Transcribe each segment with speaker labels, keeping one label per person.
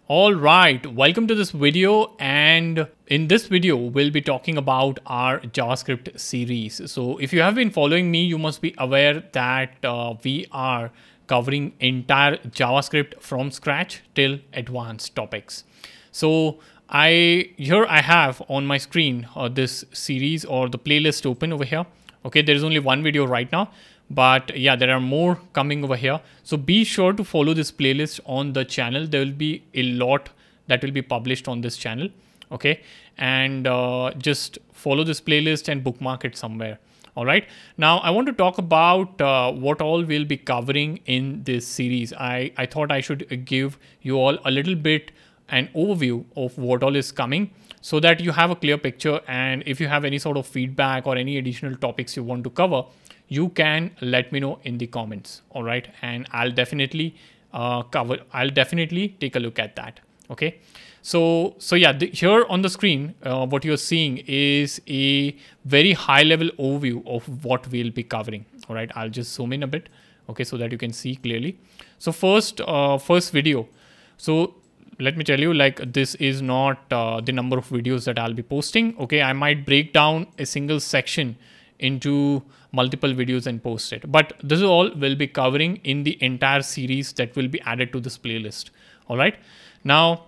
Speaker 1: All right, welcome to this video, and in this video we'll be talking about our JavaScript series. So if you have been following me, you must be aware that we are covering entire JavaScript from scratch till advanced topics. So I have on my screen this series or the playlist open over here. Okay, there is only one video right now, but yeah, there are more coming over here. So be sure to follow this playlist on the channel. There will be a lot that will be published on this channel. Okay, and just follow this playlist and bookmark it somewhere. All right, now I want to talk about what all we'll be covering in this series. I thought I should give you all a little bit an overview of what all is coming, so that you have a clear picture, and if you have any sort of feedback or any additional topics you want to cover, you can let me know in the comments. All right, and I'll definitely take a look at that. Okay, so yeah, here on the screen what you're seeing is a very high level overview of what we'll be covering. All right, I'll just zoom in a bit, okay, so that you can see clearly. So first video. So let me tell you, like, this is not the number of videos that I'll be posting. Okay, I might break down a single section into multiple videos and post it, but this is all we'll be covering in the entire series that will be added to this playlist. All right, now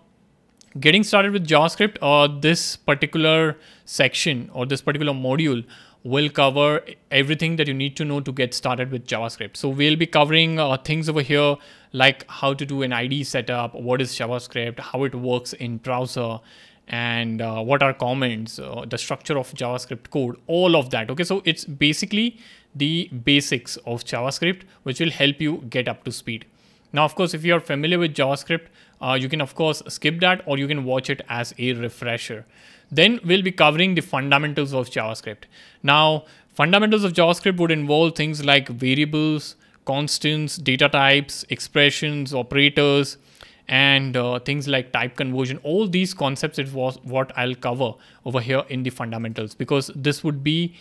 Speaker 1: getting started with JavaScript, this particular section or this particular module will cover everything that you need to know to get started with JavaScript. So we'll be covering things over here like how to do an IDE setup, what is JavaScript, how it works in browser, and what are comments, the structure of JavaScript code, all of that. Okay, so it's basically the basics of JavaScript, which will help you get up to speed. Now, of course, if you are familiar with JavaScript, you can of course skip that, or you can watch it as a refresher. Then we'll be covering the fundamentals of JavaScript. Now, fundamentals of JavaScript would involve things like variables, constants, data types, expressions, operators, and things like type conversion. All these concepts is what I'll cover over here in the fundamentals, because this would be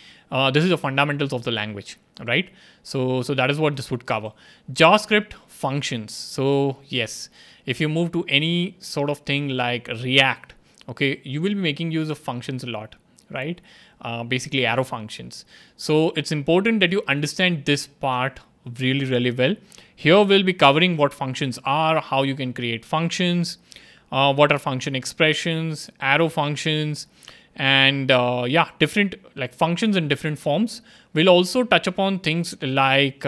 Speaker 1: this is the fundamentals of the language, right? So that is what this would cover. JavaScript functions. So yes, if you move to any sort of thing like React, okay, you will be making use of functions a lot, right? Basically arrow functions. So it's important that you understand this part really well. Here we'll be covering what functions are, how you can create functions, what are function expressions, arrow functions, and yeah, different like functions in different forms. We'll also touch upon things like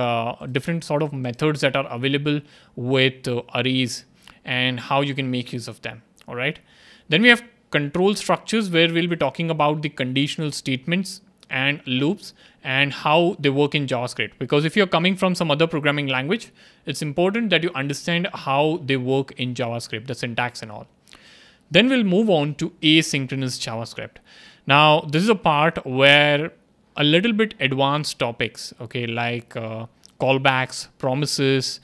Speaker 1: different sort of methods that are available with arrays and how you can make use of them. All right. Then we have control structures, where we'll be talking about the conditional statements and loops and how they work in JavaScript. Because if you're coming from some other programming language, it's important that you understand how they work in JavaScript, the syntax and all. Then we'll move on to asynchronous JavaScript. Now, this is a part where a little bit advanced topics, okay, like callbacks, promises,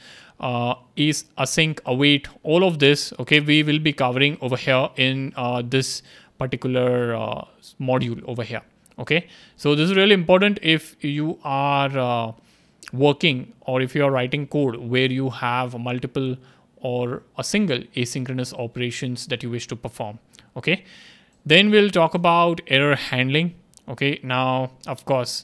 Speaker 1: is async, await, all of this, okay, we will be covering over here in this particular module over here. Okay, so this is really important if you are working, or if you are writing code where you have multiple or a single asynchronous operations that you wish to perform. Okay, then we'll talk about error handling. Okay, now of course,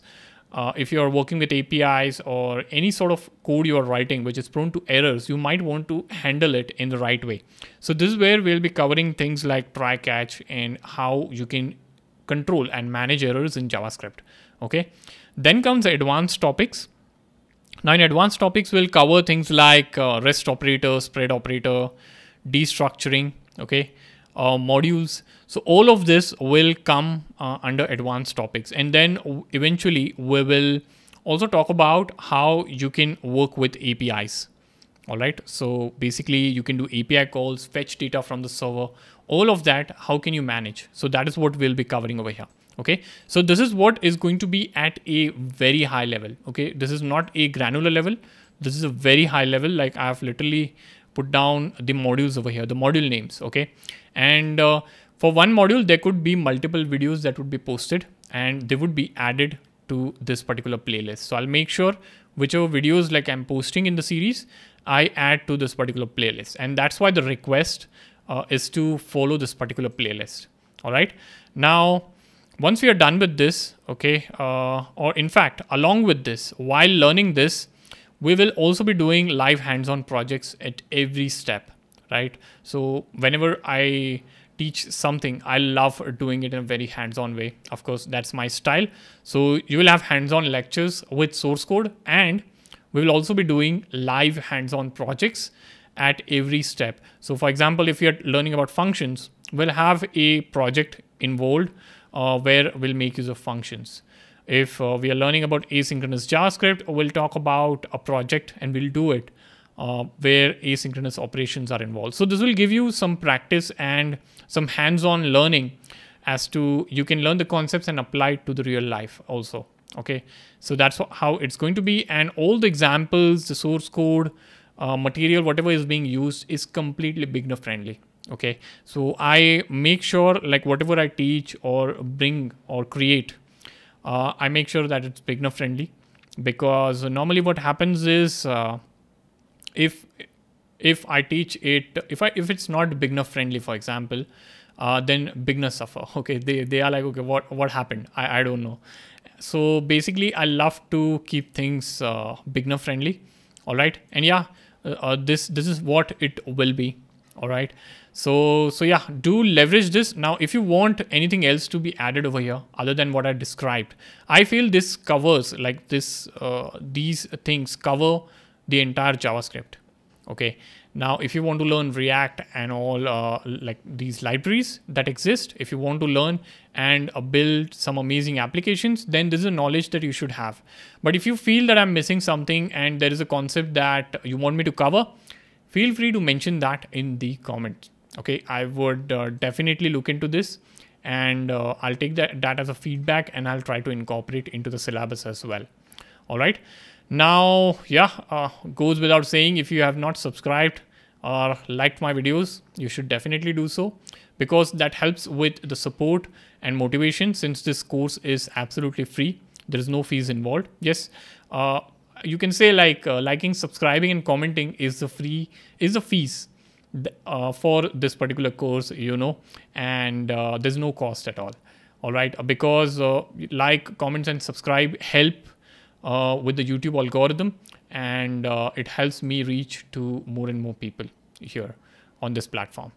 Speaker 1: if you are working with APIs or any sort of code you are writing which is prone to errors, you might want to handle it in the right way. So this is where we'll be covering things like try catch and how you can control and manage errors in JavaScript. Okay, then comes advanced topics. Now in advanced topics, we'll cover things like REST operator, spread operator, destructuring, okay, modules. So all of this will come under advanced topics. And then eventually we will also talk about how you can work with APIs. All right, so basically you can do API calls, fetch data from the server, all of that, how can you manage? So that is what we'll be covering over here. Okay, so this is what is going to be at a very high level. Okay, this is not a granular level. This is a very high level. Like I've literally put down the modules over here, the module names. Okay, and for one module, there could be multiple videos that would be posted and they would be added to this particular playlist. So I'll make sure whichever videos like I'm posting in the series, I add to this particular playlist. And that's why the request is to follow this particular playlist. All right. Now, once we are done with this, okay, or in fact, along with this, while learning this, we will also be doing live hands-on projects at every step, right? So whenever I teach something, I love doing it in a very hands-on way. Of course, that's my style. So you will have hands-on lectures with source code, and we will also be doing live hands-on projects at every step. So for example, if you're learning about functions, we'll have a project involved where we'll make use of functions. If we are learning about asynchronous JavaScript, we'll talk about a project and we'll do it where asynchronous operations are involved. So this will give you some practice and some hands-on learning as to you can learn the concepts and apply it to the real life also. Okay, so that's how it's going to be. And all the examples, the source code, material, whatever is being used is completely beginner friendly. Okay, so I make sure like whatever I teach or bring or create, I make sure that it's beginner friendly, because normally what happens is if I teach it, if it's not beginner friendly, for example, then beginners suffer. Okay, they are like, okay, what happened? I don't know. So basically, I love to keep things beginner friendly. All right, and yeah, this is what it will be. All right. So yeah, do leverage this. Now, if you want anything else to be added over here other than what I described, I feel this covers like this, these things cover the entire JavaScript. Okay. Now, if you want to learn React and all like these libraries that exist, if you want to learn and build some amazing applications, then this is a knowledge that you should have. But if you feel that I'm missing something and there is a concept that you want me to cover, feel free to mention that in the comments. Okay, I would definitely look into this, and I'll take that as a feedback and I'll try to incorporate into the syllabus as well. All right. Now, yeah, goes without saying, if you have not subscribed or liked my videos, you should definitely do so, because that helps with the support and motivation. Since this course is absolutely free, there is no fees involved. Yes, you can say like liking, subscribing, and commenting is the fees for this particular course, you know, and there's no cost at all. All right, because like, comments, and subscribe help with the YouTube algorithm, and it helps me reach to more and more people here on this platform.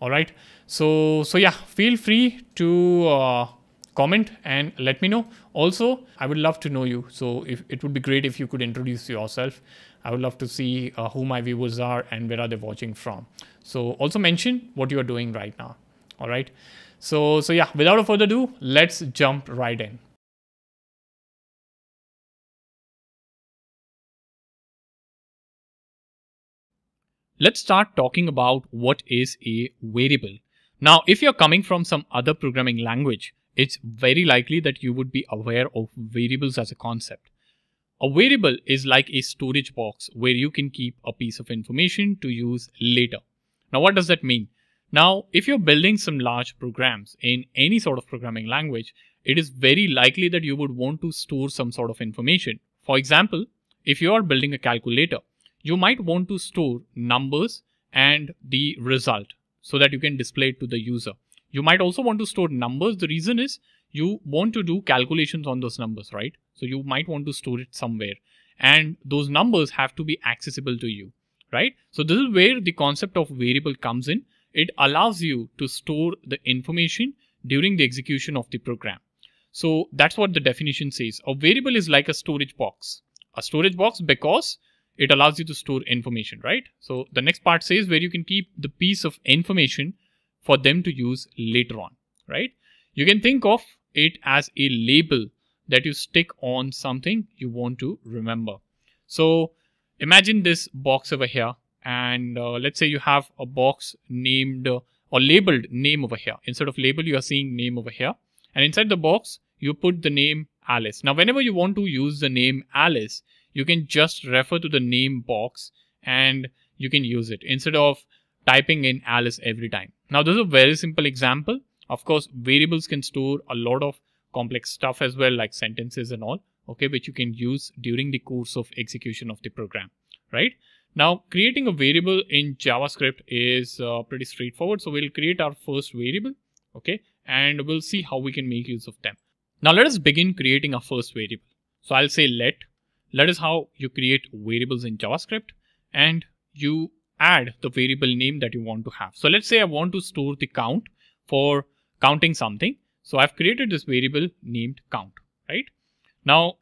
Speaker 1: All right, so yeah, feel free to comment and let me know. Also, I would love to know you, so if it would be great if you could introduce yourself. I would love to see who my viewers are and where are they watching from. So also mention what you are doing right now. All right, so yeah, without further ado, let's jump right in. Let's start talking about what is a variable. Now, if you're coming from some other programming language, it's very likely that you would be aware of variables as a concept. A variable is like a storage box where you can keep a piece of information to use later. Now, what does that mean? Now, if you're building some large programs in any sort of programming language, it is very likely that you would want to store some sort of information. For example, if you are building a calculator, you might want to store numbers and the result so that you can display it to the user. You might also want to store numbers. The reason is you want to do calculations on those numbers, right? So you might want to store it somewhere, and those numbers have to be accessible to you, right? So this is where the concept of variable comes in. It allows you to store the information during the execution of the program. So that's what the definition says. A variable is like a storage box. A storage box because it allows you to store information, right? So the next part says where you can keep the piece of information for them to use later on, right? You can think of it as a label that you stick on something you want to remember. So imagine this box over here, and let's say you have a box named or labeled name over here. Instead of label, you are seeing name over here, and inside the box you put the name Alice. Now whenever you want to use the name Alice, you can just refer to the name box and you can use it instead of typing in Alice every time. Now this is a very simple example. Of course, variables can store a lot of complex stuff as well, like sentences and all, okay, which you can use during the course of execution of the program, right? Now, creating a variable in JavaScript is pretty straightforward. So we'll create our first variable, okay, and we'll see how we can make use of them. Now let us begin creating our first variable. So I'll say let. Let is how you create variables in JavaScript, and you add the variable name that you want to have. So let's say I want to store the count for counting something. So I've created this variable named count, right? Now,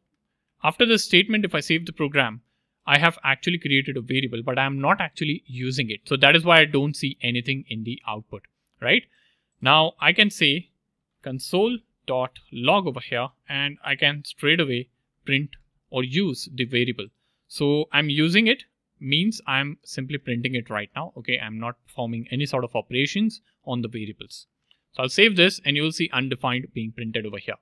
Speaker 1: after this statement, if I save the program, I have actually created a variable, but I'm not actually using it. So that is why I don't see anything in the output, right? Now I can say console.log over here, and I can straight away print or use the variable. So I'm using it means I'm simply printing it right now. Okay, I'm not performing any sort of operations on the variables. So I'll save this and you'll see undefined being printed over here.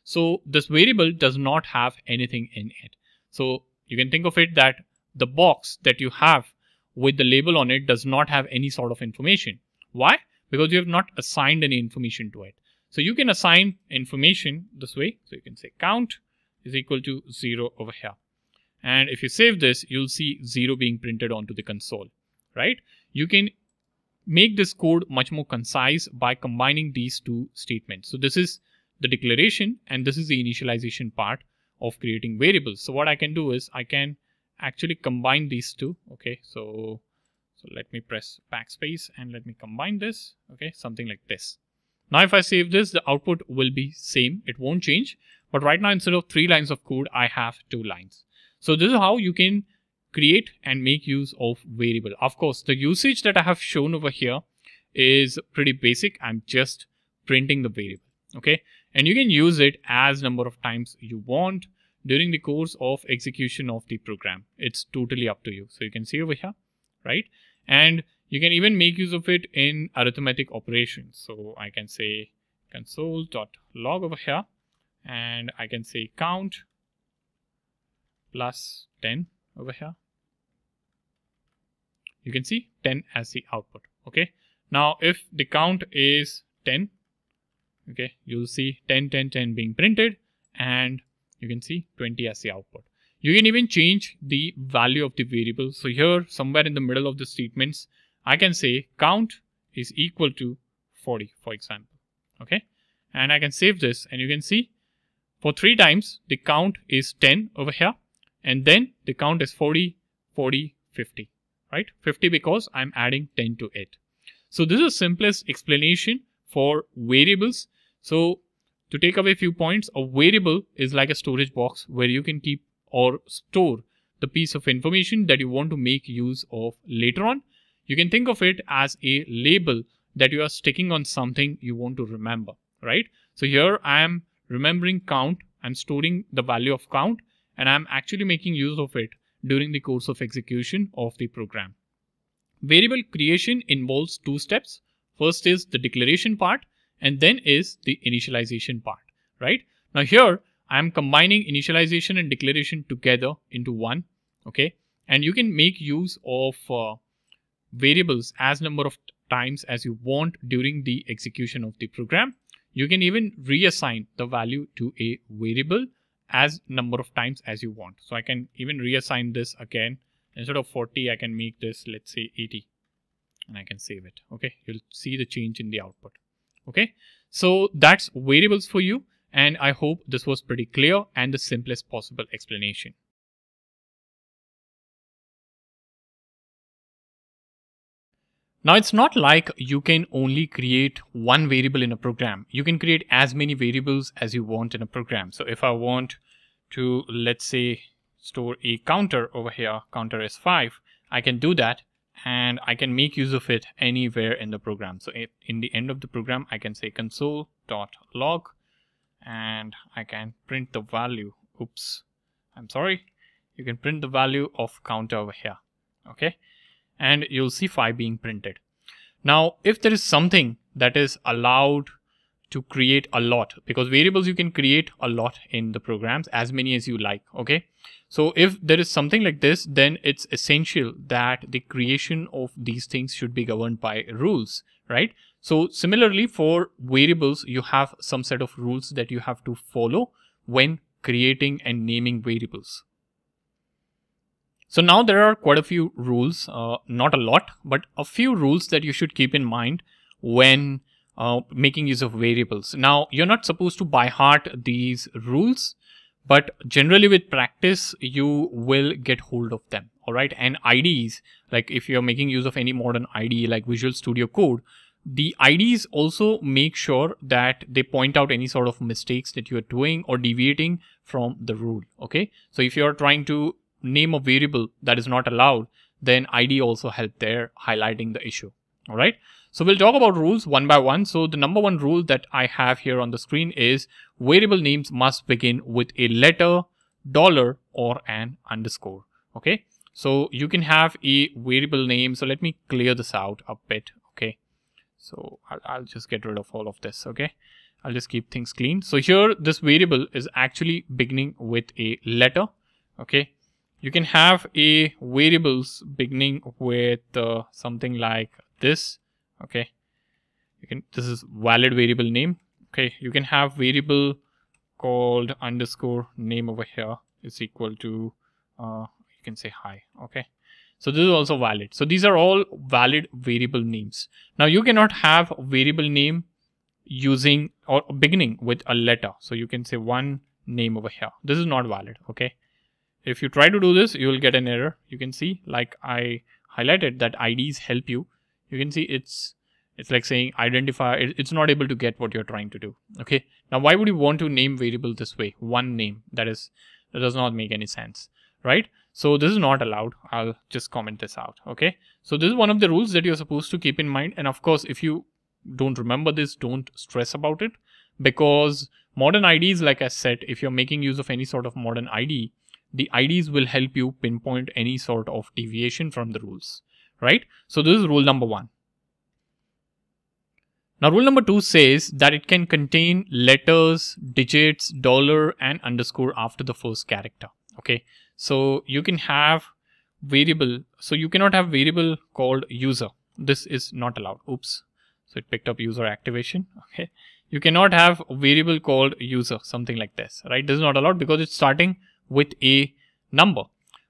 Speaker 1: So this variable does not have anything in it. So you can think of it that the box that you have with the label on it does not have any sort of information. Why? Because you have not assigned any information to it. So you can assign information this way. So you can say count is equal to 0 over here. And if you save this, you'll see 0 being printed onto the console, right? You can make this code much more concise by combining these two statements. So this is the declaration and this is the initialization part of creating variables. So what I can do is I can actually combine these two. Okay, so let me press backspace and let me combine this. Okay, something like this. Now if I save this, the output will be same. It won't change. But right now, instead of 3 lines of code, I have 2 lines. So this is how you can create and make use of variable. Of course, the usage that I have shown over here is pretty basic. I'm just printing the variable. Okay, and you can use it as number of times you want during the course of execution of the program. It's totally up to you. So you can see over here, right? And you can even make use of it in arithmetic operations. So I can say console.log over here, and I can say count plus 10 over here. You can see 10 as the output. Okay. Now if the count is 10, okay, you'll see 10, 10, 10 being printed, and you can see 20 as the output. You can even change the value of the variable. So here, somewhere in the middle of the statements, I can say count is equal to 40, for example. Okay. And I can save this, and you can see for 3 times, the count is 10 over here, and then the count is 40, 40, 50, right? 50 because I'm adding 10 to it. So this is the simplest explanation for variables. So to take away a few points, a variable is like a storage box where you can keep or store the piece of information that you want to make use of later on. You can think of it as a label that you are sticking on something you want to remember, right? So here I am remembering count, I'm storing the value of count, and I'm actually making use of it during the course of execution of the program. Variable creation involves 2 steps. First is the declaration part, and then is the initialization part, right? Now here I am combining initialization and declaration together into one, okay? And you can make use of variables as number of times as you want during the execution of the program. You can even reassign the value to a variable as number of times as you want. So I can even reassign this again. Instead of 40, I can make this, let's say 80, and I can save it. Okay, you'll see the change in the output. Okay, so that's variables for you, and I hope this was pretty clear and the simplest possible explanation. Now it's not like you can only create one variable in a program. You can create as many variables as you want in a program. So if I want to, let's say, store a counter over here, counter is 5, I can do that, and I can make use of it anywhere in the program. So in the end of the program, I can say console.log, and I can print the value. Oops, I'm sorry. You can print the value of counter over here. Okay. And you'll see 5 being printed. Now, if there is something that is allowed to create a lot, because variables you can create a lot in the programs, as many as you like, okay? So if there is something like this, then it's essential that the creation of these things should be governed by rules, right? So similarly for variables, you have some set of rules that you have to follow when creating and naming variables. So now there are quite a few rules, not a lot, but a few rules that you should keep in mind when making use of variables. Now, you're not supposed to by heart these rules, but generally with practice, you will get hold of them. All right. And IDs, like if you're making use of any modern IDE like Visual Studio Code, the IDs also make sure that they point out any sort of mistakes that you are doing or deviating from the rule. Okay. So if you're trying to name a variable that is not allowed, then ID also help there highlighting the issue. All right. So we'll talk about rules one by one. So the number one rule that I have here on the screen is variable names must begin with a letter, dollar, or an underscore. Okay. So you can have a variable name. So let me clear this out a bit. Okay. So I'll just get rid of all of this. Okay. I'll just keep things clean. So here this variable is actually beginning with a letter. Okay. You can have a variables beginning with something like this. Okay. This is valid variable name. Okay. You can have variable called underscore name over here is equal to, you can say hi. Okay. So this is also valid. So these are all valid variable names. Now you cannot have a variable name using or beginning with a letter. So you can say one name over here. This is not valid. Okay. If you try to do this, you will get an error. You can see, like I highlighted, that IDs help you. You can see it's like saying identify. It's not able to get what you're trying to do. Okay. Now, why would you want to name variable this way? One name. That does not make any sense, right? So this is not allowed. I'll just comment this out. Okay. So this is one of the rules that you're supposed to keep in mind. And of course, if you don't remember this, don't stress about it, because modern IDs, like I said, if you're making use of any sort of modern ID, the IDs will help you pinpoint any sort of deviation from the rules, right? So this is rule number one. Now, rule number two says that it can contain letters, digits, dollar, and underscore after the first character. Okay. So you can have variable. So you cannot have variable called user. This is not allowed. Oops. So it picked up user activation. Okay. You cannot have a variable called user, something like this, right? This is not allowed because it's starting with a number.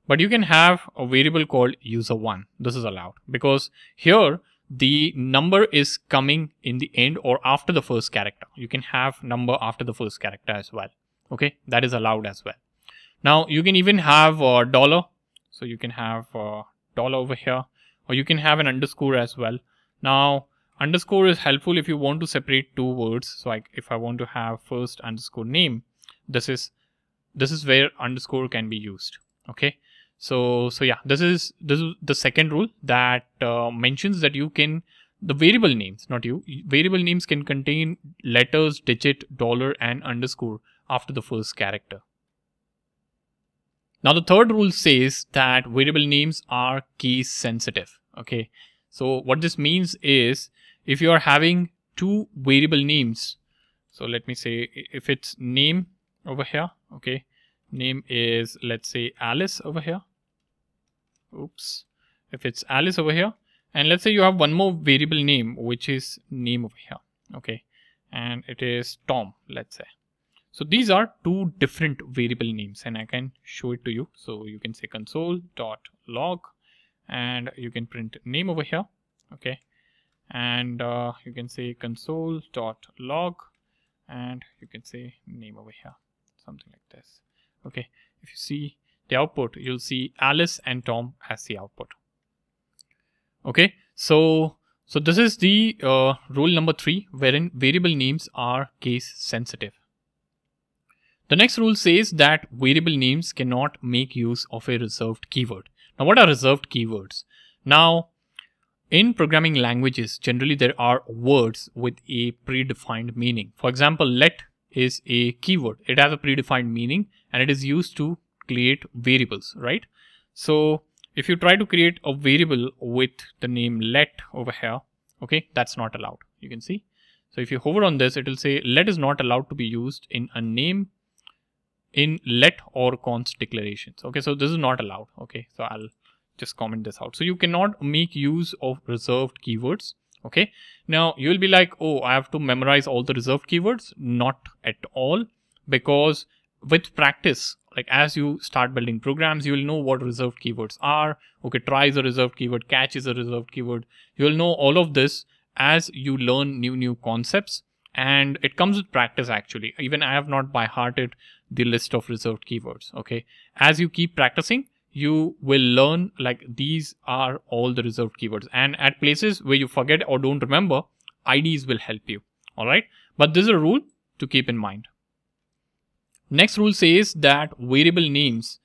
Speaker 1: But you can have a variable called user1. This is allowed because here the number is coming in the end or after the first character. You can have number after the first character as well. Okay, that is allowed as well. Now you can even have a dollar. So you can have a dollar over here, or you can have an underscore as well. Now underscore is helpful if you want to separate two words. So like if I want to have first underscore name, this is where underscore can be used. Okay. So yeah, this is the second rule that mentions that you can, the variable names, not you, variable names can contain letters, digit, dollar, and underscore after the first character. Now the third rule says that variable names are case sensitive. Okay. So what this means is if you are having two variable names, so let me say if it's name over here, okay, name is, let's say, Alice over here. Oops. If it's Alice over here, and let's say you have one more variable name, which is name over here. Okay. And it is Tom, let's say. So these are two different variable names, and I can show it to you. So you can say console.log, and you can print name over here. Okay. And you can say console.log, and you can say name over here, something like this. Okay. If you see the output, you'll see Alice and Tom as the output. Okay. So this is the rule number 3, wherein variable names are case sensitive. The next rule says that variable names cannot make use of a reserved keyword. Now, what are reserved keywords? Now, in programming languages, generally there are words with a predefined meaning. For example, let is a keyword. It has a predefined meaning and it is used to create variables, right? So if you try to create a variable with the name let over here, okay, that's not allowed. You can see. So if you hover on this, it will say let is not allowed to be used in a name, in let or const declarations. Okay, so this is not allowed. Okay, so I'll just comment this out. So you cannot make use of reserved keywords. Okay, now you will be like, oh, I have to memorize all the reserved keywords. Not at all, because with practice, like as you start building programs, you will know what reserved keywords are. Okay, try is a reserved keyword, catch is a reserved keyword. You will know all of this as you learn new concepts, and it comes with practice actually. Even I have not by hearted the list of reserved keywords. Okay, as you keep practicing, you will learn like these are all the reserved keywords, and at places where you forget or don't remember, IDs will help you. All right, but this is a rule to keep in mind. Next rule says that variable names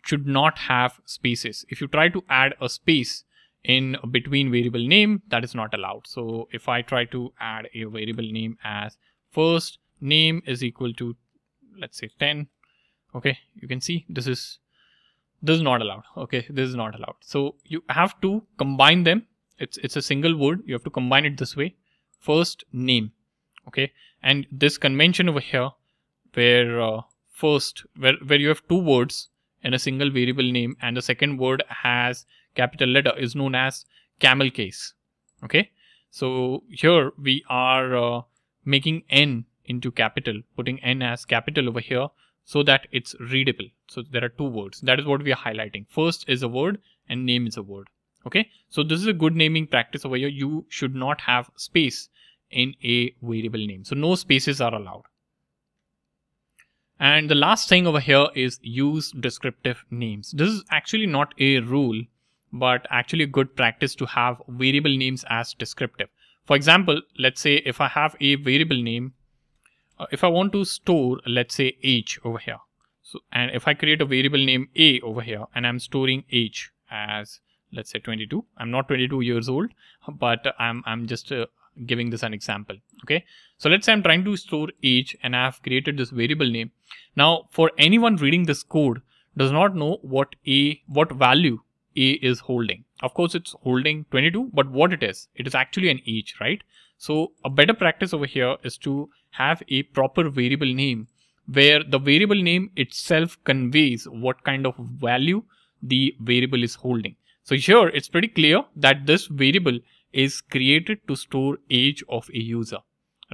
Speaker 1: should not have spaces. If you try to add a space in between variable name, that is not allowed. So if I try to add a variable name as first name is equal to, let's say 10. Okay, you can see this is not allowed. Okay, this is not allowed. So you have to combine them. It's a single word. You have to combine it this way. First name. Okay, and this convention over here, where where you have two words in a single variable name and the second word has capital letter, is known as camel case. Okay, so here we are making n into capital, putting n as capital over here so that it's readable. So there are two words. That is what we are highlighting. First is a word and name is a word. Okay, so this is a good naming practice over here. You should not have space in a variable name. So no spaces are allowed. And the last thing over here is use descriptive names. This is actually not a rule, but actually a good practice to have variable names as descriptive. For example, let's say if I have a variable name, if I want to store, let's say age over here. So, and if I create a variable name a over here and I'm storing age as, let's say 22. I'm not 22 years old, but I'm just giving this an example. Okay, so let's say I'm trying to store age and I have created this variable name. Now for anyone reading this code does not know what value a is holding. Of course it's holding 22, but what it is actually an age, right? So a better practice over here is to have a proper variable name where the variable name itself conveys what kind of value the variable is holding. So here it's pretty clear that this variable is created to store age of a user,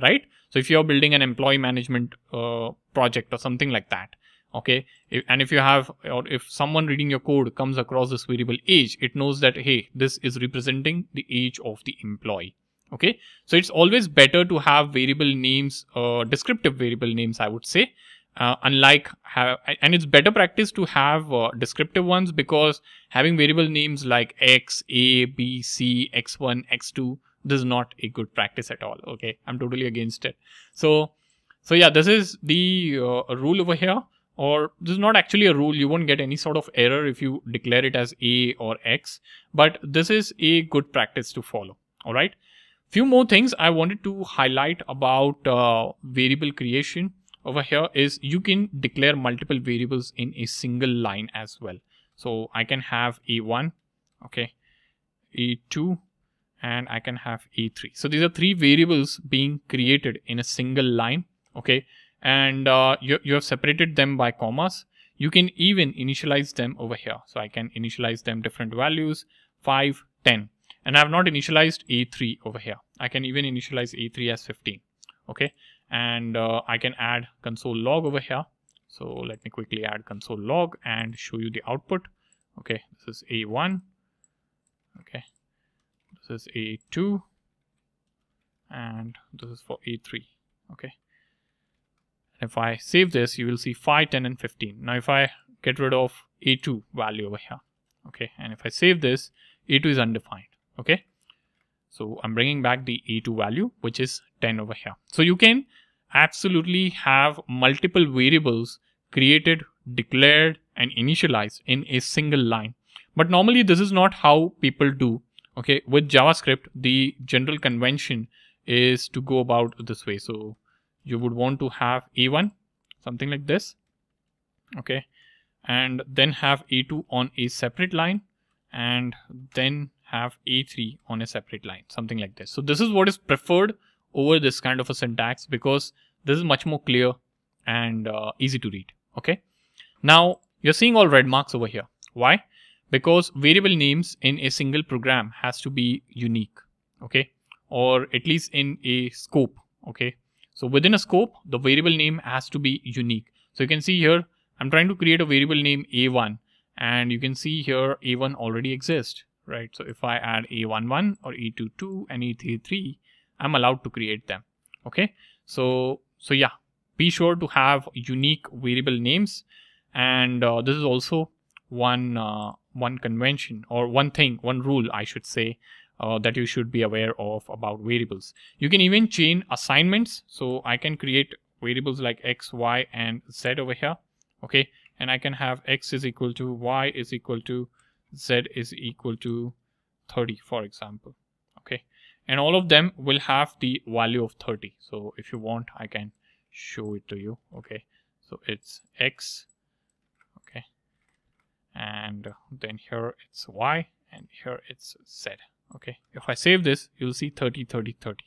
Speaker 1: right? So if you're building an employee management project or something like that, okay, if you have, or if someone reading your code comes across this variable age, it knows that, hey, this is representing the age of the employee. Okay, so it's always better to have variable names, descriptive variable names, I would say. And it's better practice to have descriptive ones, because having variable names like x, a, b, c, x1, x2, this is not a good practice at all. Okay, I'm totally against it. So yeah, this is the rule over here, or this is not actually a rule. You won't get any sort of error if you declare it as a or x, but this is a good practice to follow. All right. Few more things I wanted to highlight about variable creation over here is you can declare multiple variables in a single line as well. So I can have a1, okay, a2, and I can have a3. So these are three variables being created in a single line, okay, and you have separated them by commas. You can even initialize them over here. So I can initialize them different values, 5, 10. And I have not initialized a3 over here. I can even initialize a3 as 15. Okay, and I can add console log over here. So let me quickly add console log and show you the output. Okay, this is a1. Okay, this is a2, and this is for a3. Okay, if I save this, you will see 5, 10, and 15. Now if I get rid of a2 value over here, okay, and if I save this, a2 is undefined. Okay, so I'm bringing back the a2 value, which is 10 over here. So you can absolutely have multiple variables created, declared, and initialized in a single line. But normally this is not how people do. Okay, with JavaScript, the general convention is to go about this way. So you would want to have a1, something like this. Okay, and then have a2 on a separate line, and then have a3 on a separate line, something like this. So this is what is preferred over this kind of a syntax, because this is much more clear and easy to read. Okay, now you're seeing all red marks over here. Why? Because variable names in a single program has to be unique, okay, or at least in a scope. Okay, so within a scope, the variable name has to be unique. So you can see here I'm trying to create a variable name A1, and you can see here A1 already exists, right? So if I add A11 or A22 and A33, I'm allowed to create them. Okay, so yeah, be sure to have unique variable names, and this is also one convention, or one rule I should say, that you should be aware of about variables. You can even chain assignments, so I can create variables like x, y, and z over here. Okay, and I can have x is equal to y is equal to z is equal to 30, for example. Okay, and all of them will have the value of 30. So if you want, I can show it to you. Okay, so it's x, okay, and then here it's y, and here it's z. Okay, if I save this, you'll see 30, 30, 30.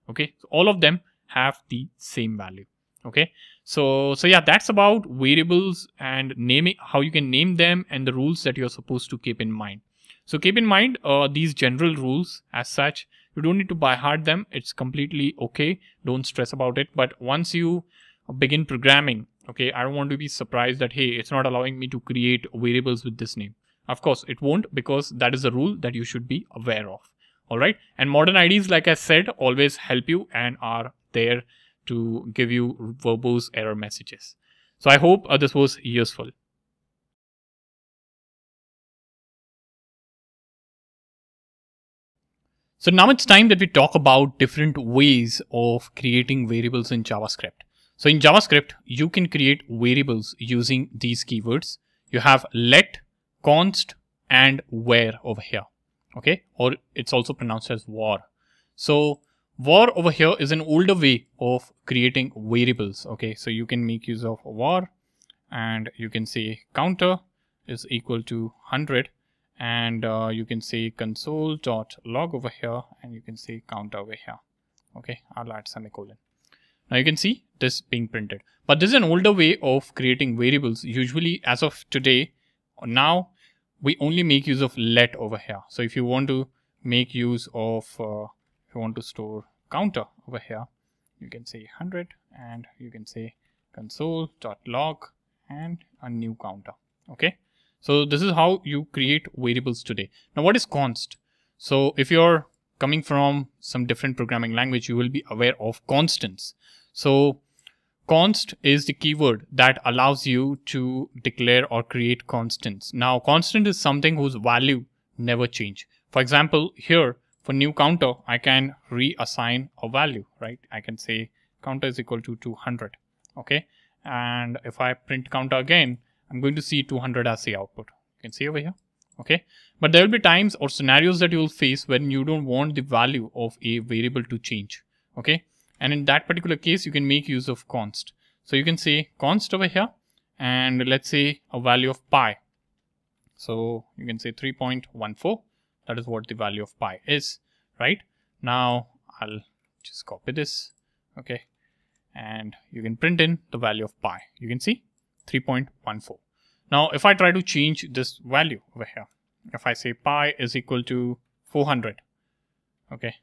Speaker 1: Okay, so all of them have the same value. Okay, so yeah, that's about variables and naming, how you can name them, and the rules that you're supposed to keep in mind. So keep in mind these general rules. As such, you don't need to by heart them. It's completely okay. Don't stress about it. But once you begin programming, okay, I don't want to be surprised that, hey, it's not allowing me to create variables with this name. Of course, it won't, because that is a rule that you should be aware of. All right. And modern IDs, like I said, always help you and are there to give you verbose error messages. So I hope this was useful. So now it's time that we talk about different ways of creating variables in JavaScript. So in JavaScript, you can create variables using these keywords. You have let, const, and where over here. Okay, or it's also pronounced as var. So var over here is an older way of creating variables. Okay, so you can make use of var, and you can say counter is equal to 100, and you can say console.log over here, and you can say counter over here. Okay, I'll add semicolon. Now you can see this being printed, but this is an older way of creating variables. Usually, as of today, now we only make use of let over here. So if you want to make use of, if you want to store counter over here, you can say 100, and you can say console.log and a new counter. Okay, so this is how you create variables today. Now what is const? So if you're coming from some different programming language, you will be aware of constants. So const is the keyword that allows you to declare or create constants. Now constant is something whose value never change. For example, here for new counter, I can reassign a value, right? I can say counter is equal to 200. Okay, and if I print counter again, I'm going to see 200 as the output. You can see over here. Okay, but there will be times or scenarios that you will face when you don't want the value of a variable to change. Okay, and in that particular case, you can make use of const. So you can say const over here, and let's say a value of pi. So you can say 3.14. That is what the value of pi is, right? Now I'll just copy this. Okay, and you can print in the value of pi. You can see 3.14. Now if I try to change this value over here, if I say pi is equal to 400, okay,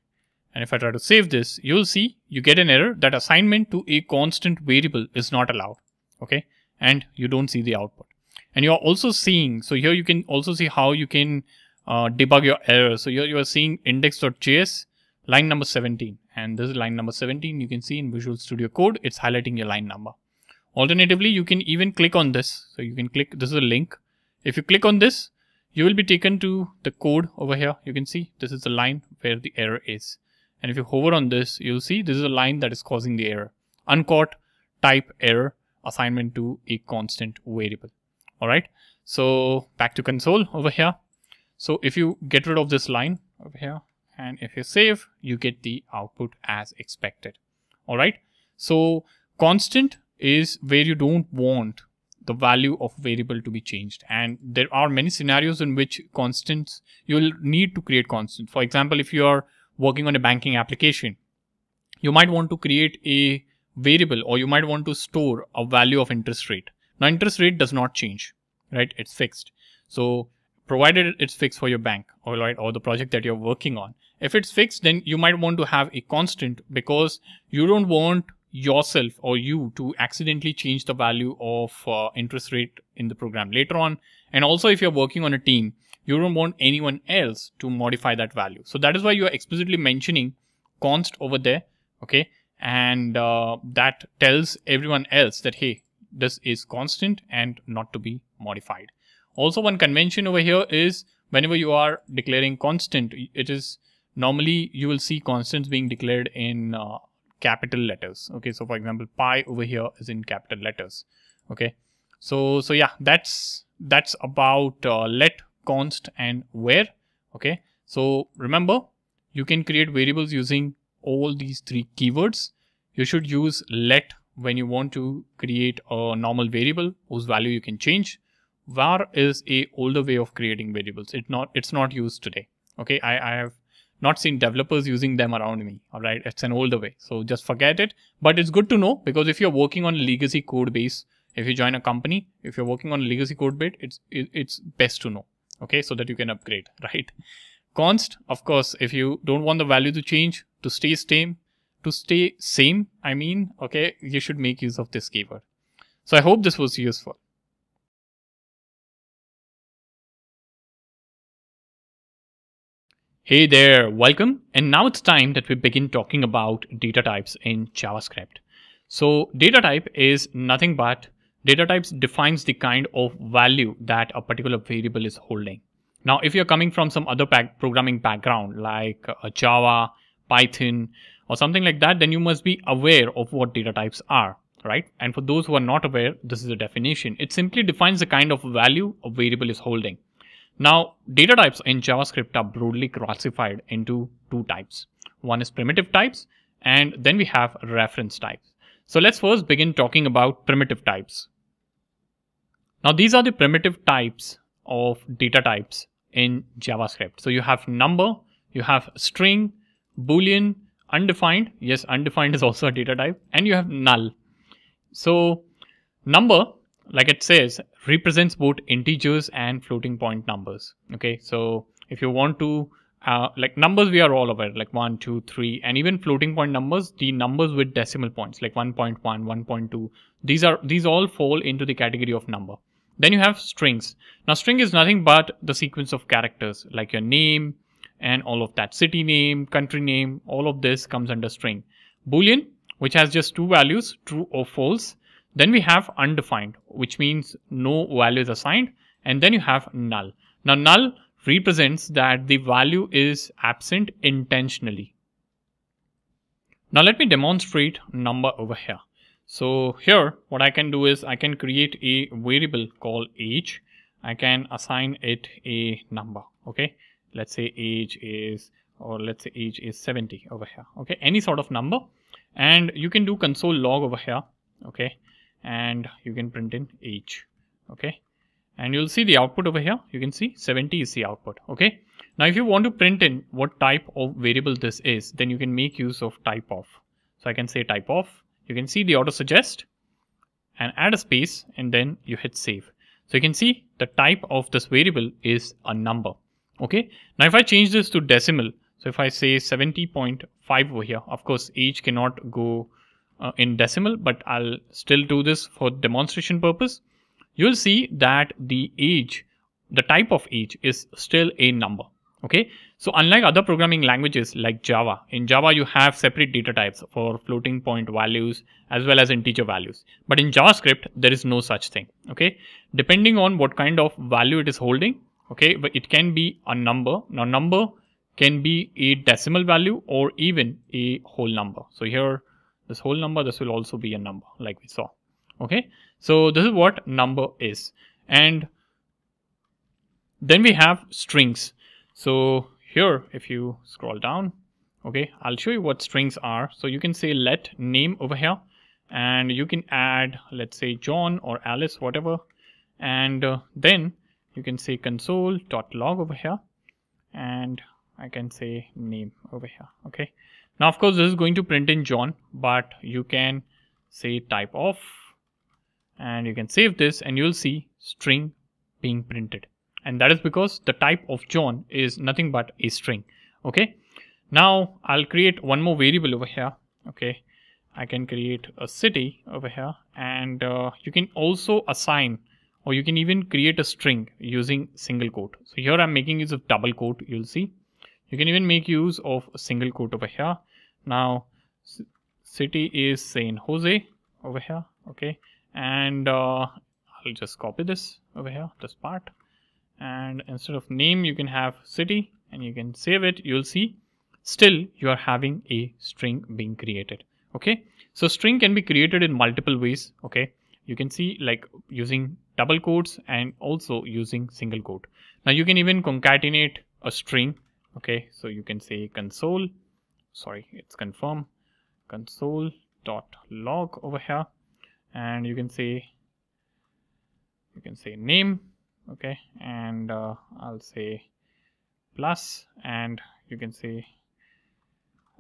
Speaker 1: and if I try to save this, you'll see you get an error that assignment to a constant variable is not allowed. Okay, and you don't see the output. And you're also seeing, so here you can also see how you can debug your error. So here you are seeing index.js line number 17, and this is line number 17. You can see in Visual Studio Code, it's highlighting your line number. Alternatively, you can even click on this. So you can click, this is a link. If you click on this, you will be taken to the code over here. You can see this is the line where the error is. And if you hover on this, you'll see this is a line that is causing the error. Uncaught type error, assignment to a constant variable. All right. So back to console over here. So if you get rid of this line over here, and if you save, you get the output as expected. All right. So constant is where you don't want the value of variable to be changed. And there are many scenarios in which constants, you will need to create constants. For example, if you are working on a banking application, you might want to create a variable, or you might want to store a value of interest rate. Now interest rate does not change, right? It's fixed. So provided it's fixed for your bank, all right, or the project that you're working on. If it's fixed, then you might want to have a constant, because you don't want yourself or you to accidentally change the value of interest rate in the program later on. And also if you're working on a team, you don't want anyone else to modify that value. So that is why you are explicitly mentioning const over there. Okay. And that tells everyone else that, hey, this is constant and not to be modified. Also, one convention over here is whenever you are declaring constant, it is normally you will see constants being declared in capital letters. Okay, so for example, pi over here is in capital letters. Okay, so yeah, that's about let, const, and where. Okay, so remember, you can create variables using all these three keywords. You should use let when you want to create a normal variable whose value you can change. Var is a older way of creating variables. It's not used today. Okay, I have not seen developers using them around me. All right, it's an older way, so just forget it. But it's good to know, because if you're working on a legacy code base, if you join a company, if you're working on a legacy code base, it's best to know. Okay, so that you can upgrade, right? Const, of course, if you don't want the value to change, to stay same, I mean, okay, you should make use of this keyword. So I hope this was useful. Hey there, welcome. And now it's time that we begin talking about data types in JavaScript. So data type is nothing but data types defines the kind of value that a particular variable is holding. Now, if you're coming from some other programming background like Java, Python, or something like that, then you must be aware of what data types are, right? And for those who are not aware, this is a definition. It simply defines the kind of value a variable is holding. Now, data types in JavaScript are broadly classified into two types. One is primitive types, and then we have reference types. So let's first begin talking about primitive types. Now, these are the primitive types of data types in JavaScript. So you have number, you have string, boolean, undefined. Yes, undefined is also a data type, and you have null. So number, like it says, represents both integers and floating point numbers. Okay, so if you want to like numbers, we are all aware, like 1, 2, 3, and even floating point numbers, the numbers with decimal points like 1.1, 1.2, these all fall into the category of number. Then you have strings. Now string is nothing but the sequence of characters like your name and all of that, city name, country name, all of this comes under string. Boolean, which has just two values, true or false. Then we have undefined, which means no value is assigned. And then you have null. Now null represents that the value is absent intentionally. Now let me demonstrate number over here. So here what I can do is I can create a variable called age. I can assign it a number. Okay, let's say age is 70 over here. Okay, any sort of number, and you can do console log over here. Okay, and you can print in age. Okay, and you'll see the output over here. You can see 70 is the output. Okay, now if you want to print in what type of variable this is, then you can make use of type of. So I can say type of. You can see the auto suggest and add a space, and then you hit save. So you can see the type of this variable is a number. Okay, now if I change this to decimal, so if I say 70.5 over here, of course age cannot go in decimal, but I'll still do this for demonstration purpose. You'll see that the age, the type of age is still a number. Okay, so unlike other programming languages like Java, in Java you have separate data types for floating point values as well as integer values. But in JavaScript, there is no such thing. Okay, depending on what kind of value it is holding, okay, but it can be a number. Now number can be a decimal value or even a whole number. So here, this whole number, this will also be a number like we saw. Okay, so this is what number is. And then we have strings. So here, if you scroll down, okay, I'll show you what strings are. So you can say let name over here, and you can add, let's say John or Alice, whatever. And then you can say console.log over here, and I can say name over here. Okay, now of course this is going to print in John, but you can say type of, and you can save this, and you'll see string being printed. And that is because the type of John is nothing but a string. Okay, now I'll create one more variable over here. Okay, I can create a city over here, and you can also assign, or you can even create a string using single quote. So here I'm making use of double quote. You'll see you can even make use of a single quote over here. Now city is San Jose over here. Okay, and I'll just copy this over here, this part, and instead of name you can have city, and you can save it. You'll see still you are having a string being created. Okay, so string can be created in multiple ways. Okay, you can see like using double quotes and also using single quote. Now you can even concatenate a string. Okay, so you can say console, sorry, it's confirm console.log over here, and you can say name. Okay, and I'll say plus, and you can say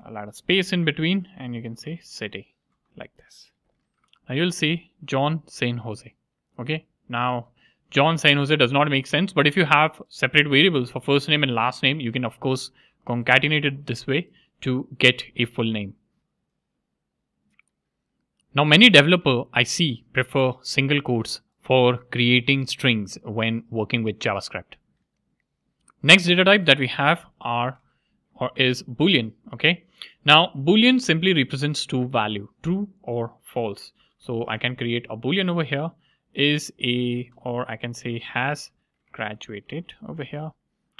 Speaker 1: I'll add a space in between, and you can say city like this. Now you'll see John San Jose. Okay, now John San Jose does not make sense, but if you have separate variables for first name and last name, you can of course concatenate it this way to get a full name. Now many developers I see prefer single quotes for creating strings when working with JavaScript. Next data type that we have is Boolean. Okay, now Boolean simply represents two value, true or false. So I can create a Boolean over here is a, or I can say has graduated over here,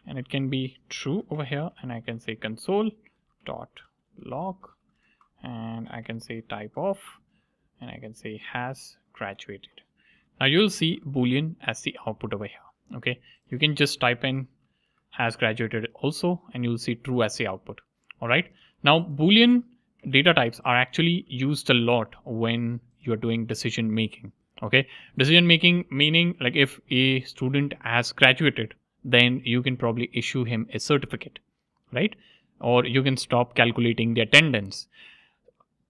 Speaker 1: and it can be true over here, and I can say console.log, and I can say type of, and I can say has graduated. Now you'll see Boolean as the output over here. Okay, you can just type in has graduated also, and you'll see true as the output. All right, now Boolean data types are actually used a lot when you're doing decision making. Okay, decision making meaning like if a student has graduated, then you can probably issue him a certificate, right? Or you can stop calculating the attendance.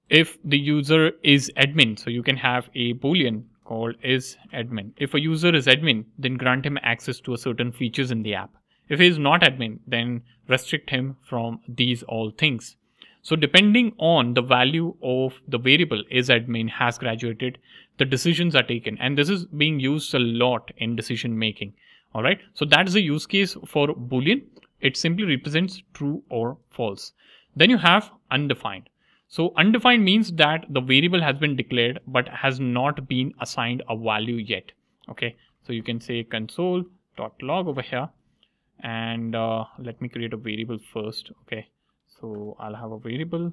Speaker 1: If the user is admin, so you can have a Boolean called is admin. If a user is admin, then grant him access to a certain features in the app. If he is not admin, then restrict him from these all things. So depending on the value of the variable is admin, has graduated, the decisions are taken, and this is being used a lot in decision making. All right, so that is a use case for Boolean. It simply represents true or false. Then you have undefined. So undefined means that the variable has been declared but has not been assigned a value yet. Okay, so you can say console.log over here, and let me create a variable first. Okay, so I'll have a variable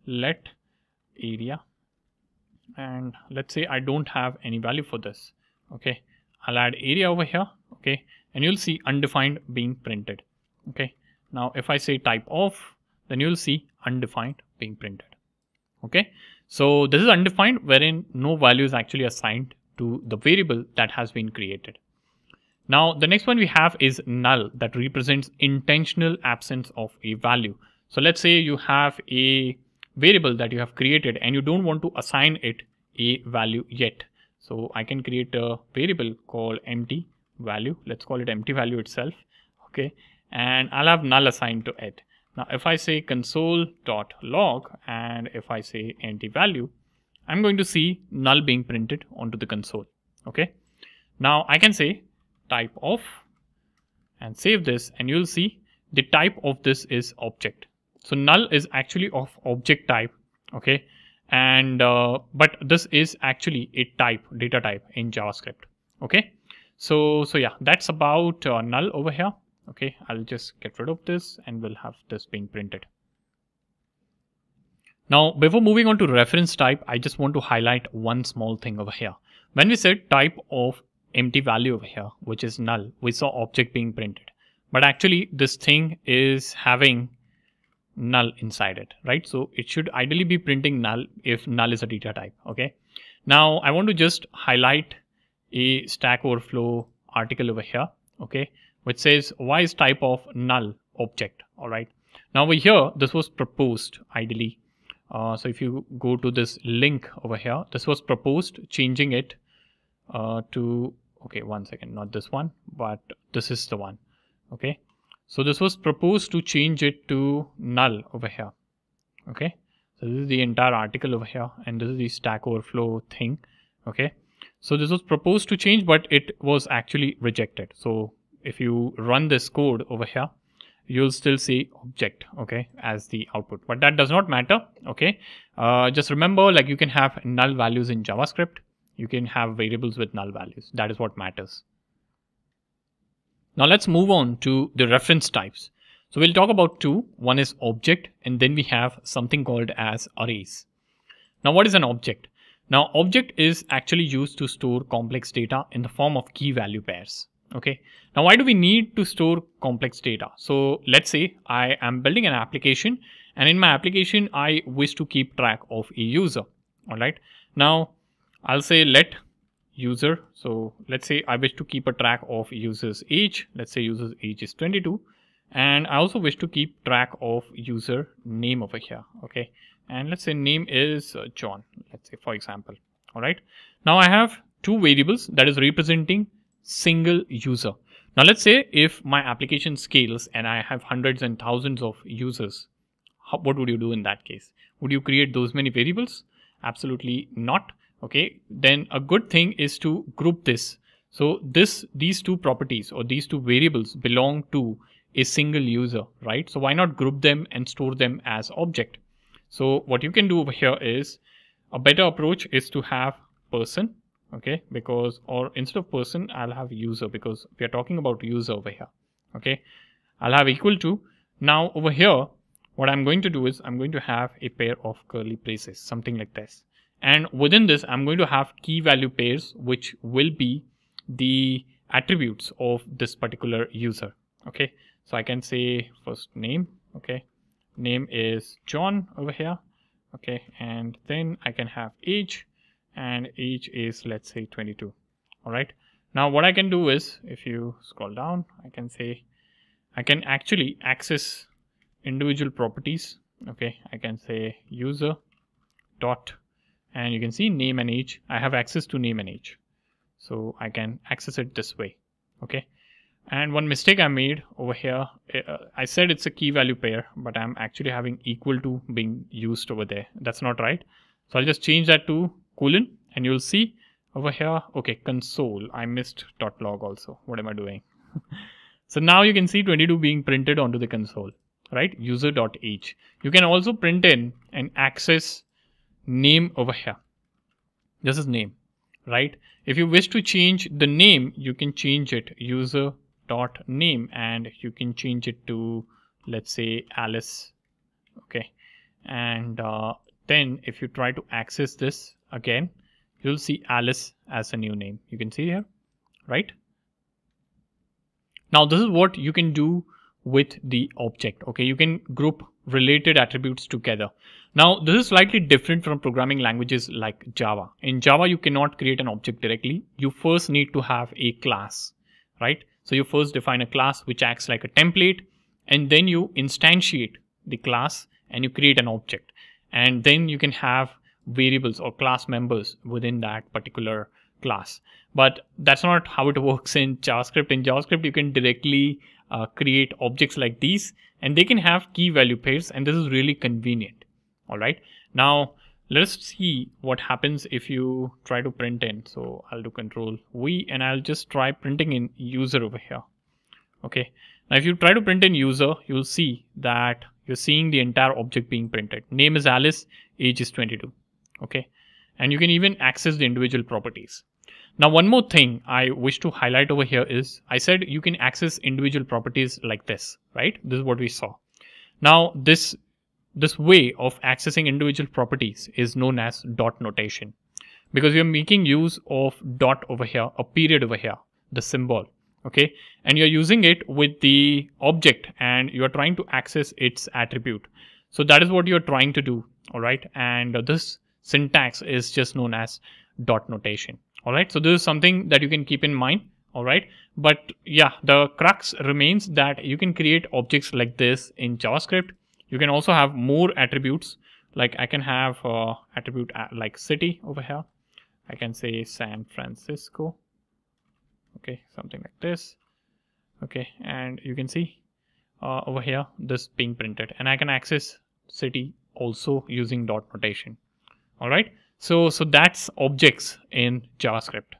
Speaker 1: let area, and let's say I don't have any value for this. Okay, I'll add area over here. Okay, and you'll see undefined being printed. Okay, now if I say type of, then you'll see undefined being printed. Okay, so this is undefined, wherein no value is actually assigned to the variable that has been created. Now the next one we have is null, that represents intentional absence of a value. So let's say you have a variable that you have created and you don't want to assign it a value yet. So I can create a variable called empty value. Let's call it empty value itself. Okay, and I'll have null assigned to it. Now if I say console.log and if I say empty value, I'm going to see null being printed onto the console. Okay, now I can say type of and save this, and you'll see the type of this is object. So null is actually of object type. Okay, and but this is actually a type, data type in JavaScript. Okay, so yeah, that's about null over here. Okay, I'll just get rid of this and we'll have this being printed. Now before moving on to reference type, I just want to highlight one small thing over here. When we said type of empty value over here, which is null, we saw object being printed, but actually this thing is having null inside it, right? So it should ideally be printing null if null is a data type. Okay, now I want to just highlight a Stack Overflow article over here, okay, which says why is type of null object. All right, now over here this was proposed ideally. So if you go to this link over here, this was proposed, changing it to, okay, one second, not this one, but this is the one. Okay, so this was proposed to change it to null over here. Okay, So this is the entire article over here, and this is the Stack Overflow thing. Okay, so this was proposed to change, but it was actually rejected. So if you run this code over here, you'll still see object, okay, as the output, but that does not matter. Okay, just remember, like, you can have null values in JavaScript, you can have variables with null values. That is what matters. Now let's move on to the reference types. So we'll talk about two. One is object, and then we have something called as arrays. Now what is an object? Now object is actually used to store complex data in the form of key value pairs. Okay. Now why do we need to store complex data? So let's say I am building an application, and in my application I wish to keep track of a user. All right. Now I'll say let user. So let's say I wish to keep a track of user's age. Let's say user's age is 22. And I also wish to keep track of user name over here. Okay. And let's say name is John, let's say, for example. All right. Now I have two variables that is representing single user. Now let's say if my application scales and I have hundreds and thousands of users, what would you do in that case? Would you create those many variables? Absolutely not. Okay. Then a good thing is to group this. So these two properties or these two variables belong to a single user, right? So why not group them and store them as object? So what you can do over here is, a better approach is to have person, okay, because, or instead of person, I'll have user, because we are talking about user over here. Okay, I'll have equal to. Now over here, what I'm going to do is I'm going to have a pair of curly braces, something like this. And within this, I'm going to have key value pairs, which will be the attributes of this particular user. Okay. So I can say first name, okay, name is John over here, okay, and then I can have age, and age is, let's say, 22. All right. Now what I can do is, if you scroll down, I can say I can actually access individual properties. Okay, I can say user dot, and you can see name and age. I have access to name and age, so I can access it this way. Okay. And one mistake I made over here, I said it's a key value pair, but I'm actually having equal to being used over there. That's not right. So I'll just change that to colon, and you'll see over here, okay, console. I missed .log also. What am I doing? So now you can see 22 being printed onto the console, right? User.age. You can also print in and access name over here. This is name, right? If you wish to change the name, you can change it user.name, and you can change it to, let's say, Alice. Okay. And then if you try to access this again, you'll see Alice as a new name. You can see here, right? Now this is what you can do with the object. Okay, you can group related attributes together. Now this is slightly different from programming languages like Java. In Java, you cannot create an object directly. You first need to have a class, right? So you first define a class which acts like a template, and then you instantiate the class and you create an object. And then you can have variables or class members within that particular class. But that's not how it works in JavaScript. In JavaScript, you can directly create objects like these, and they can have key value pairs, and this is really convenient. All right. Now let's see what happens if you try to print in. So I'll do Control V, and I'll just try printing in user over here. Okay. Now if you try to print in user, you'll see that you're seeing the entire object being printed. Name is Alice, age is 22. Okay. And you can even access the individual properties. Now, one more thing I wish to highlight over here is, I said you can access individual properties like this, right? This is what we saw. Now, this way of accessing individual properties is known as dot notation, because we are making use of dot over here, a period over here, the symbol. Okay. And you're using it with the object, and you're trying to access its attribute. So that is what you're trying to do. All right. And this syntax is just known as dot notation. All right. So this is something that you can keep in mind. All right. But yeah, the crux remains that you can create objects like this in JavaScript. You can also have more attributes. Like I can have attribute like city over here. I can say San Francisco. Okay. Something like this. Okay. And you can see over here this being printed, and I can access city also using dot notation. All right. So that's objects in JavaScript.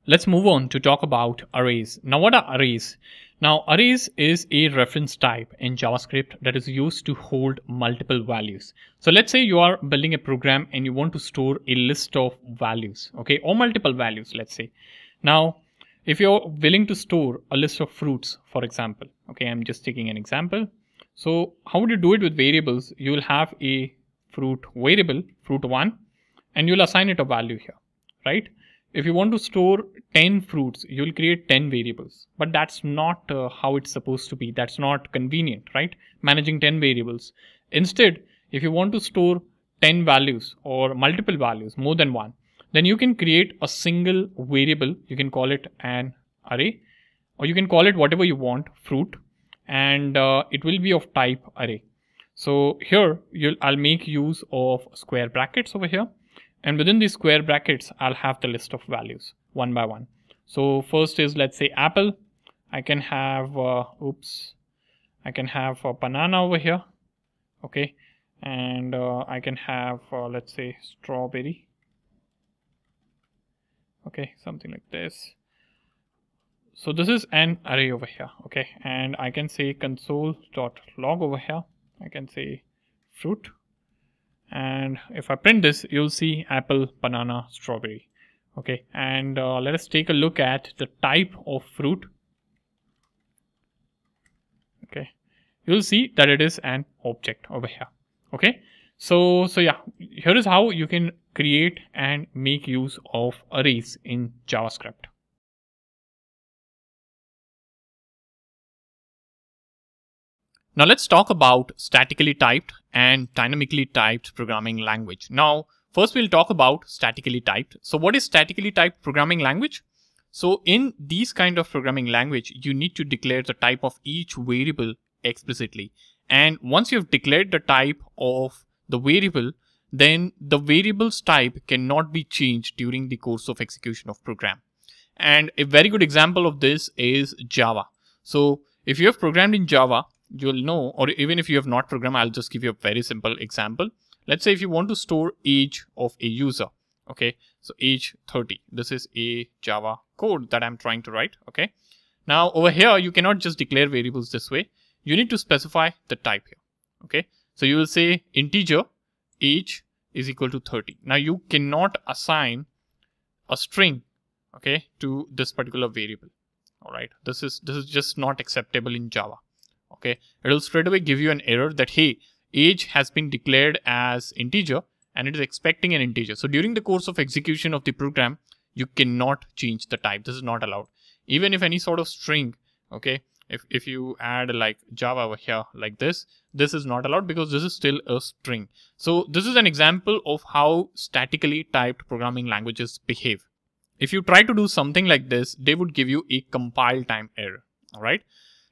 Speaker 1: Let's move on to talk about arrays. Now, what are arrays? Now, arrays is a reference type in JavaScript that is used to hold multiple values. So let's say you are building a program and you want to store a list of values, okay, or multiple values, let's say. Now, if you're willing to store a list of fruits, for example, okay, I'm just taking an example. So how would you do it with variables? You will have a fruit variable, fruit1, and you'll assign it a value here, right? If you want to store 10 fruits, you'll create 10 variables, but that's not how it's supposed to be. That's not convenient, right? Managing 10 variables. Instead, if you want to store 10 values or multiple values, more than one, then you can create a single variable. You can call it an array, or you can call it whatever you want, fruit, and it will be of type array. So here I'll make use of square brackets over here. And within these square brackets, I'll have the list of values one by one. So first is, let's say, apple. I can have, I can have a banana over here. Okay. And I can have, let's say, strawberry. Okay. Something like this. So this is an array over here. Okay. And I can say console.log over here. I can say fruit. And if I print this, you'll see apple, banana, strawberry. Okay, and let us take a look at the type of fruit. Okay, you'll see that it is an object over here. Okay, so yeah, here is how you can create and make use of arrays in JavaScript. Now let's talk about statically typed and dynamically typed programming language. Now, first we'll talk about statically typed. So what is statically typed programming language? So in these kind of programming language, you need to declare the type of each variable explicitly. And once you've declared the type of the variable, then the variable's type cannot be changed during the course of execution of program. And a very good example of this is Java. So if you have programmed in Java, you'll know, or even if you have not programmed, I'll just give you a very simple example. Let's say if you want to store age of a user, okay, so age 30, this is a Java code that I'm trying to write, okay. Now over here, you cannot just declare variables this way. You need to specify the type here, okay. So you will say integer age is equal to 30. Now you cannot assign a string, okay, to this particular variable, all right. This is just not acceptable in Java. Okay, it will straight away give you an error that, hey, age has been declared as integer and it is expecting an integer. So during the course of execution of the program, you cannot change the type. This is not allowed. Even if any sort of string, okay, if you add like Java over here like this is not allowed because this is still a string. So this is an example of how statically typed programming languages behave. If you try to do something like this, they would give you a compile time error. All right.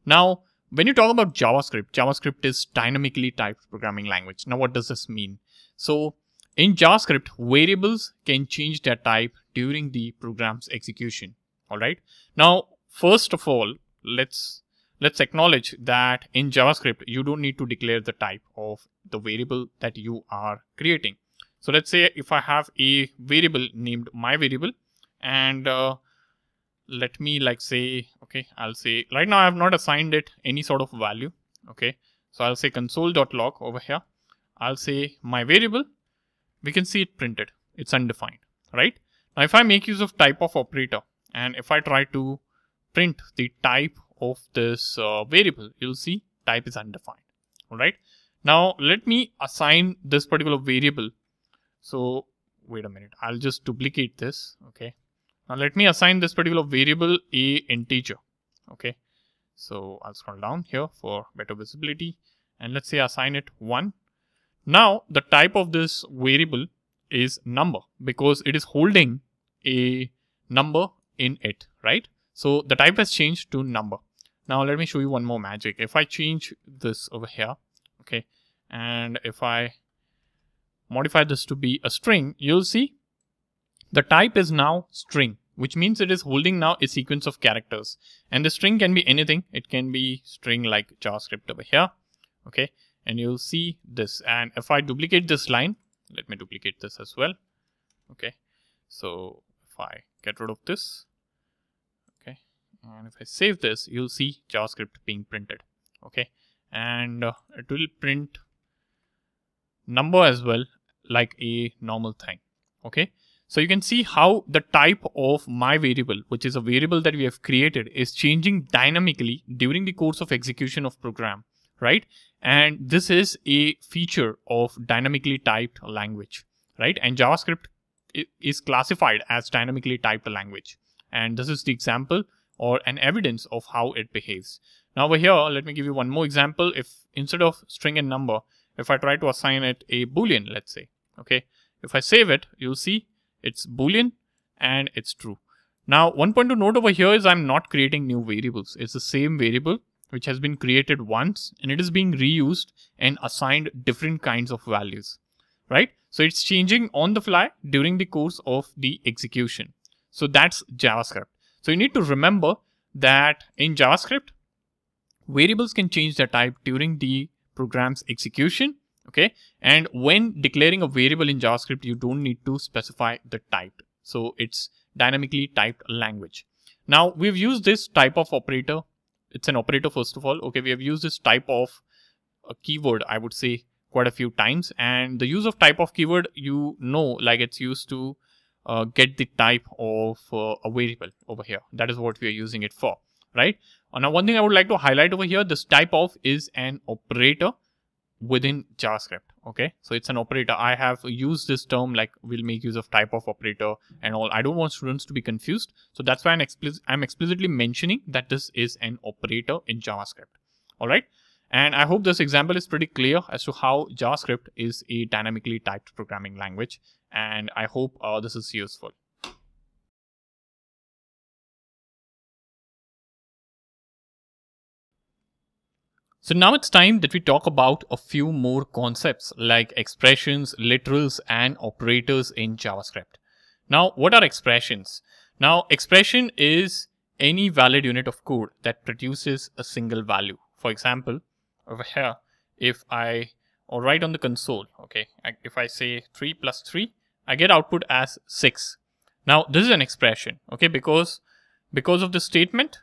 Speaker 1: Now, when you talk about JavaScript, JavaScript is dynamically typed programming language. Now, what does this mean? So in JavaScript, variables can change their type during the program's execution. All right. Now, first of all, let's acknowledge that in JavaScript, you don't need to declare the type of the variable that you are creating. So let's say if I have a variable named my variable, and let me like say, okay, I'll say right now I have not assigned it any sort of value. Okay, so I'll say console.log over here. I'll say my variable. We can see it printed. It's undefined, right? Now, if I make use of type of operator and if I try to print the type of this variable, you'll see type is undefined. All right. Now let me assign this particular variable. So wait a minute. I'll just duplicate this. Okay. Now let me assign this particular variable a integer. Okay, so I'll scroll down here for better visibility and let's say assign it 1. Now the type of this variable is number because it is holding a number in it, right? So the type has changed to number. Now let me show you one more magic. If I change this over here, okay, and if I modify this to be a string, you'll see the type is now string, which means it is holding now a sequence of characters. And the string can be anything. It can be string like JavaScript over here. Okay. and you'll see this. And if I duplicate this line, let me duplicate this as well. Okay, so if I get rid of this, okay, and if I save this, you'll see JavaScript being printed. Okay, and it will print number as well, like a normal thing. Okay, so you can see how the type of my variable, which is a variable that we have created, is changing dynamically during the course of execution of program, right? And this is a feature of dynamically typed language, right? And JavaScript is classified as dynamically typed language. And this is the example or an evidence of how it behaves. Now over here, let me give you one more example. If instead of string and number, if I try to assign it a Boolean, let's say, okay, if I save it, you'll see it's Boolean and it's true. Now, one point to note over here is I'm not creating new variables. It's the same variable which has been created once, and it is being reused and assigned different kinds of values, right? So it's changing on the fly during the course of the execution. So that's JavaScript. So you need to remember that in JavaScript, variables can change their type during the program's execution. Okay, and when declaring a variable in JavaScript, you don't need to specify the type. So it's dynamically typed language. Now we've used this type of operator. It's an operator first of all. Okay, we have used this type of a keyword, I would say, quite a few times. And the use of type of keyword, you know, like it's used to get the type of a variable over here. That is what we are using it for, right? Now one thing I would like to highlight over here, this type of is an operator within JavaScript. Okay, so it's an operator. I have used this term like we'll make use of type of operator and all. I don't want students to be confused, so that's why I'm explicitly mentioning that this is an operator in JavaScript. All right, and I hope this example is pretty clear as to how JavaScript is a dynamically typed programming language, and I hope this is useful. So now it's time that we talk about a few more concepts like expressions, literals, and operators in JavaScript. Now, what are expressions? Now, expression is any valid unit of code that produces a single value. For example, over here, if I write on the console, okay, if I say 3 plus 3, I get output as 6. Now, this is an expression, okay, because of the statement,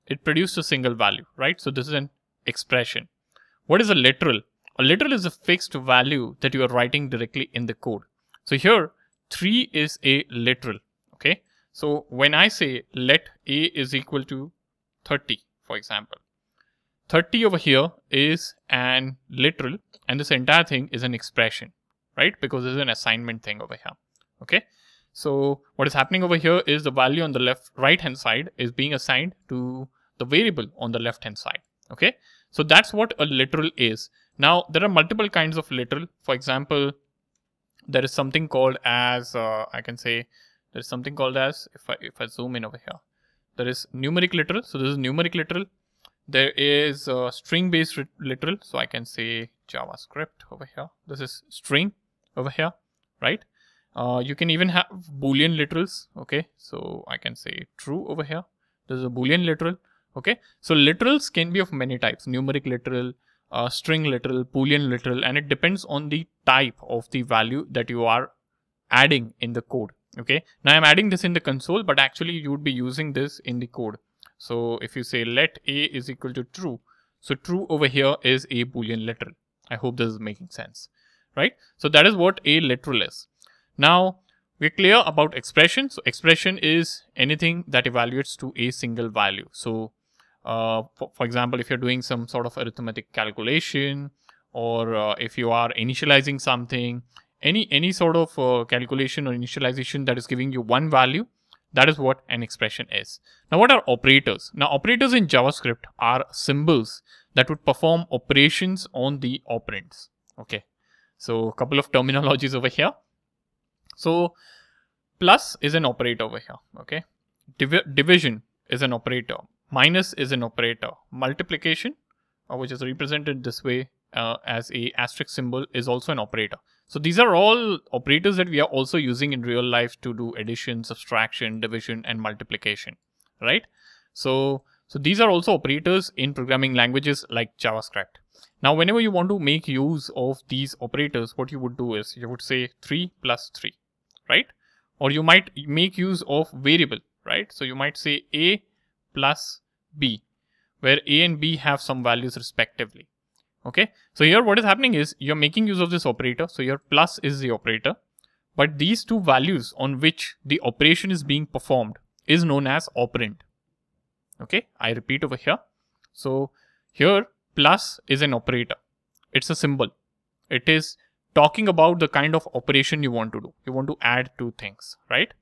Speaker 1: it produced a single value, right? So this is an expression. What is a literal? A literal is a fixed value that you are writing directly in the code. So here 3 is a literal. Okay, so when I say let a is equal to 30, for example, 30 over here is an literal, and this entire thing is an expression, right? Because there's an assignment thing over here. Okay, so what is happening over here is the value on the right hand side is being assigned to the variable on the left hand side. Okay, so that's what a literal is. Now there are multiple kinds of literal. For example, there is something called as I can say there is something called as, if I zoom in over here, there is numeric literal. So this is numeric literal. There is string based literal. So I can say JavaScript over here. This is string over here, right? You can even have Boolean literals. Okay, so I can say true over here. This is a Boolean literal. Okay, so literals can be of many types: numeric literal, string literal, Boolean literal, and it depends on the type of the value that you are adding in the code. Okay, now I'm adding this in the console, but actually you would be using this in the code. So if you say let a is equal to true, so true over here is a Boolean literal. I hope this is making sense, right? So that is what a literal is. Now we're clear about expression. So expression is anything that evaluates to a single value. So for example, if you're doing some sort of arithmetic calculation, or if you are initializing something, any sort of calculation or initialization that is giving you one value, that is what an expression is. Now, what are operators? Now, operators in JavaScript are symbols that would perform operations on the operands. Okay, so a couple of terminologies over here. So plus is an operator over here. Okay, division is an operator. Minus is an operator. Multiplication, which is represented this way as a asterisk symbol, is also an operator. So these are all operators that we are also using in real life to do addition, subtraction, division, and multiplication, right? So these are also operators in programming languages like JavaScript. Now, whenever you want to make use of these operators, what you would do is you would say 3 plus 3, right? Or you might make use of variable, right? So you might say A plus B, where A and B have some values respectively. Okay, so here what is happening is you're making use of this operator. So your plus is the operator, but these two values on which the operation is being performed is known as operand. Okay, I repeat over here. So here plus is an operator. It's a symbol. It is talking about the kind of operation you want to do. You want to add two things, right?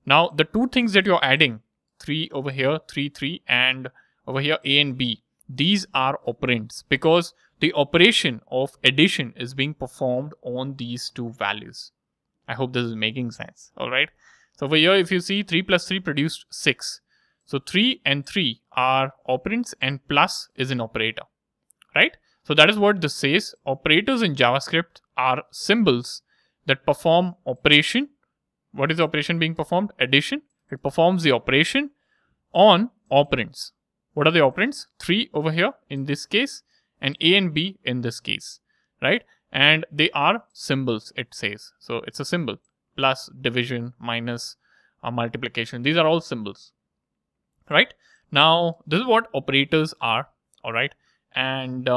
Speaker 1: Now the two things that you're adding, 3 over here, 3, and over here A and B, these are operands because the operation of addition is being performed on these two values. I hope this is making sense. All right. So over here, if you see 3 plus 3 produced 6. So 3 and 3 are operands and plus is an operator, right? So that is what this says. Operators in JavaScript are symbols that perform operation. What is the operation being performed? Addition. It performs the operation on operands. What are the operands? 3 over here in this case and A and B in this case, right? And they are symbols, it says. So it's a symbol. Plus, division, minus, multiplication. These are all symbols, right? Now, this is what operators are, all right? And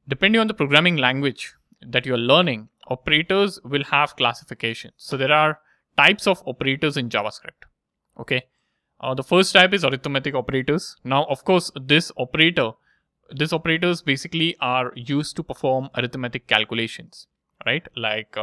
Speaker 1: depending on the programming language that you're learning, operators will have classifications. So there are types of operators in JavaScript, okay? The first type is arithmetic operators. Now, of course, these operators basically are used to perform arithmetic calculations, right? Like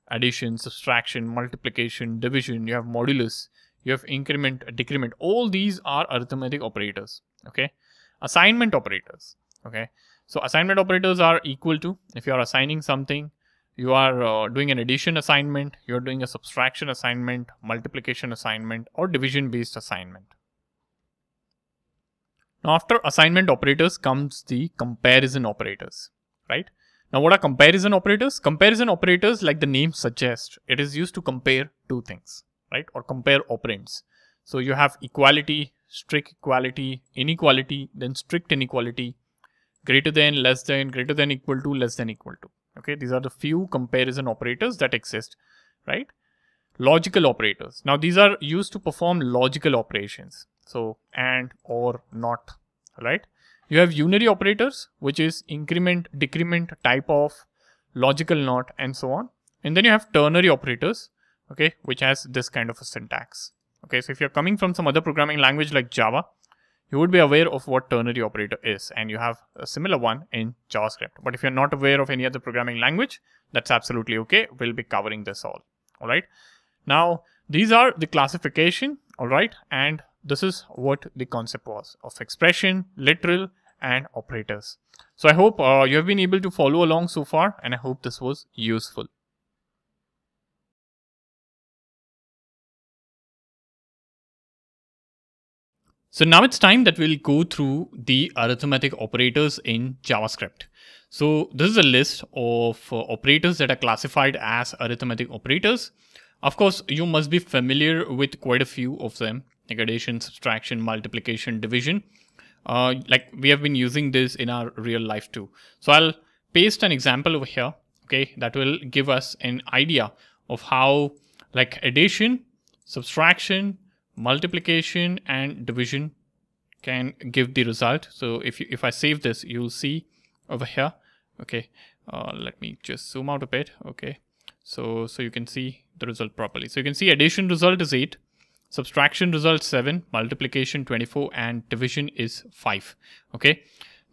Speaker 1: addition, subtraction, multiplication, division, you have modulus, you have increment, decrement. All these are arithmetic operators, okay? Assignment operators, okay? So assignment operators are equal to, if you are assigning something, you are doing an addition assignment, you're doing a subtraction assignment, multiplication assignment, or division based assignment. Now after assignment operators comes the comparison operators, right? Now what are comparison operators? Comparison operators, like the name suggests, it is used to compare two things, right? Or compare operands. So you have equality, strict equality, inequality, then strict inequality, greater than, less than, greater than, equal to, less than, equal to. Okay, these are the few comparison operators that exist, right? Logical operators. Now these are used to perform logical operations. So and, or, not, right? You have unary operators, which is increment, decrement type of logical not, and so on. And then you have ternary operators, okay, which has this kind of a syntax. Okay, so if you're coming from some other programming language like Java, you would be aware of what ternary operator is, and you have a similar one in JavaScript. But if you're not aware of any other programming language, that's absolutely okay. We'll be covering this all right? Now, these are the classification, all right? And this is what the concept was of expression, literal, and operators. So I hope you have been able to follow along so far, and I hope this was useful. So now it's time that we'll go through the arithmetic operators in JavaScript. So this is a list of operators that are classified as arithmetic operators. Of course, you must be familiar with quite a few of them, like addition, subtraction, multiplication, division. Like we have been using this in our real life too. So I'll paste an example over here, okay, that will give us an idea of how like addition, subtraction, multiplication, and division can give the result. So if I save this, you'll see over here, okay, let me just zoom out a bit, okay, so you can see the result properly. So you can see addition result is 8, subtraction result 7, multiplication 24, and division is 5. Okay,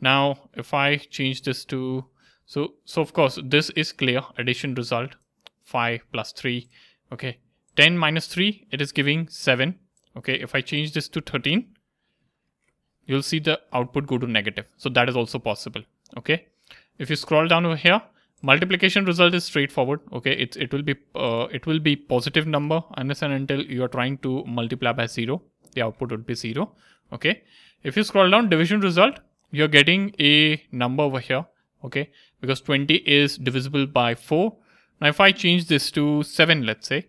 Speaker 1: now if I change this to, so of course this is clear, addition result 5 plus 3, okay, 10 minus 3, it is giving 7. Okay, if I change this to 13, you'll see the output go to negative. So that is also possible. Okay, if you scroll down over here, multiplication result is straightforward. Okay, it will be positive number unless and until you are trying to multiply by 0. The output would be 0. Okay, if you scroll down, division result, you're getting a number over here. Okay, because 20 is divisible by 4. Now if I change this to 7, let's say,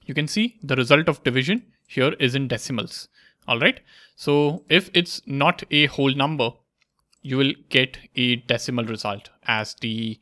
Speaker 1: you can see the result of division here is in decimals. All right, so if it's not a whole number, you will get a decimal result as the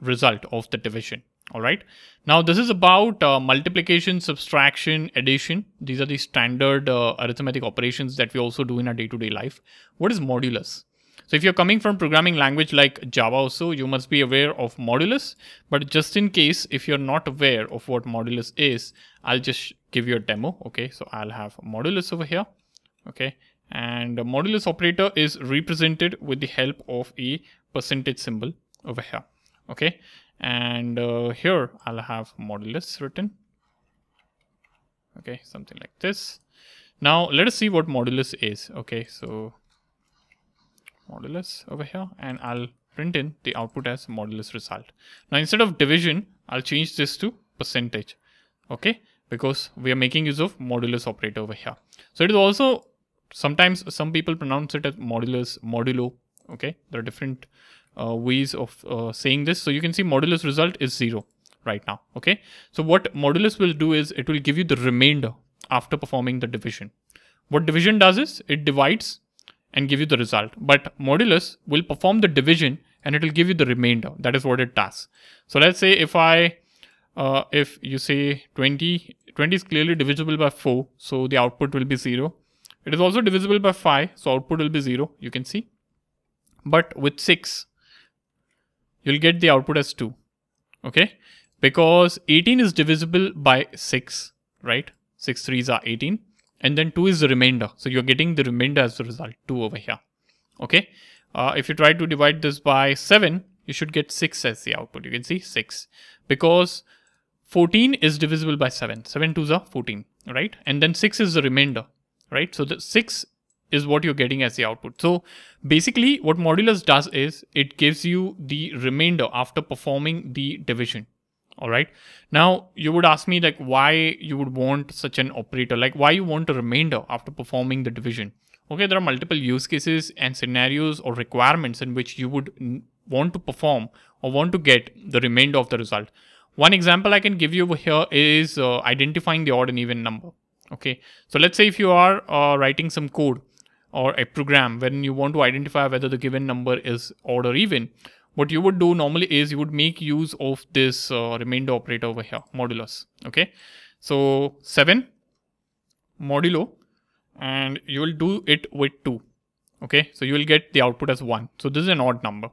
Speaker 1: result of the division. All right. Now this is about multiplication, subtraction, addition. These are the standard arithmetic operations that we also do in our day-to-day life. What is modulus? So if you're coming from programming language like Java also, you must be aware of modulus. But just in case, if you're not aware of what modulus is, I'll just give you a demo. Okay, so I'll have modulus over here. Okay, and the modulus operator is represented with the help of a percentage symbol over here. Okay, and here I'll have modulus written. Okay, something like this. Now let us see what modulus is. Okay, so modulus over here, and I'll print in the output as modulus result. Now instead of division, I'll change this to percentage. Okay, because we are making use of modulus operator over here. So it is also, sometimes some people pronounce it as modulus, modulo. Okay, there are different ways of saying this. So you can see modulus result is 0 right now. Okay, so what modulus will do is it will give you the remainder after performing the division. What division does is it divides and give you the result, but modulus will perform the division and it will give you the remainder. That is what it does. So let's say if you say 20 is clearly divisible by 4, so the output will be 0. It is also divisible by 5, so output will be 0, you can see. But with 6, you'll get the output as 2. Okay, because 18 is divisible by 6, right? 6 3s are 18. And then 2 is the remainder. So you're getting the remainder as the result, 2 over here. Okay. If you try to divide this by 7, you should get 6 as the output. You can see 6. Because 14 is divisible by 7. 7 2s are 14, right? And then 6 is the remainder, right? So the 6 is what you're getting as the output. So basically what modulus does is it gives you the remainder after performing the division. All right. Now you would ask me like why you would want such an operator, like why you want a remainder after performing the division. Okay, there are multiple use cases and scenarios or requirements in which you would want to perform or want to get the remainder of the result. One example I can give you over here is identifying the odd and even number. Okay, so let's say if you are writing some code or a program when you want to identify whether the given number is odd or even, what you would do normally is you would make use of this remainder operator over here, modulus. Okay, so 7 modulo, and you will do it with 2. Okay, so you will get the output as 1. So this is an odd number.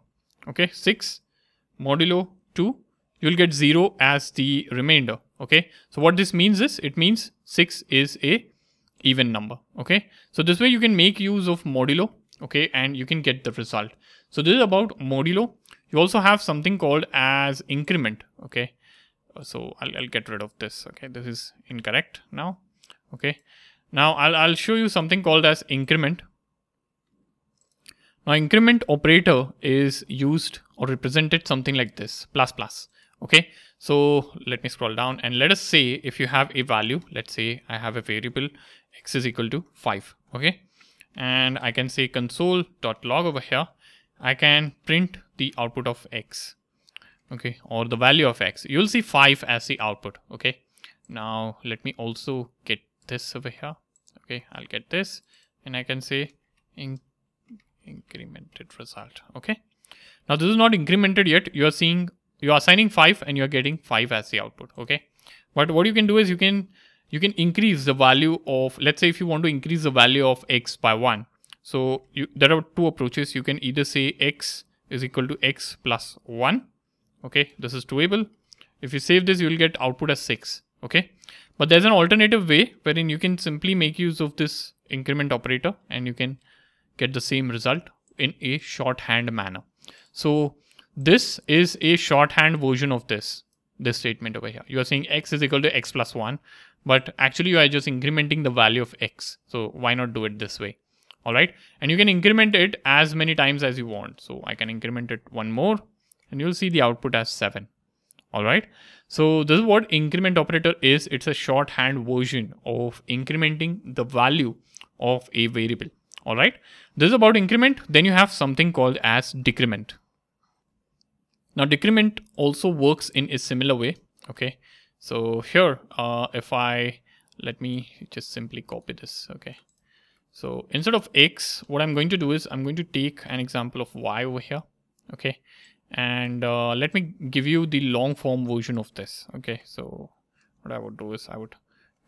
Speaker 1: Okay, 6 modulo 2, you will get 0 as the remainder. Okay, so what this means is it means 6 is a even number. Okay, so this way you can make use of modulo. Okay, and you can get the result. So this is about modulo. You also have something called as increment. Okay, so I'll get rid of this. Okay, this is incorrect now. Okay, now I'll show you something called as increment. Now increment operator is used or represented something like this, plus plus. Okay, so let me scroll down and let us say if you have a value, let's say I have a variable x is equal to 5. Okay, and I can say console.log over here. I can print the output of x, okay, or the value of x. You'll see 5 as the output. Okay, now let me also get this over here. Okay, I'll get this and I can say incremented result. Okay, now this is not incremented yet. You are assigning 5 and you're getting 5 as the output. Okay, but what you can do is you can increase the value of, let's say if you want to increase the value of x by 1. So there are two approaches. You can either say x is equal to x plus 1. Okay, this is doable. If you save this, you will get output as 6. Okay, but there's an alternative way wherein you can simply make use of this increment operator and you can get the same result in a shorthand manner. So this is a shorthand version of this statement over here. You are saying x is equal to x plus 1, but actually you are just incrementing the value of x. So why not do it this way? All right, and you can increment it as many times as you want. So I can increment it one more and you'll see the output as 7. All right, so this is what increment operator is. It's a shorthand version of incrementing the value of a variable. All right, this is about increment. Then you have something called as decrement. Now decrement also works in a similar way. Okay, so here let me just simply copy this. Okay, So instead of X, what I'm going to do is I'm going to take an example of Y over here. Okay. And let me give you the long form version of this. Okay. So what I would do is I would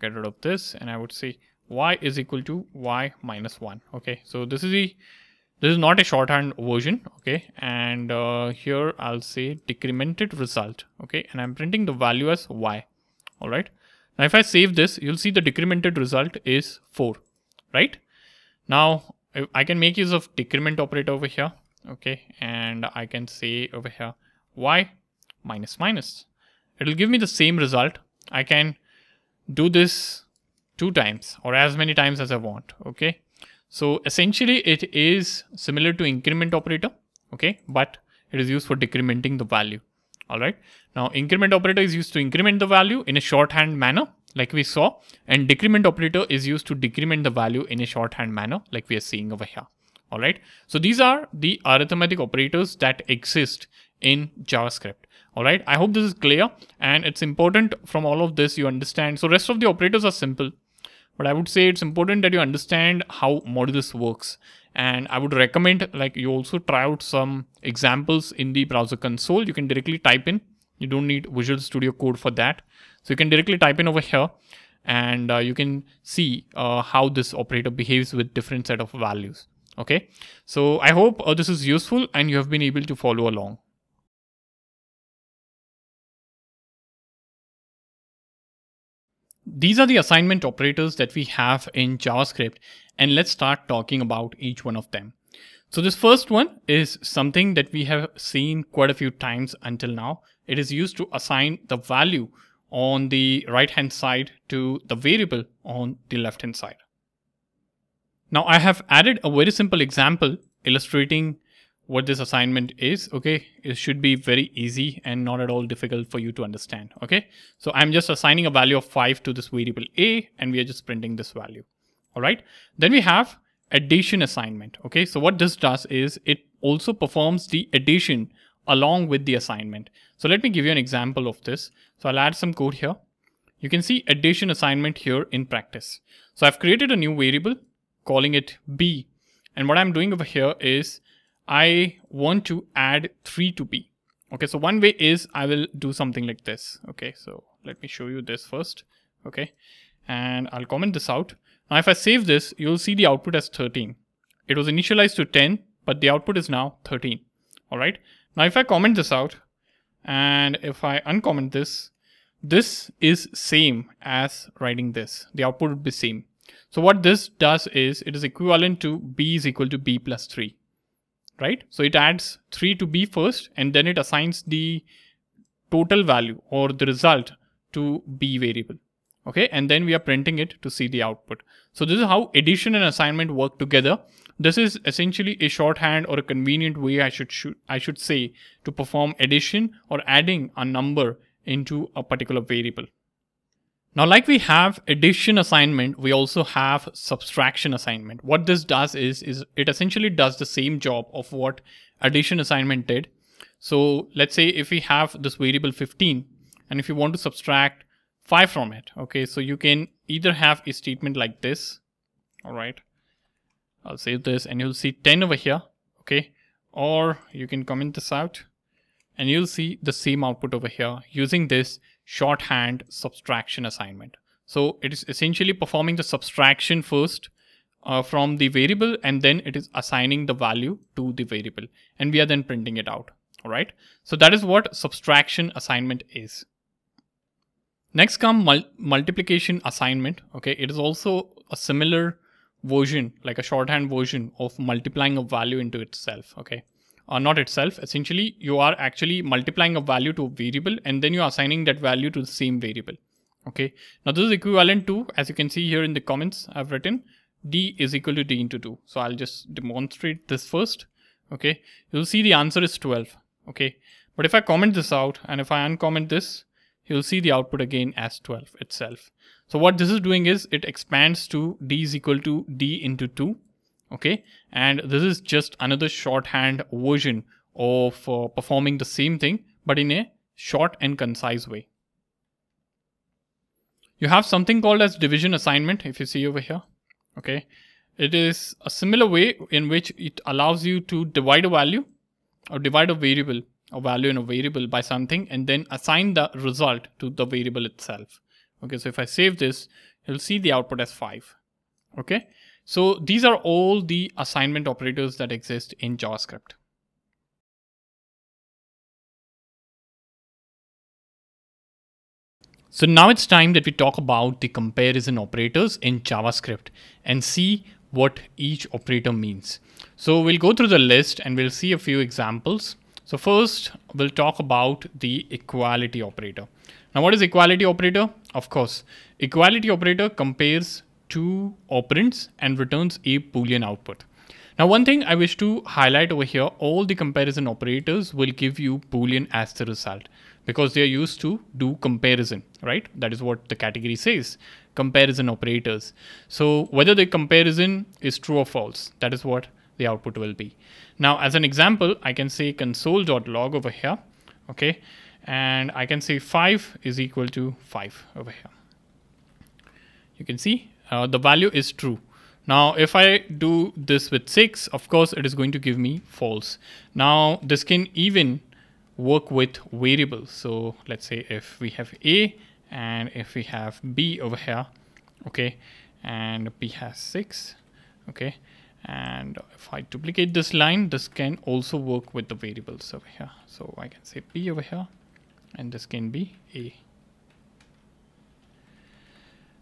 Speaker 1: get rid of this and I would say Y is equal to Y minus 1. Okay. So this is not a shorthand version. Okay. And here I'll say decremented result. Okay. And I'm printing the value as Y. All right. Now if I save this, you'll see the decremented result is 4, right? Now I can make use of decrement operator over here. Okay. And I can say over here, Y minus minus. It'll give me the same result. I can do this 2 times or as many times as I want. Okay. So essentially it is similar to increment operator. Okay. But it is used for decrementing the value. All right. Now increment operator is used to increment the value in a shorthand manner like we saw, and decrement operator is used to decrement the value in a shorthand manner like we are seeing over here. All right. So these are the arithmetic operators that exist in JavaScript. All right. I hope this is clear, and it's important from all of this you understand. So rest of the operators are simple, but I would say it's important that you understand how modulus works. And I would recommend like you also try out some examples in the browser console. You can directly type in. You don't need Visual Studio Code for that. So you can directly type in over here and you can see how this operator behaves with different set of values. Okay. So I hope this is useful and you have been able to follow along. These are the assignment operators that we have in JavaScript, and let's start talking about each one of them. So this first one is something that we have seen quite a few times until now. It is used to assign the value on the right hand side to the variable on the left hand side. Now I have added a very simple example illustrating what this assignment is. Okay, it should be very easy and not at all difficult for you to understand. Okay, so I'm just assigning a value of 5 to this variable a, and we are just printing this value. All right, then we have addition assignment. Okay, so what this does is it also performs the addition along with the assignment. So let me give you an example of this. So I'll add some code here. You can see addition assignment here in practice. So I've created a new variable calling it b, and what I'm doing over here is I want to add 3 to b. Okay, so one way is I will do something like this. Okay, so let me show you this first. Okay, and I'll comment this out. Now if I save this, you'll see the output as 13. It was initialized to 10, but the output is now 13. All right, now if I comment this out and if I uncomment this, this is same as writing this. The output would be same. So what this does is it is equivalent to b is equal to b plus 3. Right? So it adds 3 to b first, and then it assigns the total value or the result to b variable. Okay, and then we are printing it to see the output. So this is how addition and assignment work together. This is essentially a shorthand or a convenient way I should say to perform addition or adding a number into a particular variable. Now, like we have addition assignment, we also have subtraction assignment. What this does is it essentially does the same job of what addition assignment did. So let's say if we have this variable 15, and if you want to subtract 5 from it, okay, so you can either have a statement like this. All right, I'll save this and you'll see 10 over here. Okay, or you can comment this out and you'll see the same output over here using this shorthand subtraction assignment. So it is essentially performing the subtraction first from the variable, and then it is assigning the value to the variable, and we are then printing it out. All right. So that is what subtraction assignment is. Next come multiplication assignment. Okay. It is also a similar version, like a shorthand version of multiplying a value into itself. Okay. Not itself. Essentially, you are actually multiplying a value to a variable and then you're assigning that value to the same variable. Okay. Now this is equivalent to, as you can see here in the comments I've written, d is equal to d into 2. So I'll just demonstrate this first. Okay. You'll see the answer is 12. Okay. But if I comment this out and if I uncomment this, you'll see the output again as 12 itself. So what this is doing is it expands to d is equal to d into 2. Okay, and this is just another shorthand version of performing the same thing, but in a short and concise way. You have something called as division assignment, if you see over here. Okay, It is a similar way in which it allows you to divide a value or divide a variable, a value in a variable by something, and then assign the result to the variable itself. Okay, so if I save this, you'll see the output as 5. Okay, so these are all the assignment operators that exist in JavaScript. So now it's time that we talk about the comparison operators in JavaScript and see what each operator means. So we'll go through the list and we'll see a few examples. So first, we'll talk about the equality operator. Now, what is equality operator? Of course, equality operator compares two operands and returns a Boolean output. Now, one thing I wish to highlight over here, all the comparison operators will give you Boolean as the result because they are used to do comparison, right? That is what the category says, comparison operators. So whether the comparison is true or false, that is what the output will be. Now, as an example, I can say console.log over here, okay? And I can say 5 is equal to 5 over here. You can see the value is true. Now, if I do this with 6, of course, it is going to give me false. Now, this can even work with variables. So let's say if we have A and if we have B over here, okay, and B has 6, okay, and if I duplicate this line, this can also work with the variables over here. So I can say B over here, and this can be A.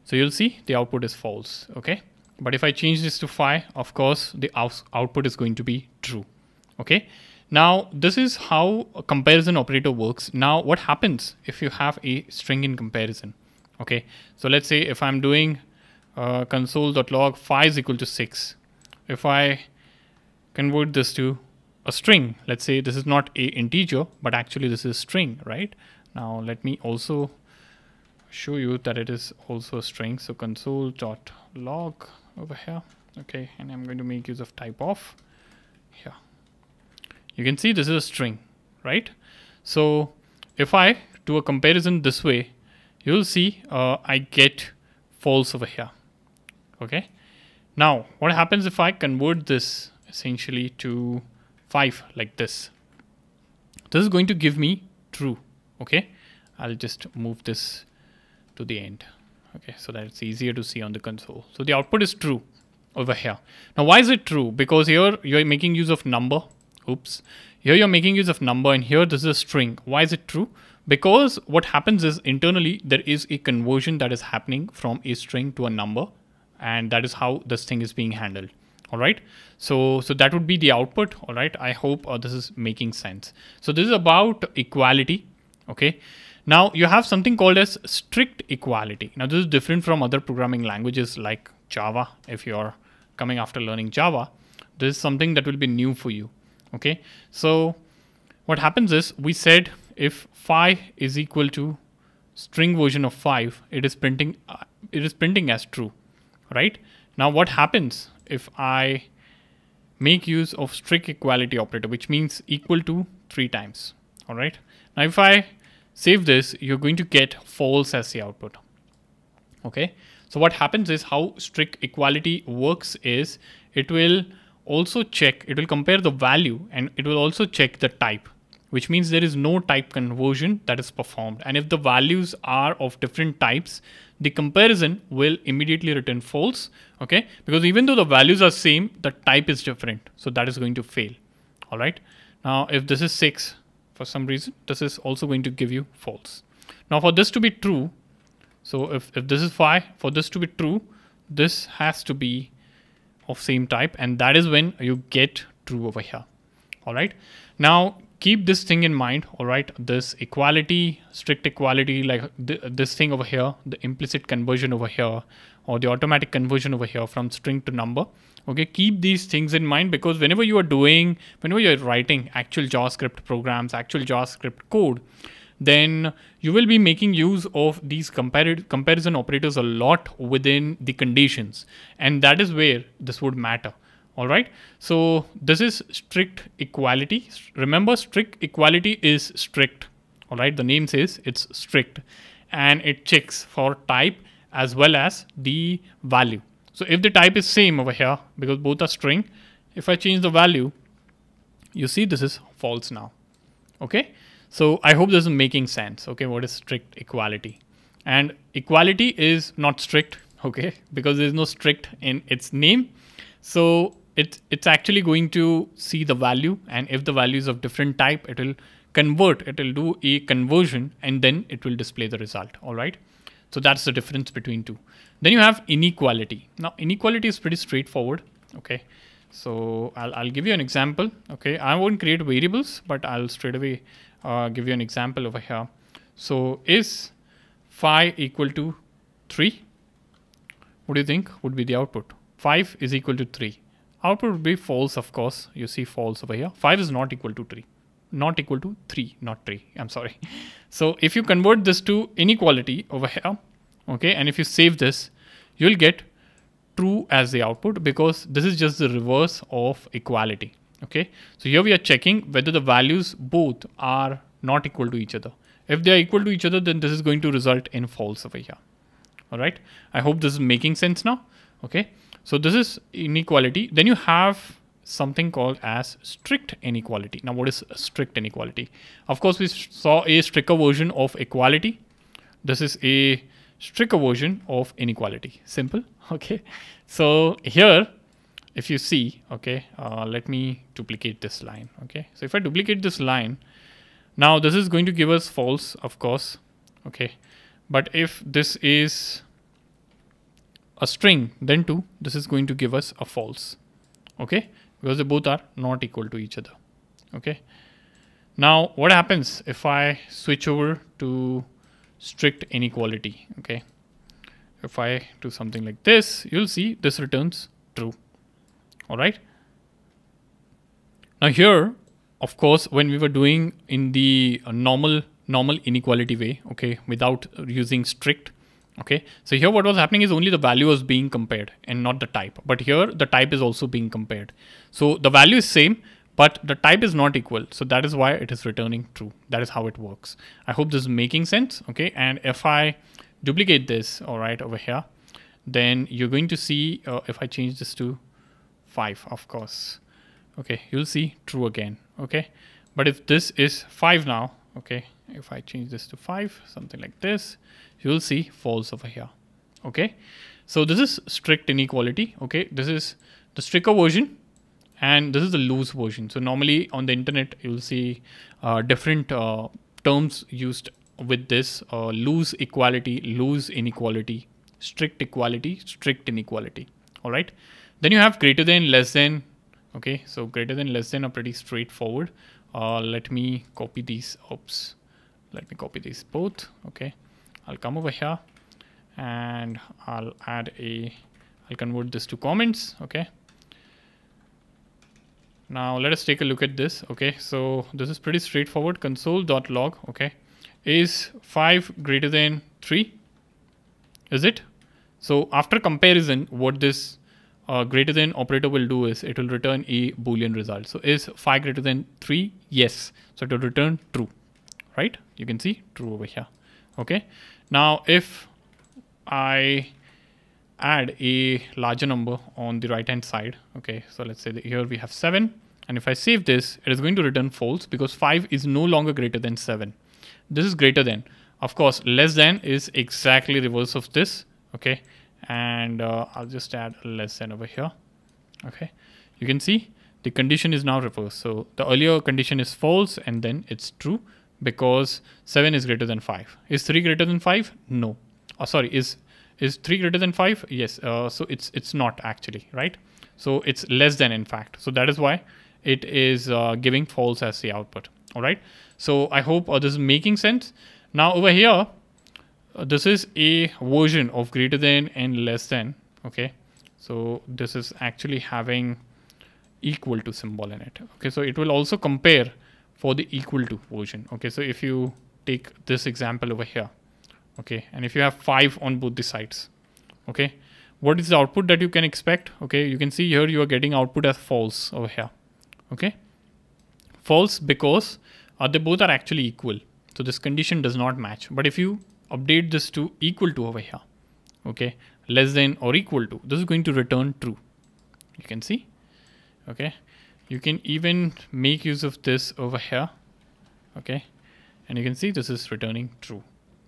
Speaker 1: So you'll see the output is false, okay? But if I change this to 5, of course, the output is going to be true, okay? Now, this is how a comparison operator works. Now, what happens if you have a string in comparison, okay? So let's say if I'm doing console.log 5 is equal to 6. If I convert this to a string, let's say this is not a integer, but actually this is string, right? Now, let me also show you that it is also a string. So console.log over here, okay, and I'm going to make use of type of here. You can see this is a string, right? So if I do a comparison this way, you'll see I get false over here, okay? Now, what happens if I convert this essentially to 5 like this? This is going to give me true, okay? I'll just move this to the end, okay, so that it's easier to see on the console. So the output is true over here. Now, why is it true? Because here you're making use of number. Oops. Here you're making use of number and here this is a string. Why is it true? Because what happens is internally there is a conversion that is happening from a string to a number, and that is how this thing is being handled. All right. So that would be the output. All right. I hope this is making sense. So this is about equality. Okay. Now you have something called as strict equality. Now this is different from other programming languages like Java. If you're coming after learning Java, this is something that will be new for you. Okay. So what happens is we said if 5 is equal to string version of 5, it is printing as true, right? Now what happens if I make use of strict equality operator, which means equal to 3 times. All right. Now if I save this, you're going to get false as the output. Okay. So what happens is how strict equality works is it will also check, it will compare the value and it will also check the type, which means there is no type conversion that is performed. And if the values are of different types, the comparison will immediately return false. Okay. Because even though the values are same, the type is different. So that is going to fail. All right. Now, if this is 6, for some reason, this is also going to give you false. Now for this to be true, so if this is 5, for this to be true, this has to be of same type, and that is when you get true over here. All right. Now keep this thing in mind. All right. This equality, strict equality, like this thing over here, the implicit conversion over here, or the automatic conversion over here from string to number. Okay. Keep these things in mind, because whenever you're writing actual JavaScript programs, actual JavaScript code, then you will be making use of these comparison operators a lot within the conditions. And that is where this would matter. All right. So this is strict equality. Remember, strict equality is strict. All right. The name says it's strict, and it checks for type as well as the value. So if the type is same over here, because both are string, if I change the value, you see this is false now. Okay. So I hope this is making sense. Okay. What is strict equality? And equality is not strict. Okay. Because there's no strict in its name. So it's actually going to see the value, and if the value is of different type, it will convert, it will do a conversion, and then it will display the result. All right. So that's the difference between two. Then you have inequality. Now inequality is pretty straightforward. Okay. So I'll give you an example. Okay. I won't create variables, but I'll straight away give you an example over here. So is 5 equal to 3? What do you think would be the output? 5 is equal to 3. Output would be false, of course. You see false over here. 5 is not equal to 3. Not equal to 3, not 3. I'm sorry. So if you convert this to inequality over here, okay, and if you save this, you'll get true as the output, because this is just the reverse of equality. Okay. So here we are checking whether the values both are not equal to each other. If they are equal to each other, then this is going to result in false over here. All right. I hope this is making sense now. Okay. So this is inequality. Then you have something called as strict inequality. Now what is strict inequality? Of course, we saw a stricter version of equality. This is a stricter version of inequality. Simple. Okay. So here, if you see, okay, let me duplicate this line. Okay. So if I duplicate this line, now this is going to give us false, of course. Okay. But if this is a string, then too, this is going to give us a false. Okay. Because they both are not equal to each other. Okay. Now what happens if I switch over to strict inequality? Okay. If I do something like this, you'll see this returns true. All right. Now here, of course, when we were doing in the normal inequality way, okay, without using strict, okay. So here what was happening is only the value was being compared and not the type. But here the type is also being compared. So the value is same, but the type is not equal. So that is why it is returning true. That is how it works. I hope this is making sense. Okay. And if I duplicate this, all right, over here, then you're going to see if I change this to 5, of course, okay, you'll see true again. Okay. But if this is 5 now, okay, if I change this to 5, something like this, you'll see false over here. Okay. So this is strict inequality. Okay. This is the stricter version and this is the loose version. So normally on the internet, you'll see different terms used with this loose equality, loose inequality, strict equality, strict inequality. All right. Then you have greater than, less than. Okay. So greater than, less than are pretty straightforward. Let me copy these. Oops. Let me copy these both. Okay. I'll come over here and I'll convert this to comments. Okay. Now let us take a look at this. Okay. So this is pretty straightforward. Console.log. Okay. Is 5 greater than 3? Is it? So after comparison, what this greater than operator will do is it will return a Boolean result. So is 5 greater than 3? Yes. So it will return true, right? You can see true over here. Okay. Now if I add a larger number on the right hand side, okay, so let's say that here we have 7, and if I save this, it is going to return false because 5 is no longer greater than 7. This is greater than. Of course, less than is exactly reverse of this. Okay. And I'll just add less than over here. Okay. You can see the condition is now reversed. So the earlier condition is false and then it's true because 7 is greater than 5. Is 3 greater than 5? No. Oh, sorry. Is 3 greater than 5? Yes. So it's not actually, right? So it's less than, in fact. So that is why it is giving false as the output. All right. So I hope this is making sense. Now over here, this is a version of greater than and less than. Okay. So this is actually having equal to symbol in it. Okay. So it will also compare for the equal to version. Okay. So if you take this example over here, okay, and if you have 5 on both the sides, okay, what is the output that you can expect? Okay. You can see here you are getting output as false over here. Okay. False because they both are actually equal. So this condition does not match. But if you update this to equal to over here, okay, less than or equal to, this is going to return true. You can see, okay. You can even make use of this over here, okay. And you can see this is returning true,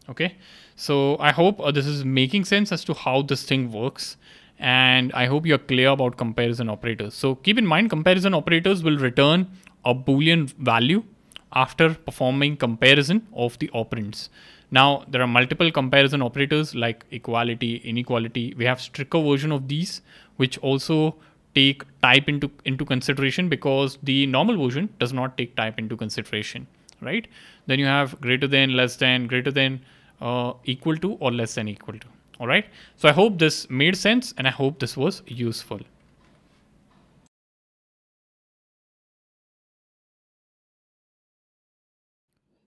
Speaker 1: okay. So I hope this is making sense as to how this thing works. And I hope you're clear about comparison operators. So keep in mind, comparison operators will return a Boolean value after performing comparison of the operands. Now, there are multiple comparison operators like equality, inequality. We have stricter version of these, which also take type into consideration, because the normal version does not take type into consideration, right? Then you have greater than, less than, greater than, equal to, or less than equal to. All right. So I hope this made sense, and I hope this was useful.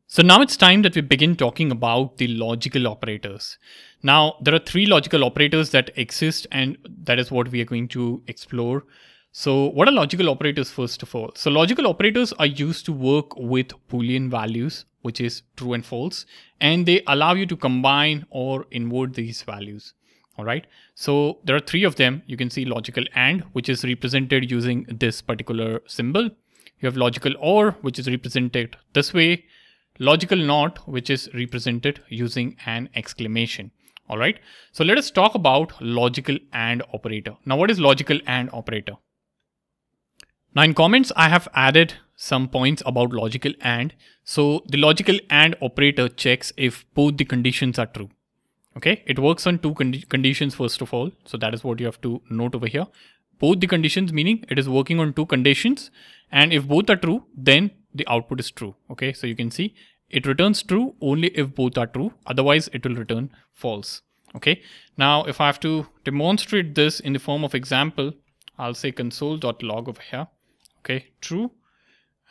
Speaker 1: So now it's time that we begin talking about the logical operators. Now, there are three logical operators that exist, and that is what we are going to explore. So what are logical operators first of all? So logical operators are used to work with Boolean values, which is true and false, and they allow you to combine or invert these values. All right. So there are three of them. You can see logical AND, which is represented using this particular symbol. You have logical OR, which is represented this way. Logical NOT, which is represented using an exclamation. All right. So let us talk about logical AND operator. Now, what is logical AND operator? Now in comments, I have added some points about logical AND. So the logical AND operator checks if both the conditions are true. Okay, it works on two conditions first of all. So that is what you have to note over here. Both the conditions, meaning it is working on two conditions. And if both are true, then the output is true. Okay, so you can see it returns true only if both are true. Otherwise, it will return false. Okay, now if I have to demonstrate this in the form of example, I'll say console.log over here. Okay, true.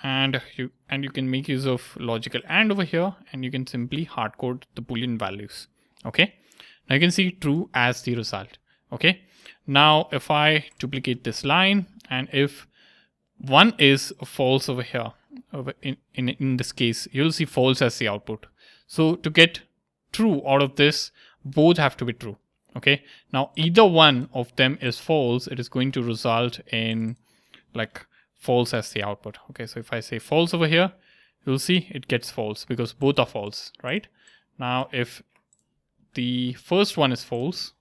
Speaker 1: And you can make use of logical AND over here, and you can simply hard code the Boolean values. Okay, now you can see true as the result. Okay, now if I duplicate this line, and if one is false over here, in this case, you'll see false as the output. So to get true out of this, both have to be true. Okay, now either one of them is false, it is going to result in like false as the output. Okay, so if I say false over here, you'll see it gets false because both are false, right? Now if the first one is false,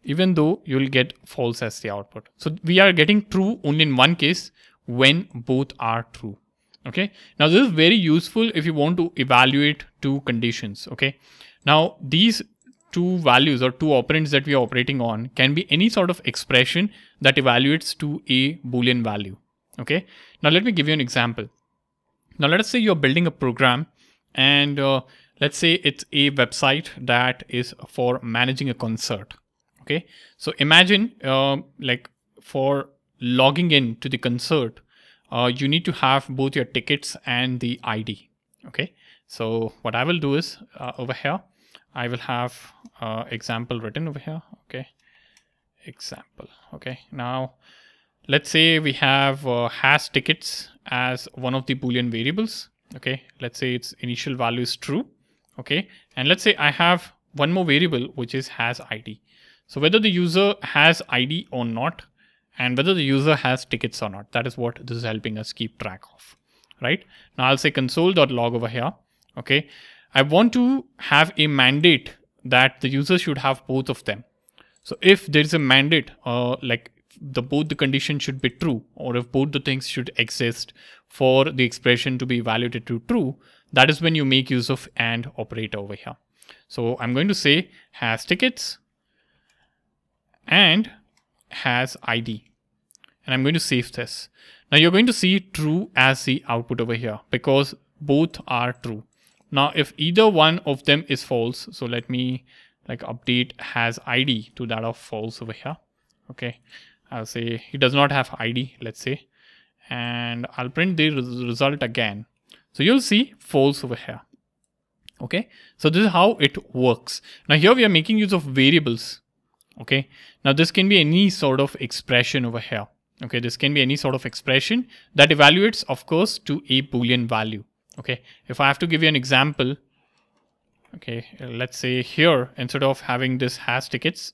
Speaker 1: even though you'll get false as the output. So we are getting true only in one case, when both are true. Okay, now this is very useful if you want to evaluate two conditions. Okay, now these two values or two operands that we are operating on can be any sort of expression that evaluates to a Boolean value. Okay, now let me give you an example. Now let us say you're building a program, and let's say it's a website that is for managing a concert. Okay, so imagine like for logging in to the concert, you need to have both your tickets and the ID. Okay, so what I will do is over here, I will have example written over here. Okay, example. Okay, now let's say we have has tickets as one of the Boolean variables. Okay, let's say its initial value is true. Okay, and let's say I have one more variable which is has ID. So whether the user has ID or not, and whether the user has tickets or not, that is what this is helping us keep track of, right? Now I'll say console.log over here. Okay, I want to have a mandate that the user should have both of them. So if there is a mandate, like both the conditions should be true, or if both the things should exist for the expression to be evaluated to true, that is when you make use of AND operator over here. So I'm going to say has tickets and has ID, and I'm going to save this. Now you're going to see true as the output over here because both are true. Now if either one of them is false, so let me like update has ID to that of false over here. Okay, I'll say he does not have ID, let's say, and I'll print the result again. So you'll see false over here. Okay, so this is how it works. Now here we are making use of variables. Okay, now this can be any sort of expression over here. Okay, this can be any sort of expression that evaluates, of course, to a Boolean value. Okay, if I have to give you an example, okay, let's say here, instead of having this has tickets,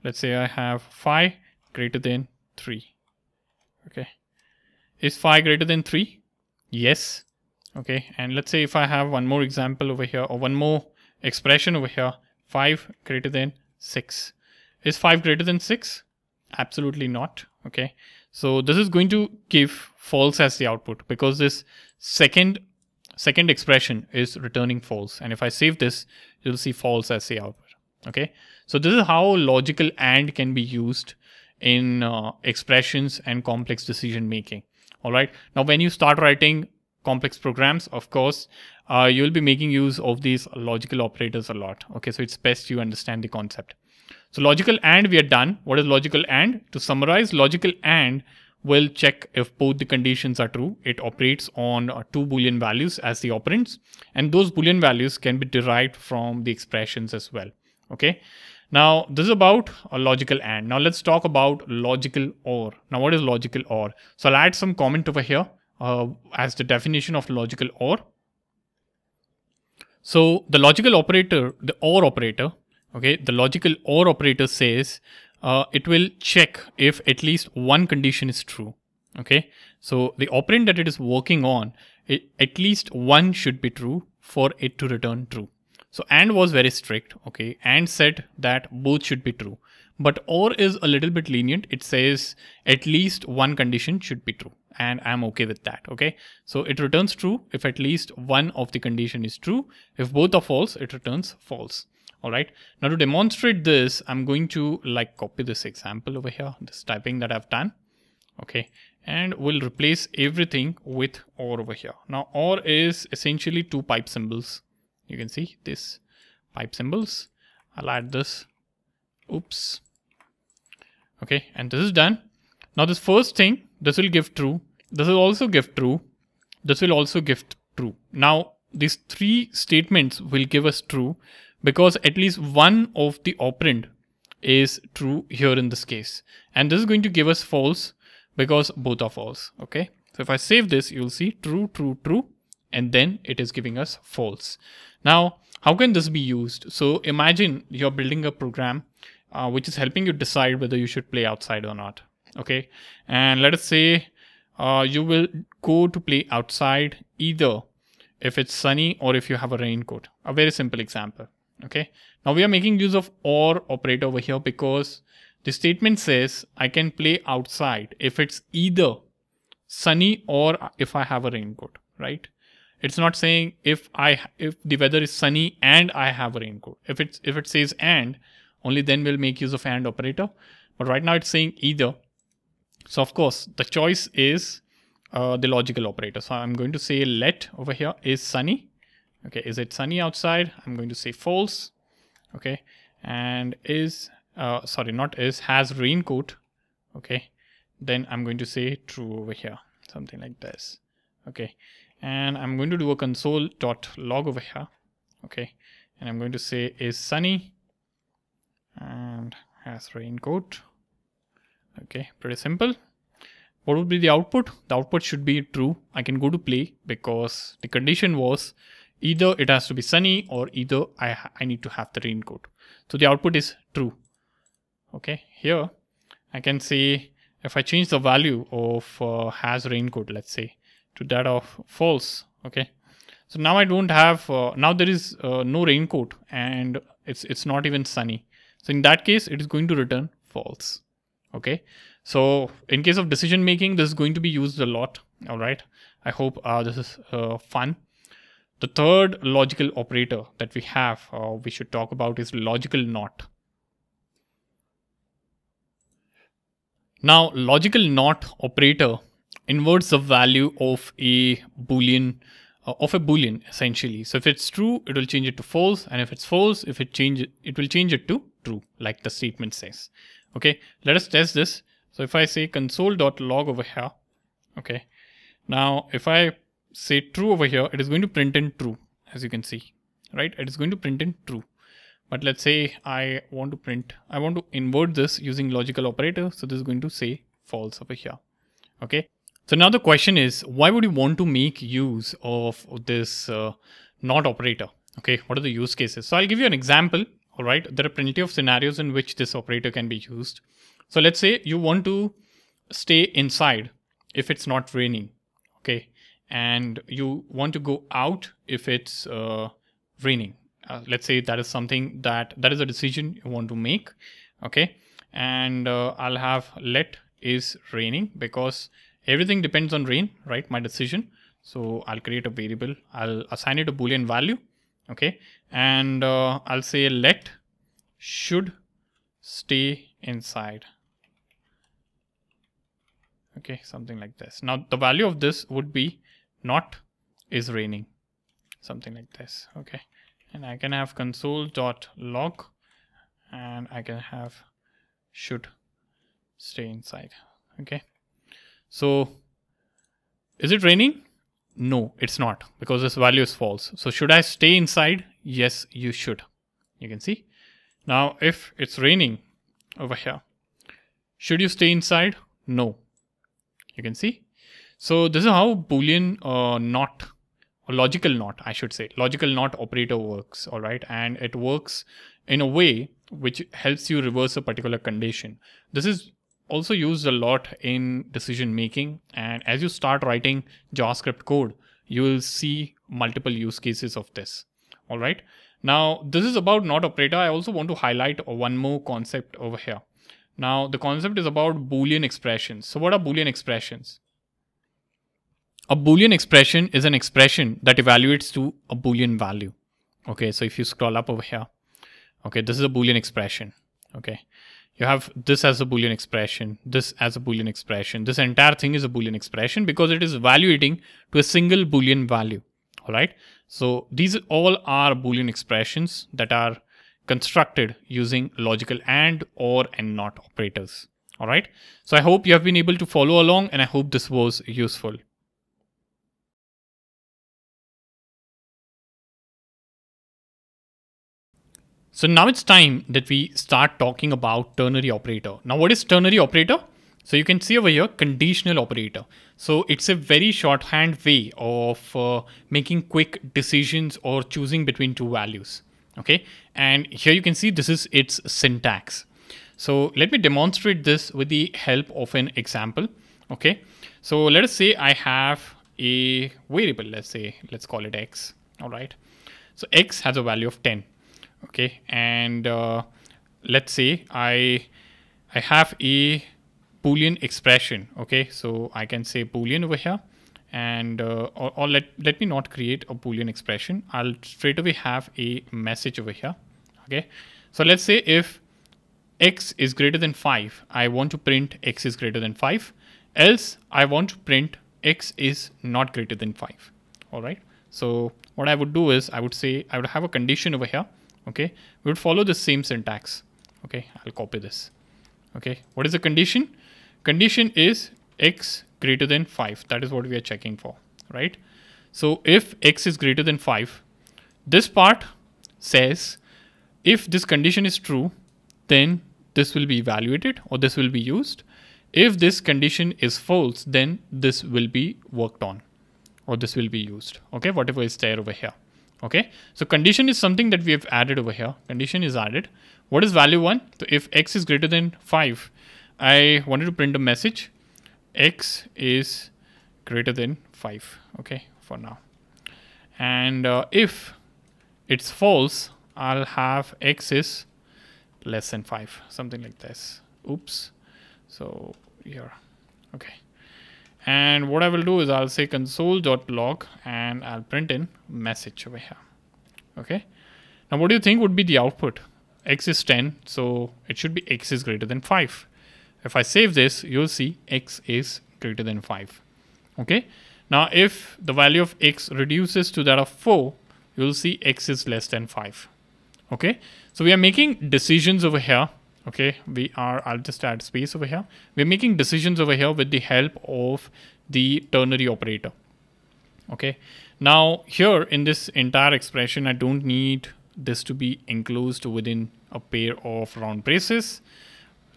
Speaker 1: let's say I have 5 greater than 3. Okay. Is 5 greater than 3? Yes. Okay. And let's say if I have one more example over here, or one more expression over here, 5 greater than 6. Is 5 greater than 6? Absolutely not. Okay. So this is going to give false as the output, because this second expression is returning false. And if I save this, you'll see false as the output. Okay. So this is how logical AND can be used in expressions and complex decision making. All right. Now, when you start writing complex programs, of course, you'll be making use of these logical operators a lot. Okay. So it's best you understand the concept. So logical AND, we are done. What is logical AND? To summarize, logical AND will check if both the conditions are true. It operates on 2 Boolean values as the operands, and those Boolean values can be derived from the expressions as well. Okay. Now this is about a logical AND. Now let's talk about logical OR. Now what is logical OR? So I'll add some comment over here as the definition of logical OR. So the logical operator, the OR operator, okay, the logical OR operator says it will check if at least one condition is true. Okay, so the operand that it is working on, at least one should be true for it to return true. So AND was very strict. Okay, AND said that both should be true, but OR is a little bit lenient. It says at least one condition should be true, and I'm okay with that. Okay, so it returns true if at least one of the condition is true. If both are false, it returns false. All right. Now to demonstrate this, I'm going to copy this example over here, this typing that I've done. Okay. And we'll replace everything with OR over here. Now OR is essentially 2 pipe symbols. You can see this pipe symbols. I'll add this. Oops. Okay. And this is done. Now this first thing, this will give true. This will also give true. This will also give true. Now these 3 statements will give us true, because at least one of the operand is true here in this case. And this is going to give us false because both are false. Okay. So if I save this, you'll see true, true, true, and then it is giving us false. Now, how can this be used? So imagine you're building a program which is helping you decide whether you should play outside or not. Okay. And let us say you will go to play outside either if it's sunny or if you have a raincoat. A very simple example. Okay. Now we are making use of OR operator over here because the statement says I can play outside if it's either sunny or if I have a raincoat, right? It's not saying if the weather is sunny and I have a raincoat. If it says and, only then we'll make use of AND operator. But right now it's saying either. So of course the choice is the logical operator. So I'm going to say let over here is sunny. Okay, is it sunny outside? I'm going to say false. Okay, and is, sorry, not is, has raincoat. Okay, then I'm going to say true over here, something like this. Okay, and I'm going to do a console.log over here. Okay, and I'm going to say is sunny and has raincoat. Okay, pretty simple. What would be the output? The output should be true. I can go to play because the condition was either it has to be sunny or either I need to have the raincoat. So the output is true. Okay, here I can say if I change the value of has raincoat, let's say, to that of false. Okay, so now I don't have, now there is no raincoat and it's not even sunny. So in that case, it is going to return false. Okay, so in case of decision making, this is going to be used a lot. All right, I hope this is fun. The third logical operator that we have, we should talk about is logical NOT. Now, logical NOT operator inverts the value of a Boolean, essentially. So if it's true, it will change it to false, and if it's false, it will change it to true, like the statement says. Okay, let us test this. So if I say console.log over here, okay, now if I say true over here, it is going to print in true, as you can see, right? It is going to print in true. But let's say I want to invert this using logical operator. So this is going to say false over here. Okay. So now the question is, why would you want to make use of this NOT operator? Okay. What are the use cases? So I'll give you an example All right, there are plenty of scenarios in which this operator can be used. So let's say you want to stay inside if it's not raining, okay, and you want to go out if it's raining. Let's say that is something that is a decision you want to make, okay, and I'll have let is raining because everything depends on rain, right? My decision. So I'll create a variable, I'll assign it a Boolean value, okay, and I'll say let should stay inside, okay, something like this. Now the value of this would be not is raining, something like this, okay, and I can have console.log and I can have should stay inside, okay. So is it raining? No, it's not, because this value is false. So should I stay inside? Yes, you should. You can see. Now if it's raining over here, should you stay inside? No. You can see. So this is how Boolean not, or logical not, I should say, logical not operator works, all right, and it works in a way which helps you reverse a particular condition. This is also used a lot in decision making, and as you start writing JavaScript code, you will see multiple use cases of this. All right. Now this is about not operator. I also want to highlight one more concept over here. Now the concept is about Boolean expressions. So what are Boolean expressions? A Boolean expression is an expression that evaluates to a Boolean value. Okay, so if you scroll up over here, okay, this is a Boolean expression. Okay, you have this as a Boolean expression, this as a Boolean expression. This entire thing is a Boolean expression because it is evaluating to a single Boolean value. All right, so these all are Boolean expressions that are constructed using logical and, or, and not operators. All right, so I hope you have been able to follow along, and I hope this was useful. So now it's time that we start talking about ternary operator. Now what is ternary operator? So you can see over here conditional operator. So it's a very shorthand way of making quick decisions or choosing between two values. Okay, and here you can see this is its syntax. So let me demonstrate this with the help of an example. Okay, so let us say I have a variable, let's call it x. All right, so x has a value of 10. Okay, and let's say I have a Boolean expression. Okay, so I can say Boolean over here, and or let me not create a Boolean expression. I'll straight away have a message over here. Okay, so let's say if x is greater than 5, I want to print x is greater than 5, else I want to print x is not greater than 5. All right, so what I would do is I would say I would have a condition over here. Okay, we would follow the same syntax. Okay, I'll copy this. Okay, what is the condition? Condition is x greater than 5. That is what we are checking for, right? So if x is greater than 5, this part says if this condition is true, then this will be evaluated or this will be used. If this condition is false, then this will be worked on or this will be used. Okay, whatever is there over here. Okay, so condition is something that we have added over here. Condition is added. What is value 1? So if x is greater than 5, I wanted to print a message. X is greater than 5. Okay, for now. And if it's false, I'll have x is less than 5. Something like this. Oops. So here. Okay. And what I will do is I'll say console.log and I'll print in message over here. Okay. Now what do you think would be the output? X is 10, so it should be x is greater than 5. If I save this, you'll see x is greater than 5. Okay. Now if the value of x reduces to that of 4, you'll see x is less than 5. Okay. So we are making decisions over here. Okay, I'll just add space over here. We're making decisions over here with the help of the ternary operator. Okay, now here in this entire expression, I don't need this to be enclosed within a pair of round braces.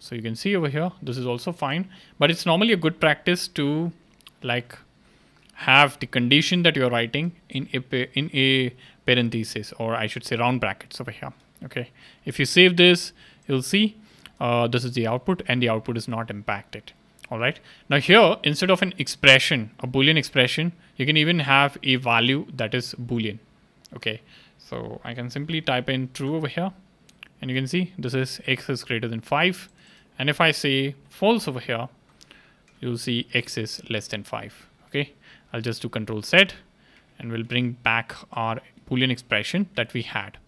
Speaker 1: So you can see over here, this is also fine, but it's normally a good practice to like have the condition that you're writing in a parenthesis, or I should say round brackets over here. Okay, if you save this, you'll see this is the output, and the output is not impacted. All right, now here, instead of an expression, a Boolean expression, you can even have a value that is Boolean. Okay, so I can simply type in true over here, and you can see this is x is greater than 5. And if I say false over here, you'll see x is less than 5. Okay, I'll just do Control Z, and we'll bring back our Boolean expression that we had.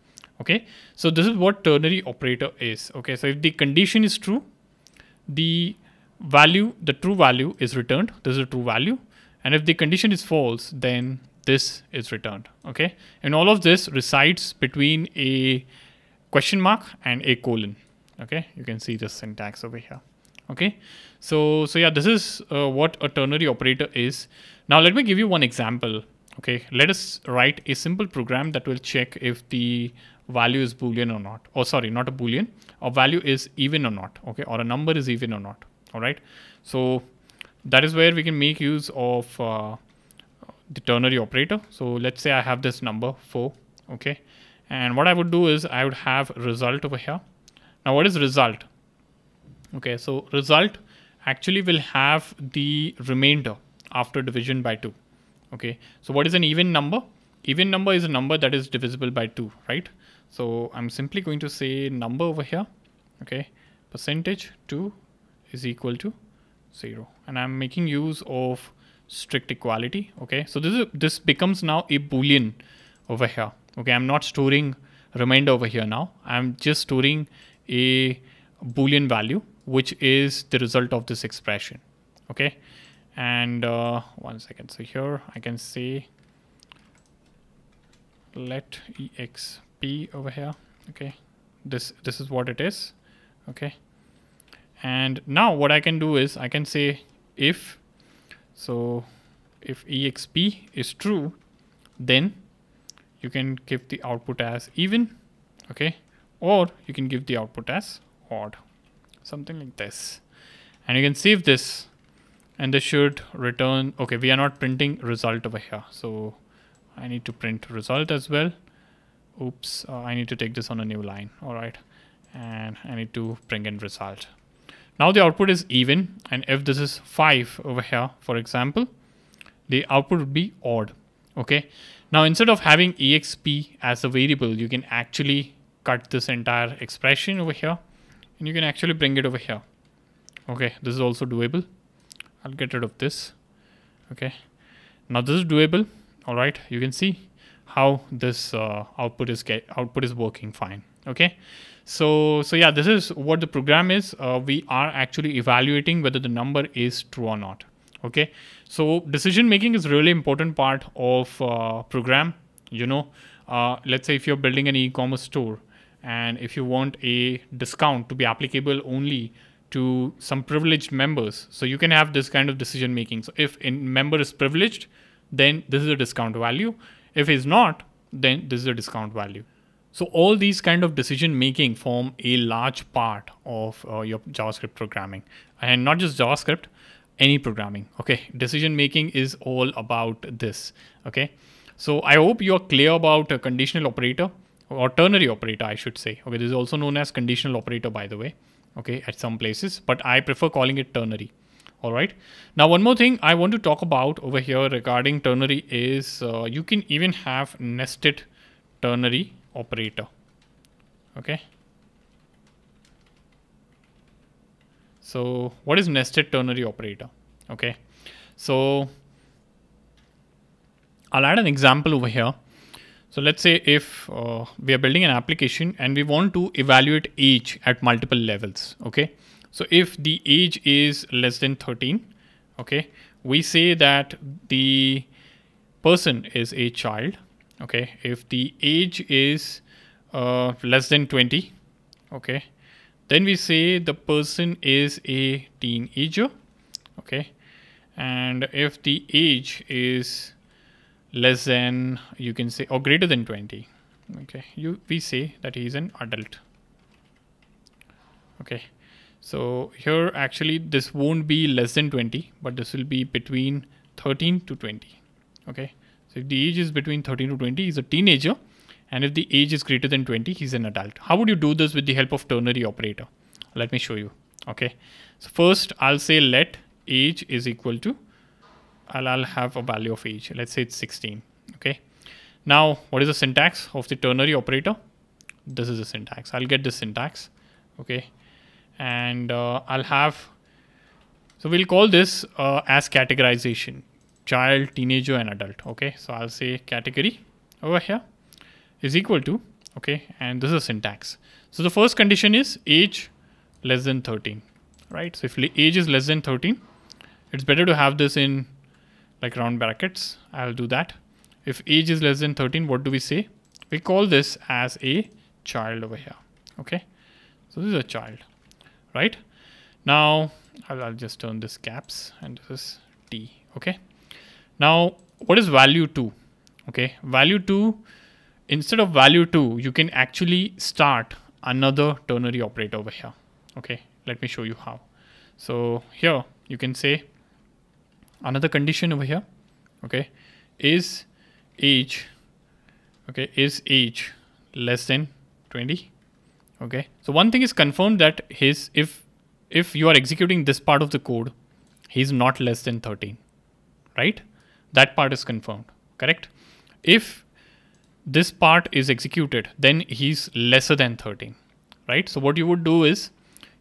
Speaker 1: Okay, so this is what ternary operator is. Okay, so if the condition is true, the true value is returned. This is a true value. And if the condition is false, then this is returned. Okay, and all of this resides between a question mark and a colon. Okay, you can see the syntax over here. Okay, so yeah, this is what a ternary operator is. Now let me give you one example. Okay, let us write a simple program that will check if the value is Boolean or not. Oh, sorry, not a Boolean. A value is even or not. Okay, or a number is even or not. All right, so that is where we can make use of the ternary operator. So let's say I have this number 4. Okay, and what I would do is I would have result over here. Now what is result? Okay, so result actually will have the remainder after division by 2. Okay, so what is an even number? Even number is a number that is divisible by 2, right? So I'm simply going to say number over here. Okay, percentage 2 is equal to 0, and I'm making use of strict equality. Okay, so this becomes now a Boolean over here. Okay, I'm not storing remainder over here now. I'm just storing a Boolean value, which is the result of this expression. Okay, and 1 second. So here I can say let exp over here. Okay, this is what it is. Okay, and now what I can do is I can say if exp is true, then you can give the output as even. Okay, or you can give the output as odd, something like this, and you can save this, and this should return. Okay, we are not printing result over here, so I need to print result as well. Oops, I need to take this on a new line. All right, and I need to bring in result. Now the output is even, and if this is 5 over here, for example, the output would be odd. Okay, now instead of having exp as a variable, you can actually cut this entire expression over here, and you can actually bring it over here. Okay, this is also doable. I'll get rid of this. Okay, now this is doable. All right, you can see how this output is working fine. Okay, so yeah, this is what the program is. We are actually evaluating whether the number is true or not. Okay, so decision making is really important part of program. You know, let's say if you're building an e-commerce store, and if you want a discount to be applicable only to some privileged members, so you can have this kind of decision making. So if a member is privileged, then this is a discount value. If he's not, then this is a discount value. So all these kind of decision making form a large part of your JavaScript programming, and not just JavaScript, any programming. Okay, decision making is all about this. Okay, so I hope you're clear about a conditional operator, or ternary operator, I should say. Okay, this is also known as conditional operator, by the way. Okay, at some places, but I prefer calling it ternary. All right. Now, one more thing I want to talk about over here regarding ternary is you can even have nested ternary operator. Okay. So what is nested ternary operator? Okay. So I'll add an example over here. So let's say if we are building an application and we want to evaluate age at multiple levels. Okay. So if the age is less than 13, okay, we say that the person is a child. Okay. If the age is less than 20, okay, then we say the person is a teenager. Okay. And if the age is less than, you can say, or greater than 20, okay, we say that he is an adult. Okay. So here actually this won't be less than 20, but this will be between 13 to 20. Okay, so if the age is between 13 to 20, he's a teenager. And if the age is greater than 20, he's an adult. How would you do this with the help of ternary operator? Let me show you. Okay, so first I'll say let age is equal to, I'll have a value of age. Let's say it's 16. Okay, now what is the syntax of the ternary operator? This is the syntax. I'll get this syntax. Okay, and I'll have, so we'll call this as categorization, child, teenager, and adult. Okay, so I'll say category over here is equal to, okay, and this is syntax. So the first condition is age less than 13, right? So if age is less than 13, it's better to have this in like round brackets. I'll do that. If age is less than 13, what do we say? We call this as a child over here. Okay, so this is a child, right? Now I'll just turn this caps and this is T. Okay, now what is value 2? Okay, value 2, instead of value 2, you can actually start another ternary operator over here. Okay, let me show you how. So here you can say another condition over here. Okay, is age, okay, is age less than 20? Okay, so one thing is confirmed that his, if you are executing this part of the code, he's not less than 13, right? That part is confirmed, correct? If this part is executed, then he's lesser than 13, right? So what you would do is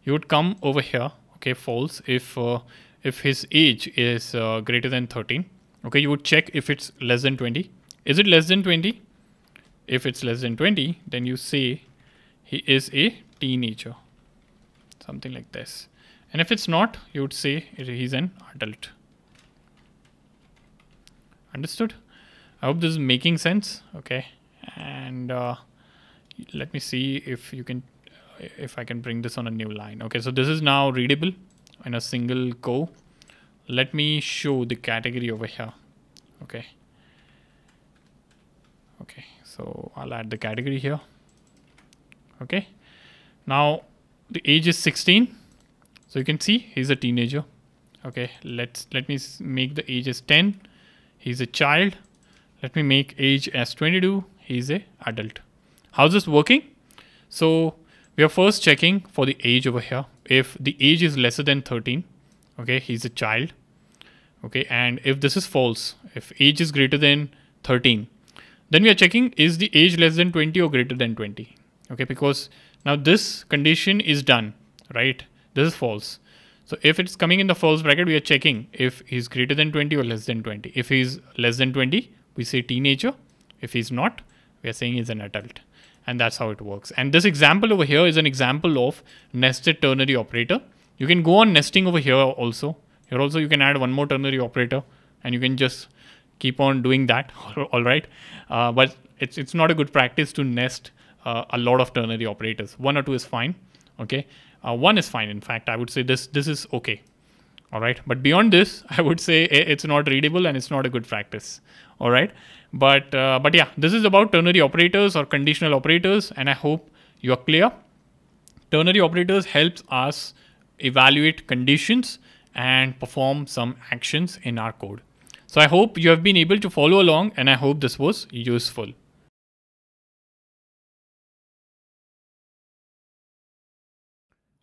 Speaker 1: you would come over here, okay, false, if his age is greater than 13, okay, you would check if it's less than 20. Is it less than 20? If it's less than 20, then you say he is a teenager, something like this. And if it's not, you would say he's an adult. Understood? I hope this is making sense. Okay, and let me see if you can, if I can bring this on a new line. Okay, so this is now readable in a single go. Let me show the category over here. Okay. Okay, so I'll add the category here. Okay, now the age is 16, so you can see he's a teenager. Okay, let me make the age as 10. He's a child. Let me make age as 22. He's a adult. How's this working? So we are first checking for the age over here. If the age is lesser than 13, okay, he's a child. Okay, and if this is false, if age is greater than 13, then we are checking is the age less than 20 or greater than 20. Okay, because now this condition is done, right? This is false. So if it's coming in the false bracket, we are checking if he's greater than 20 or less than 20. If he's less than 20, we say teenager. If he's not, we are saying he's an adult. And that's how it works. And this example over here is an example of nested ternary operator. You can go on nesting over here also. Here also you can add one more ternary operator and you can just keep on doing that. All right. But it's not a good practice to nest a lot of ternary operators. One or two is fine. Okay. One is fine. In fact, I would say this is okay. All right. But beyond this, I would say it's not readable and it's not a good practice. All right. But yeah, this is about ternary operators or conditional operators. And I hope you are clear. Ternary operators helps us evaluate conditions and perform some actions in our code. So I hope you have been able to follow along and I hope this was useful.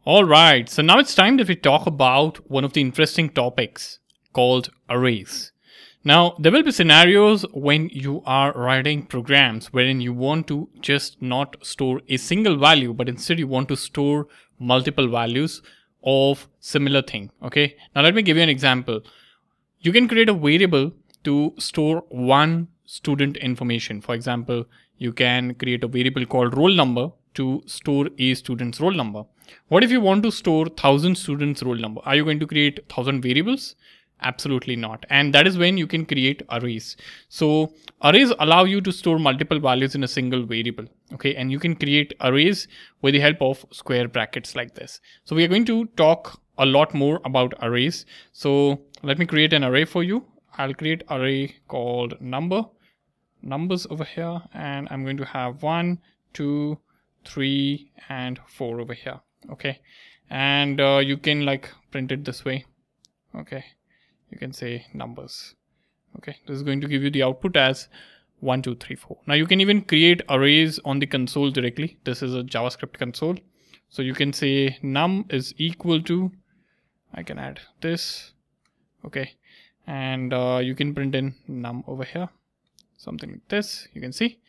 Speaker 1: All right, so now it's time that we talk about one of the interesting topics called arrays. Now, there will be scenarios when you are writing programs wherein you want to just not store a single value, but instead you want to store multiple values of similar thing. Okay, now let me give you an example. You can create a variable to store one student information. For example, you can create a variable called roll number to store a student's roll number. What if you want to store 1,000 students' roll number? Are you going to create 1,000 variables? Absolutely not. And that is when you can create arrays. So arrays allow you to store multiple values in a single variable. Okay, and you can create arrays with the help of square brackets like this. So we are going to talk a lot more about arrays. So let me create an array for you. I'll create array called numbers over here, and I'm going to have 1, 2, 3, and 4 over here. Okay, and you can like print it this way. Okay, you can say numbers. Okay, this is going to give you the output as 1, 2, 3, 4. Now you can even create arrays on the console directly. This is a JavaScript console. So you can say num is equal to, I can add this. Okay, and you can print in num over here, something like this, you can see,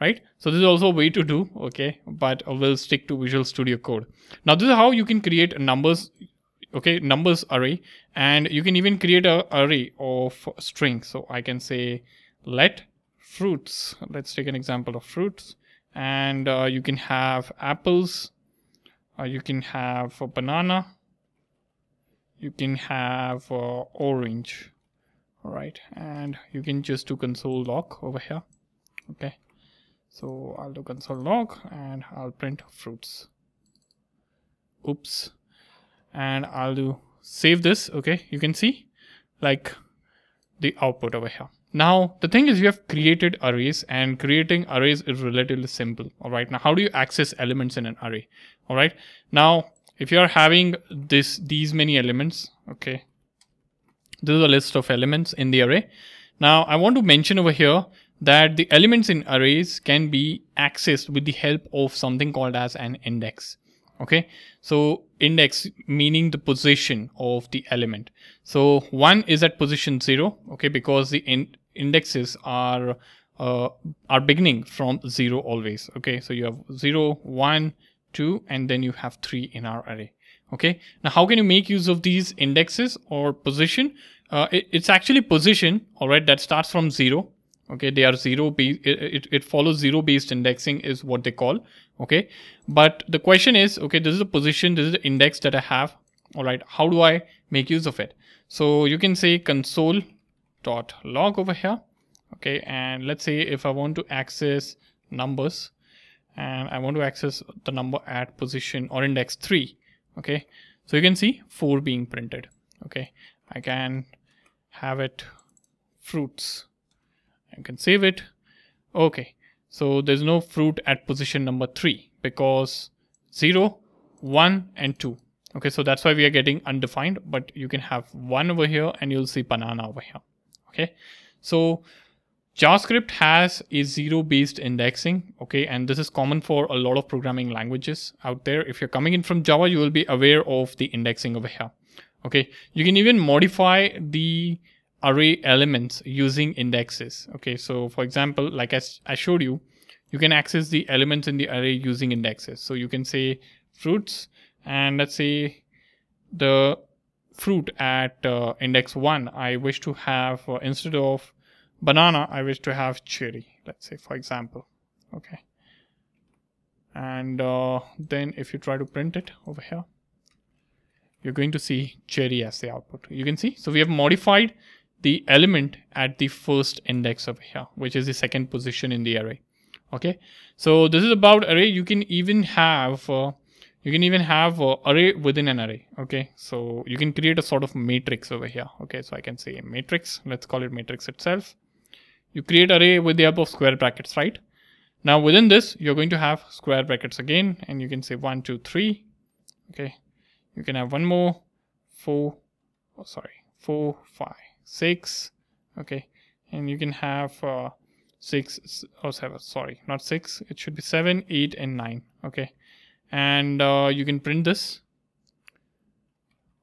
Speaker 1: right? So this is also a way to do, okay, but we'll stick to Visual Studio Code. Now this is how you can create numbers, okay, numbers array, and you can even create a array of strings. So I can say let fruits, let's take an example of fruits, and you can have apples, you can have a banana, you can have orange. All right, and you can just do console log over here. Okay, so I'll do console log and I'll print fruits. Oops. And I'll do save this. Okay, you can see like the output over here. Now the thing is, we have created arrays, and creating arrays is relatively simple. All right, now how do you access elements in an array? All right, now if you are having these many elements, okay, this is a list of elements in the array. Now I want to mention over here that the elements in arrays can be accessed with the help of something called as an index. Okay, so index meaning the position of the element. So 1 is at position 0, okay, because the indexes are beginning from 0 always. Okay, so you have 0, 1, 2, and then you have 3 in our array. Okay, now how can you make use of these indexes or position? It's actually position, all right, that starts from 0. Okay, they are zero based, it follows 0 based indexing is what they call. Okay, but the question is, okay, this is a position, this is the index that I have. All right, how do I make use of it? So you can say console.log over here. Okay, and let's say if I want to access numbers and I want to access the number at position or index 3. Okay, so you can see 4 being printed. Okay, I can have it fruits. I can save it. Okay, so there's no fruit at position number 3 because 0, 1, and 2. Okay, so that's why we are getting undefined, but you can have 1 over here and you'll see banana over here. Okay, so JavaScript has a 0 based indexing. Okay, and this is common for a lot of programming languages out there. If you're coming in from Java, you will be aware of the indexing over here. Okay, you can even modify the array elements using indexes. Okay, so for example, like I showed you, you can access the elements in the array using indexes. So you can say fruits, and let's say the fruit at index 1, I wish to have instead of banana, I wish to have cherry, let's say, for example. Okay, and then if you try to print it over here, you're going to see cherry as the output. You can see, so we have modified the element at the first index over here, which is the second position in the array. Okay, so this is about array. You can even have array within an array. Okay, so you can create a sort of matrix over here. Okay, so I can say matrix, let's call it matrix itself. You create array with the help of square brackets, right? Now within this, you're going to have square brackets again, and you can say 1, 2, 3. Okay, you can have one more, 4, 5, 6. Okay, and you can have 6 or 7, sorry, not 6, it should be 7, 8, and 9. Okay, and you can print this.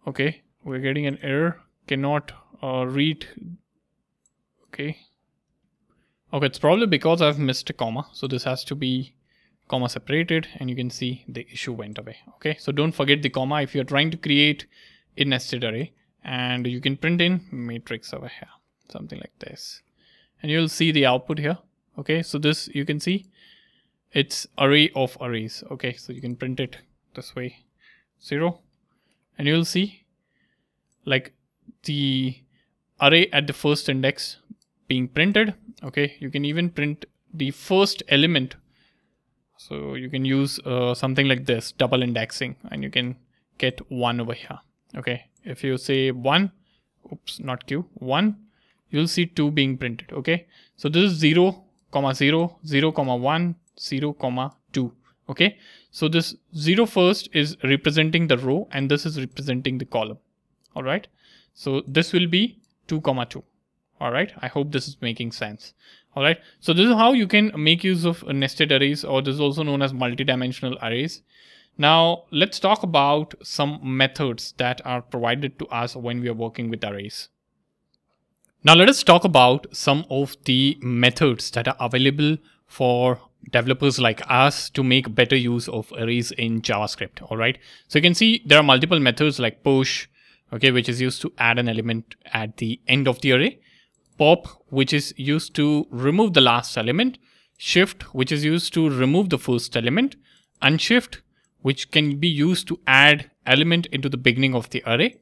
Speaker 1: Okay, we're getting an error, cannot read. Okay, it's probably because I've missed a comma, so this has to be comma separated, and you can see the issue went away. Okay, so don't forget the comma if you're trying to create a nested array. And you can print in matrix over here, something like this, and you'll see the output here. Okay, so this, you can see it's array of arrays. Okay, so you can print it this way, 0, and you'll see like the array at the first index being printed. Okay, you can even print the first element, so you can use something like this, double indexing, and you can get 1 over here. Okay, if you say 1, oops, not Q, 1, you'll see 2 being printed. Okay, so this is 0, 0, 0, 1, 0, 2. Okay, so this 0 first is representing the row, and this is representing the column. All right, so this will be 2, 2. All right, I hope this is making sense. All right, so this is how you can make use of nested arrays, or this is also known as multidimensional arrays. Now let's talk about some methods that are provided to us when we are working with arrays. Now let us talk about some of the methods that are available for developers like us to make better use of arrays in JavaScript. All right, so you can see there are multiple methods like push, okay, which is used to add an element at the end of the array. Pop, which is used to remove the last element. Shift, which is used to remove the first element. Unshift, which can be used to add element into the beginning of the array.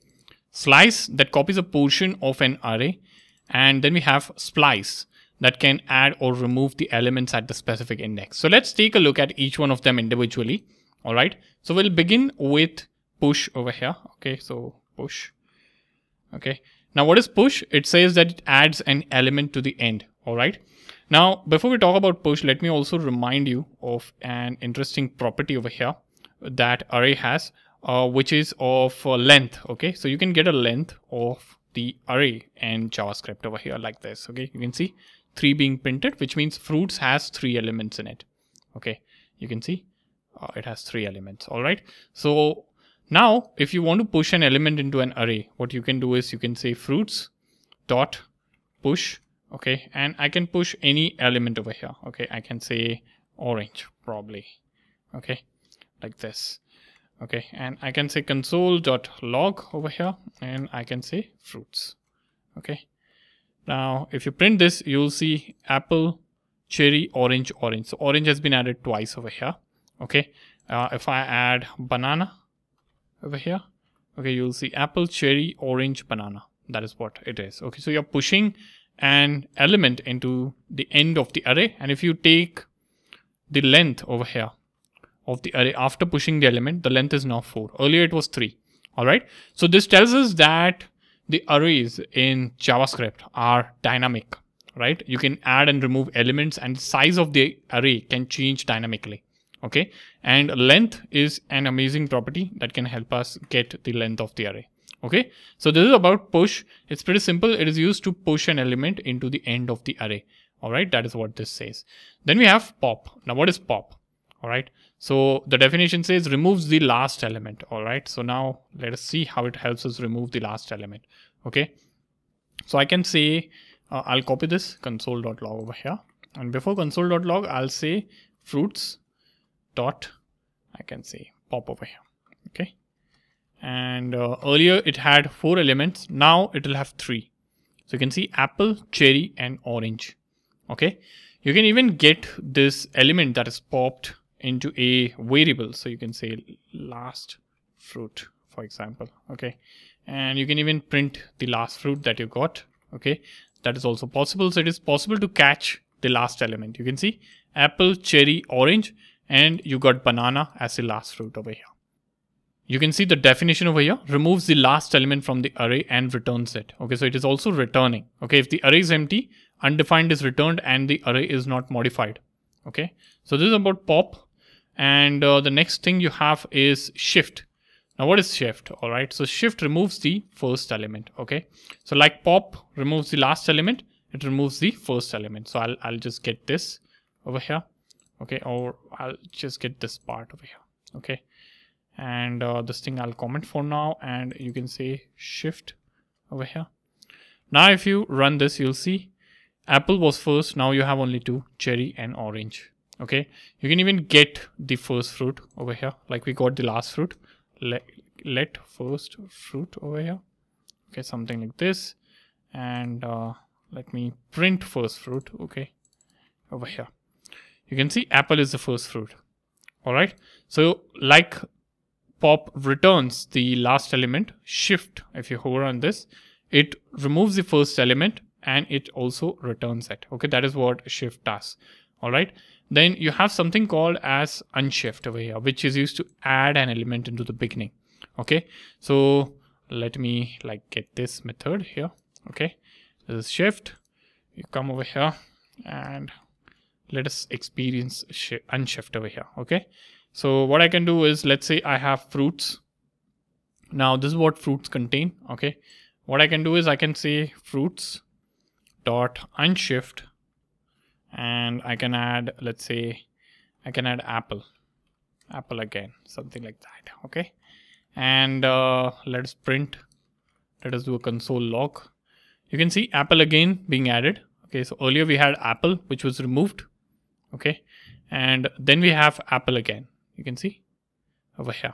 Speaker 1: Slice, that copies a portion of an array. And then we have splice, that can add or remove the elements at the specific index. So let's take a look at each one of them individually. All right, so we'll begin with push over here. Okay, so push. Okay, now what is push? It says that it adds an element to the end. All right, now before we talk about push, let me also remind you of an interesting property over here that array has, which is of length. Okay, so you can get a length of the array in JavaScript over here like this. Okay, you can see 3 being printed, which means fruits has 3 elements in it. Okay, you can see it has 3 elements. All right, so now if you want to push an element into an array, what you can do is you can say fruits dot push. Okay, and I can push any element over here. Okay, I can say orange probably. Okay, like this. Okay, and I can say console.log over here, and I can say fruits. Okay, now if you print this, you'll see apple, cherry, orange, orange. So orange has been added twice over here. Okay, if I add banana over here, okay, you'll see apple, cherry, orange, banana. That is what it is. Okay, so you're pushing an element into the end of the array, and if you take the length over here of the array after pushing the element, the length is now 4. Earlier it was 3. All right, so this tells us that the arrays in JavaScript are dynamic, right? You can add and remove elements, and the size of the array can change dynamically. Okay, and length is an amazing property that can help us get the length of the array. Okay, so this is about push. It's pretty simple. It is used to push an element into the end of the array. All right, that is what this says. Then we have pop. Now what is pop? All right, so the definition says removes the last element. All right, so now let us see how it helps us remove the last element. Okay, so I can say I'll copy this console.log over here, and before console.log I'll say fruits dot, I can say pop over here. Okay, and earlier it had 4 elements, now it will have 3. So you can see apple, cherry, and orange. Okay, you can even get this element that is popped into a variable, so you can say last fruit, for example. Okay, and you can even print the last fruit that you got. Okay, that is also possible. So it is possible to catch the last element. You can see apple, cherry, orange, and you got banana as the last fruit over here. You can see the definition over here removes the last element from the array and returns it. Okay, so it is also returning. Okay, if the array is empty, undefined is returned and the array is not modified. Okay, so this is about pop. And the next thing you have is shift. Now what is shift? All right, so shift removes the first element. Okay, so like pop removes the last element, it removes the first element. So I'll just get this over here. Okay, or I'll just get this part over here. Okay, and this thing I'll comment for now, and you can say shift over here. Now if you run this, you'll see apple was first. Now you have only 2, cherry and orange. Okay, you can even get the first fruit over here, like we got the last fruit. Let first fruit over here. Okay, something like this, and let me print first fruit. Okay, over here you can see apple is the first fruit. All right, so like pop returns the last element, shift, if you hover on this, it removes the first element and it also returns it. Okay, that is what shift does. All right, then you have something called as unshift over here, which is used to add an element into the beginning. Okay, so let me like get this method here. Okay, this is shift. You come over here and let us experience unshift over here. Okay, so what I can do is, let's say I have fruits. Now this is what fruits contain. Okay, what I can do is I can say fruits dot unshift, and I can add, let's say, I can add apple again, something like that. Okay, and let us do a console log. You can see apple again being added. Okay, so earlier we had apple, which was removed. Okay, and then we have apple again. You can see over here.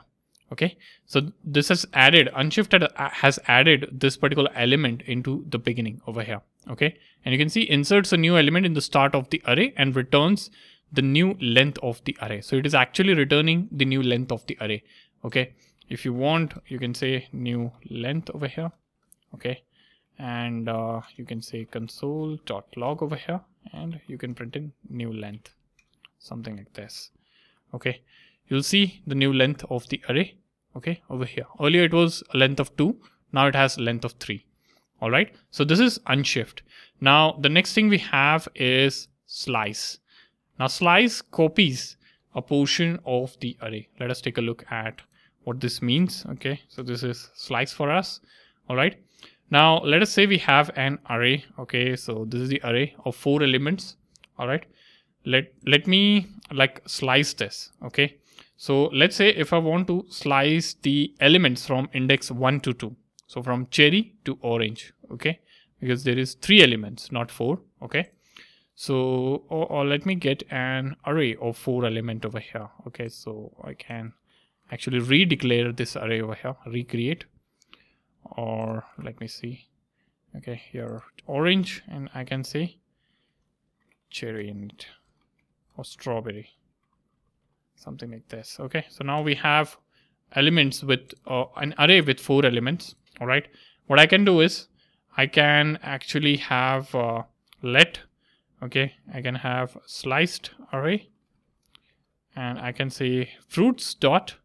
Speaker 1: Okay, so this has added, unshift has added this particular element into the beginning over here. Okay, and you can see inserts a new element in the start of the array and returns the new length of the array. So it is actually returning the new length of the array. Okay, if you want, you can say new length over here. Okay, and you can say console.log over here, and you can print in new length, something like this. Okay, you'll see the new length of the array. Okay, over here. Earlier it was a length of 2. Now it has length of 3. All right. So this is unshift. Now the next thing we have is slice. Now slice copies a portion of the array. Let us take a look at what this means. Okay, so this is slice for us. All right. Now let us say we have an array. Okay, so this is the array of 4 elements. All right. Let me like slice this. Okay. So let's say if I want to slice the elements from index 1 to 2. So from cherry to orange. Okay. Because there is 3 elements, not 4. Okay. So, or let me get an array of 4 element over here. Okay. So I can actually redeclare this array over here, recreate, or let me see. Okay. Here orange, and I can say cherry in it, or strawberry. Something like this. Okay, so now we have elements with an array with 4 elements. All right, what I can do is I can actually have let. Okay, I can have sliced array, and I can say fruits dot.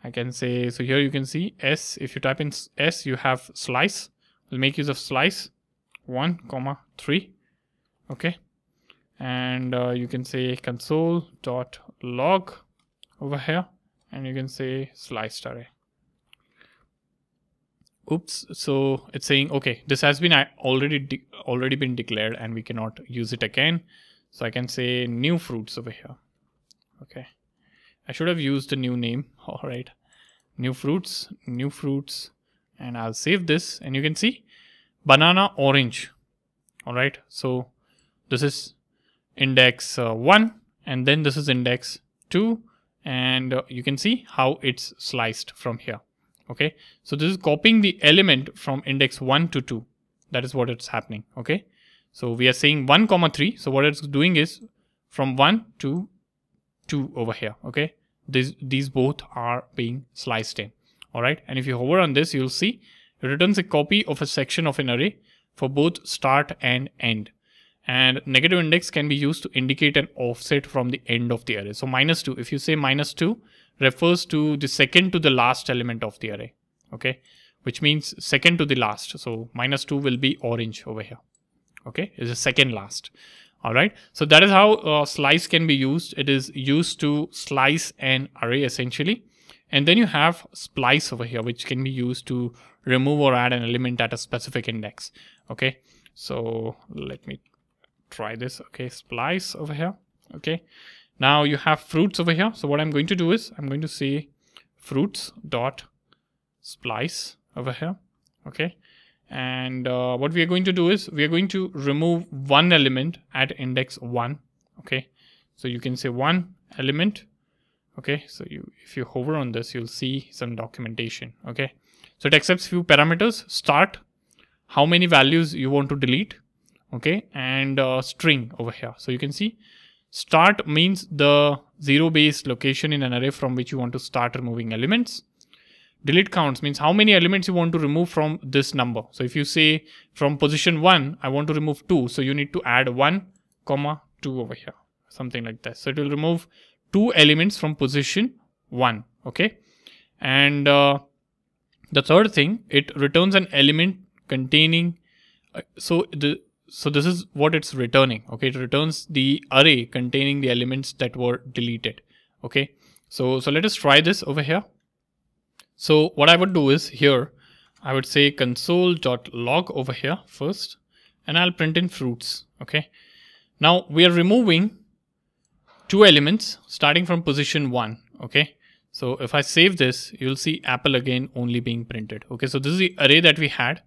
Speaker 1: I can say, so here you can see s. If you type in s, you have slice. We'll make use of slice 1, 3. Okay. And you can say console.log over here, and you can say sliced array. Oops, so it's saying, okay, this has been already been declared and we cannot use it again. So I can say new fruits over here. Okay, I should have used a new name. All right, new fruits, and I'll save this, and you can see banana orange. All right, so this is index 1, and then this is index 2, and you can see how it's sliced from here. Okay, so this is copying the element from index 1 to 2. That is what it's happening. Okay, so we are saying 1, 3. So what it's doing is from 1 to 2 over here. Okay, these both are being sliced in. All right, and if you hover on this, you'll see it returns a copy of a section of an array for both start and end. And negative index can be used to indicate an offset from the end of the array. So -2, if you say -2, refers to the second to the last element of the array. Okay, which means second to the last. So -2 will be orange over here. Okay, is the second last. All right, so that is how slice can be used. It is used to slice an array essentially. And then you have splice over here, which can be used to remove or add an element at a specific index. Okay, so let me try this. Okay, splice over here. Okay, now you have fruits over here. So what I'm going to do is I'm going to say fruits dot splice over here. Okay, and what we are going to do is we are going to remove one element at index 1. Okay, so you can say one element. Okay, so if you hover on this, you'll see some documentation. Okay, so it accepts few parameters: start, how many values you want to delete. Okay, and string over here. So you can see start means the 0-based location in an array from which you want to start removing elements. Delete counts means how many elements you want to remove from this number. So if you say from position 1, I want to remove 2. So you need to add 1, 2 over here, something like that. So it will remove 2 elements from position 1. Okay, and the third thing, it returns an element containing. So this is what it's returning. Okay, it returns the array containing the elements that were deleted. Okay, so let us try this over here. So what I would do is here I would say console.log over here first, and I'll print in fruits. Okay. Now we are removing 2 elements starting from position 1. Okay. So if I save this, you'll see apple again only being printed. Okay. So this is the array that we had.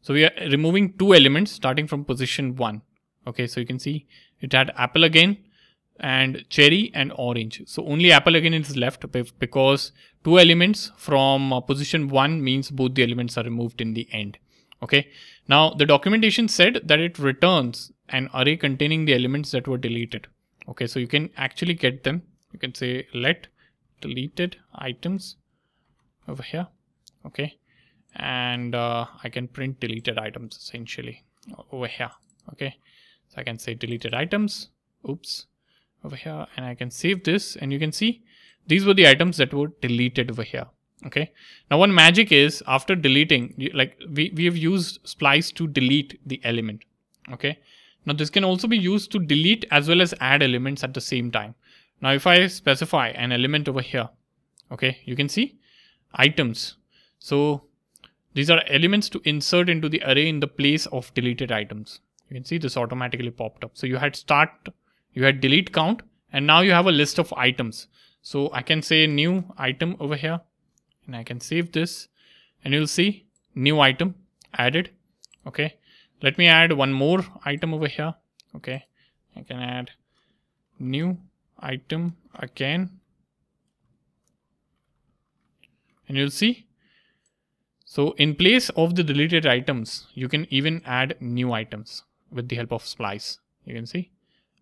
Speaker 1: So we are removing 2 elements starting from position 1. Okay. So you can see it had apple again and cherry and orange. So only apple again is left because 2 elements from position 1 means both the elements are removed in the end. Okay. Now the documentation said that it returns an array containing the elements that were deleted. Okay. So you can actually get them. You can say let deleted items over here. Okay. And I can print deleted items essentially over here. Okay. So I can say deleted items. Oops. Over here, and I can save this, and you can see these were the items that were deleted over here. Okay. Now one magic is after deleting, like we have used splice to delete the element. Okay. Now this can also be used to delete as well as add elements at the same time. Now if I specify an element over here, okay, you can see items. So these are elements to insert into the array in the place of deleted items. You can see this automatically popped up. So you had you had delete count, and now you have a list of items. So I can say new item over here, and I can save this, and you'll see new item added. Okay. Let me add one more item over here. Okay. I can add new item again, and you'll see. So in place of the deleted items, you can even add new items with the help of splice. You can see.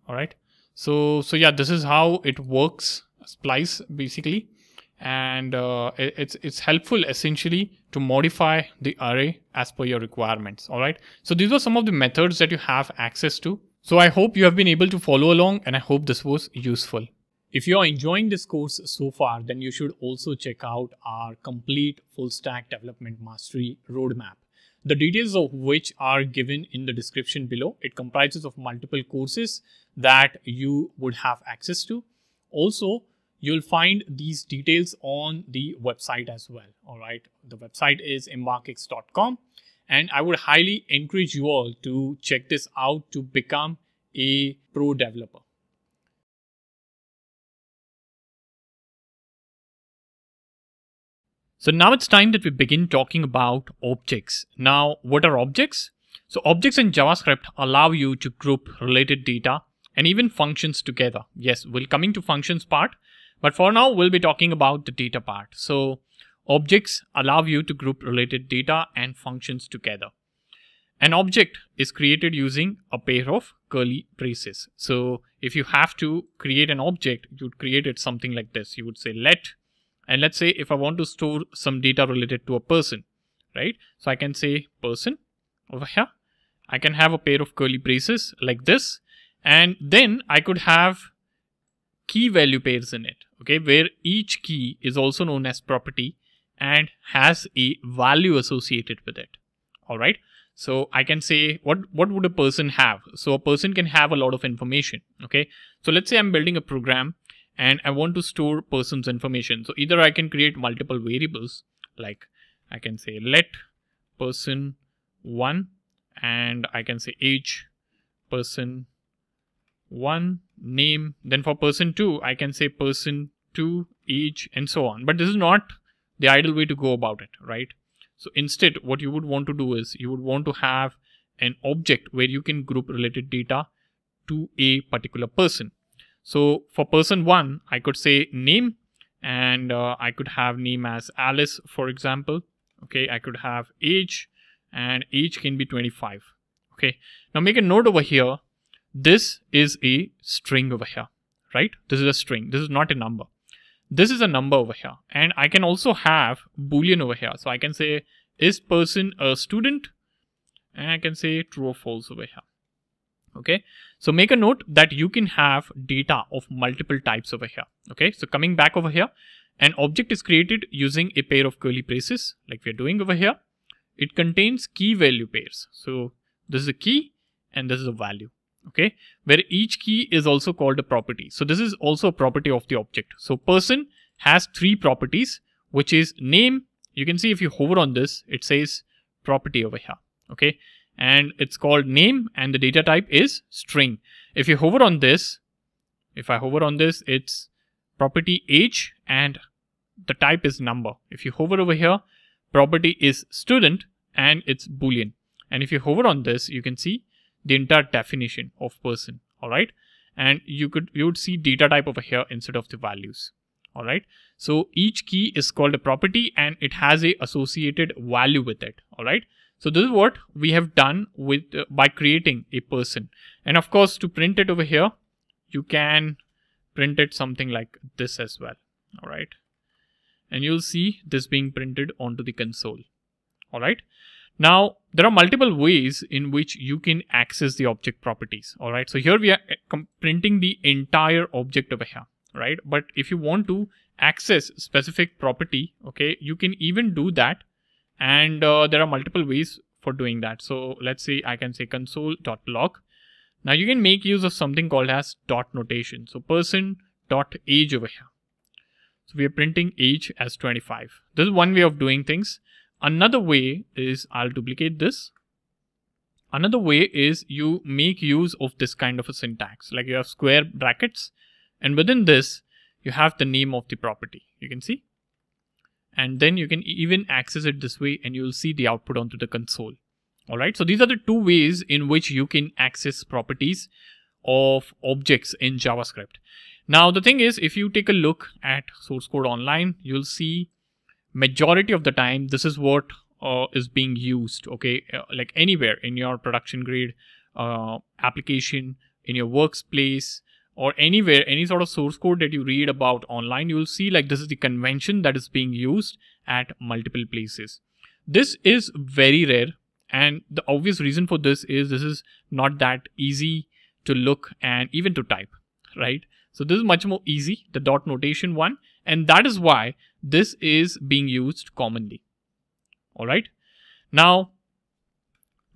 Speaker 1: All right. So yeah, this is how it works, splice basically, and it's helpful essentially to modify the array as per your requirements. All right. So these were some of the methods that you have access to. So I hope you have been able to follow along, and I hope this was useful. If you are enjoying this course so far, then you should also check out our complete full stack development mastery roadmap, the details of which are given in the description below. It comprises of multiple courses that you would have access to. Also, you'll find these details on the website as well. All right. The website is embarkx.com, and I would highly encourage you all to check this out to become a pro developer. So now it's time that we begin talking about objects. Now, what are objects? So objects in JavaScript allow you to group related data and even functions together. Yes, we're coming to functions part, but for now we'll be talking about the data part. So objects allow you to group related data and functions together. An object is created using a pair of curly braces. So if you have to create an object, you'd create it something like this. You would say let, and let's say if I want to store some data related to a person, right? So I can say person over here. I can have a pair of curly braces like this, and then I could have key value pairs in it, okay, where each key is also known as property and has a value associated with it. All right. So I can say what would a person have? So a person can have a lot of information. Okay. So let's say I'm building a program and I want to store person's information. So either I can create multiple variables, like I can say let person 1, and I can say age person 1, name. Then for person 2, I can say person 2, age, and so on. But this is not the ideal way to go about it, right? So instead, what you would want to do is you would want to have an object where you can group related data to a particular person. So for person 1, I could say name, and I could have name as Alice, for example. Okay, I could have age, and age can be 25. Okay, now make a note over here. This is a string over here, right? This is a string. This is not a number. This is a number over here. And I can also have Boolean over here. So I can say, is person a student? And I can say true or false over here. Okay. So make a note that you can have data of multiple types over here. Okay. So coming back over here, an object is created using a pair of curly braces like we're doing over here. It contains key value pairs. So this is a key and this is a value. Okay, where each key is also called a property. So this is also a property of the object. So person has 3 properties, which is name. You can see if you hover on this, it says property over here. Okay, and it's called name, and the data type is string. If you hover on this, if I hover on this, it's property age and the type is number. If you hover over here, property is student and it's Boolean. And if you hover on this, you can see the entire definition of person. All right. And you would see data type over here instead of the values. All right. So each key is called a property and it has a associated value with it. All right. So this is what we have done with by creating a person. And of course, to print it over here, you can print it something like this as well. All right. And you'll see this being printed onto the console. All right. Now, there are multiple ways in which you can access the object properties. All right. So here we are printing the entire object over here. Right. But if you want to access specific property, okay, you can even do that. And there are multiple ways for doing that. So let's say I can say console.log. Now you can make use of something called as dot notation. So person.age over here. So we are printing age as 25. This is one way of doing things. Another way is I'll duplicate this. Another way is you make use of this kind of a syntax. Like you have square brackets and within this you have the name of the property. You can see. And then you can even access it this way and you'll see the output onto the console. All right. So these are the two ways in which you can access properties of objects in JavaScript. Now, the thing is, if you take a look at source code online, you'll see majority of the time, this is what is being used. Okay. Like anywhere in your production grade application, in your workplace, or anywhere, any sort of source code that you read about online, you'll see like this is the convention that is being used at multiple places. This is very rare. And the obvious reason for this is not that easy to look and even to type, right? So this is much more easy, the dot notation one. And that is why this is being used commonly. All right. Now,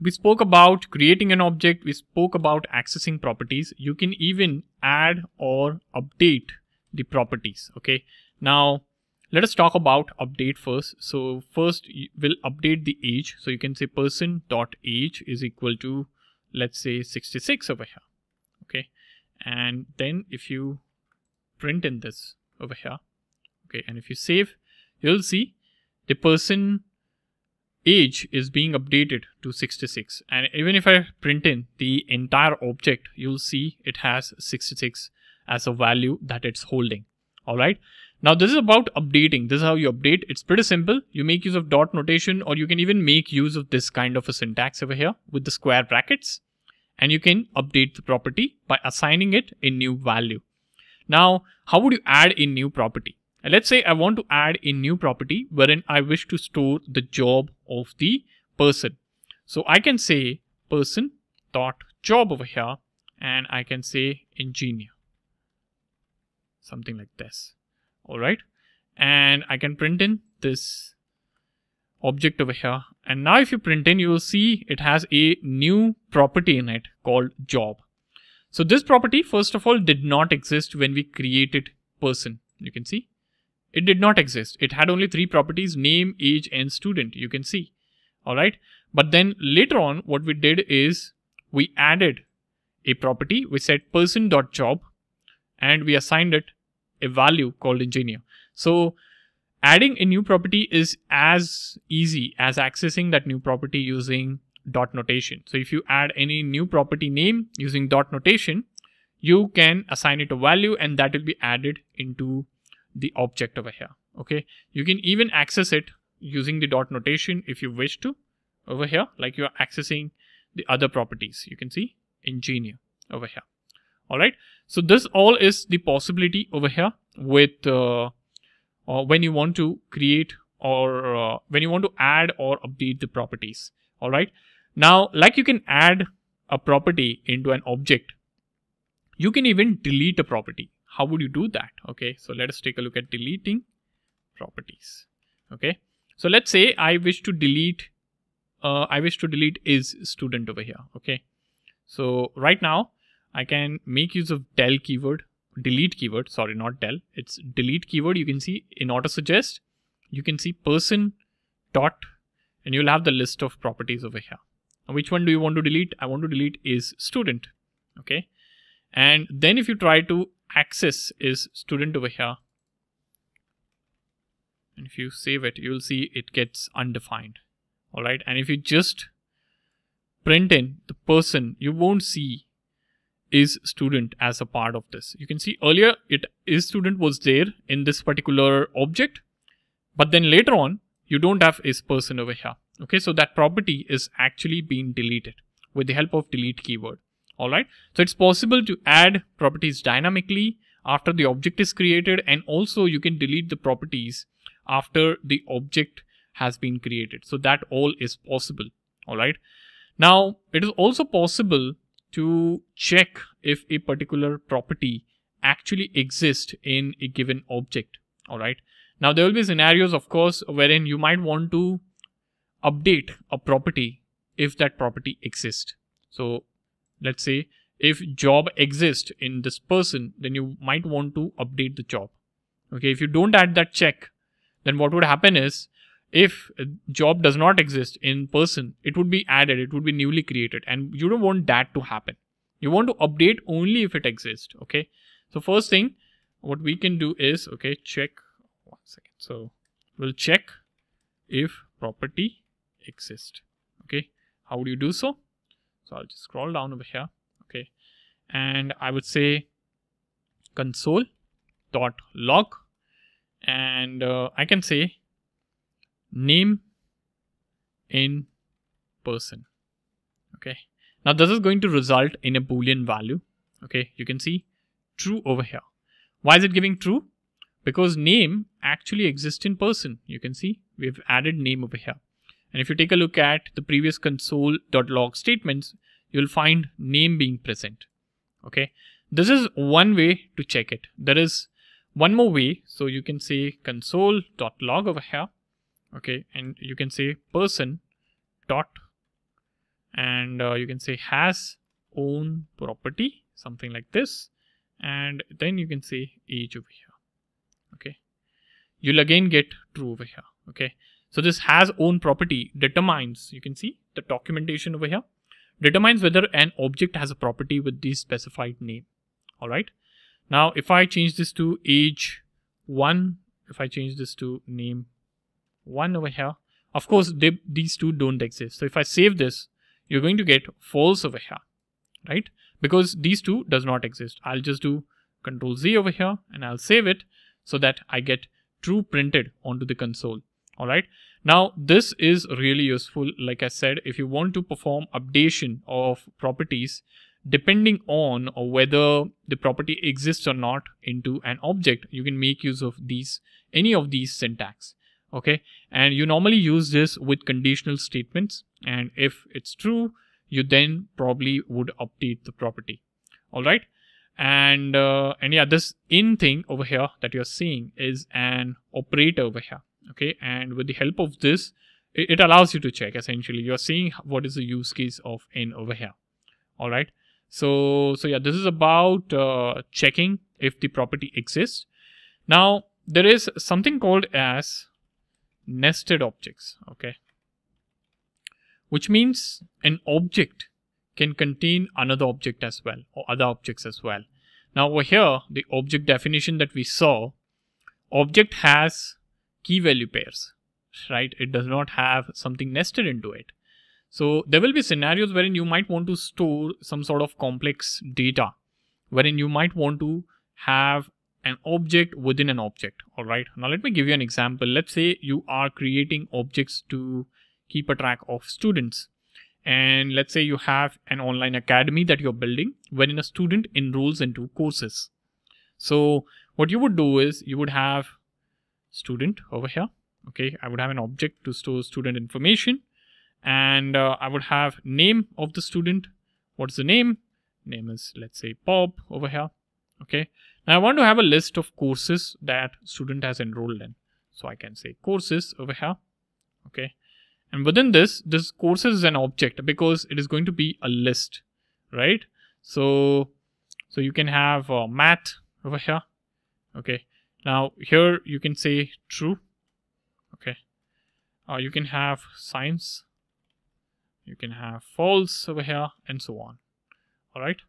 Speaker 1: we spoke about creating an object. We spoke about accessing properties. You can even add or update the properties. Okay. Now, let us talk about update first. So first we'll update the age. So you can say person.age is equal to, let's say 66 over here. Okay. And then if you print in this over here, okay, and if you save, you'll see the person age is being updated to 66. And even if I print in the entire object, you'll see it has 66 as a value that it's holding. All right. Now this is about updating. This is how you update. It's pretty simple. You make use of dot notation, or you can even make use of this kind of a syntax over here with the square brackets. And you can update the property by assigning it a new value. Now, how would you add a new property? Let's say I want to add a new property wherein I wish to store the job of the person. So I can say person.job over here, and I can say engineer. Something like this. All right. And I can print in this object over here. And now if you print in, you will see it has a new property in it called job. So this property, first of all, did not exist when we created person. You can see it did not exist. It had only three properties: name, age, and student. You can see. All right. But then later on, what we did is we added a property. We said person.job and we assigned it a value called engineer. So adding a new property is as easy as accessing that new property using dot notation. So if you add any new property name using dot notation, you can assign it a value and that will be added into the object over here. Okay. You can even access it using the dot notation if you wish to over here, like you are accessing the other properties. You can see engineer over here. All right. So this all is the possibility over here with when you want to create or when you want to add or update the properties. All right. Now, like you can add a property into an object, you can even delete a property. How would you do that? Okay. So let us take a look at deleting properties. Okay. So let's say I wish to delete is student over here. Okay. So right now I can make use of delete keyword, sorry, not del, it's delete keyword. You can see in auto suggest, you can see person dot, and you'll have the list of properties over here. Now, which one do you want to delete? I want to delete is student. Okay. And then if you try to access is student over here, and if you save it, you'll see it gets undefined. All right. And if you just print in the person, you won't see is student as a part of this. You can see earlier it is student was there in this particular object, but then later on you don't have is person over here. Okay, so that property is actually being deleted with the help of delete keyword. All right, so it's possible to add properties dynamically after the object is created, and also you can delete the properties after the object has been created. So that all is possible. All right, now it is also possible to check if a particular property actually exists in a given object. All right, now there will be scenarios, of course, wherein you might want to update a property if that property exists. So let's say if job exists in this person, then you might want to update the job. Okay, if you don't add that check, then what would happen is, if a job does not exist in person, it would be added, it would be newly created, and you don't want that to happen. You want to update only if it exists. Okay, so first thing what we can do is, okay, check, one second. So we'll check if property exists. Okay, how would you do so? So I'll just scroll down over here. Okay, and I would say console.log, and I can say name in person. Okay, now this is going to result in a boolean value. Okay, you can see true over here. Why is it giving true? Because name actually exists in person. You can see we've added name over here, and if you take a look at the previous console.log statements, you'll find name being present. Okay, this is one way to check it. There is one more way. So you can say console.log over here. Okay, and you can say person dot, and you can say has own property, something like this, and then you can say age over here. Okay, you'll again get true over here. Okay, so this has own property determines, you can see the documentation over here, determines whether an object has a property with the specified name. All right, now if I change this to age 1, if I change this to name 1 over here, of course these two don't exist. So if I save this, you're going to get false over here, right? Because these two does not exist. I'll just do Control Z over here and I'll save it so that I get true printed onto the console. All right, now this is really useful. Like I said, if you want to perform updation of properties depending on whether the property exists or not into an object, you can make use of these, any of these syntax. Okay, and you normally use this with conditional statements, and if it's true, you then probably would update the property. All right, and yeah, this in thing over here that you're seeing is an operator over here. Okay, and with the help of this, it allows you to check. Essentially, you're seeing what is the use case of in over here. All right, so yeah, this is about checking if the property exists. Now there is something called as nested objects. Okay, which means an object can contain another object as well, or other objects as well. Now over here, the object definition that we saw, object has key value pairs, right? It does not have something nested into it. So there will be scenarios wherein you might want to store some sort of complex data, wherein you might want to have an object within an object. All right, now let me give you an example. Let's say you are creating objects to keep a track of students, and let's say you have an online academy that you're building wherein a student enrolls into courses. So what you would do is you would have student over here. Okay, I would have an object to store student information, and I would have name of the student. What's the name? Name is, let's say, Bob over here. Okay, now I want to have a list of courses that student has enrolled in, so I can say courses over here. Okay, and within this courses is an object because it is going to be a list, right? So you can have math over here. Okay, now here you can say true. Okay, you can have science. you can have false over here, and so on. All right.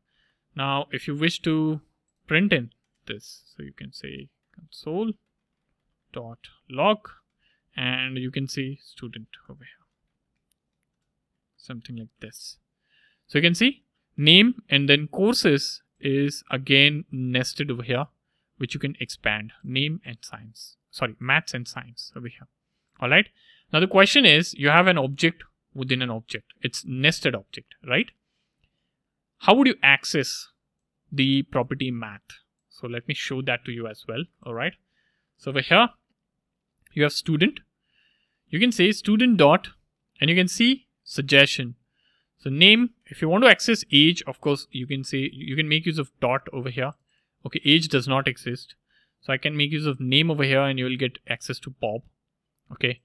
Speaker 1: Now, if you wish to print in this, so you can say console.log, and you can see student over here, something like this. So you can see name and then courses is again nested over here, which you can expand name and science, sorry, maths and science over here. All right. Now the question is, you have an object within an object. It's nested object, right? How would you access the property math? So let me show that to you as well. All right. So over here, you have student. You can say student dot, and you can see suggestion. So name, if you want to access age, of course, you can say, you can make use of dot over here. Okay, age does not exist. So I can make use of name over here and you will get access to Bob. Okay.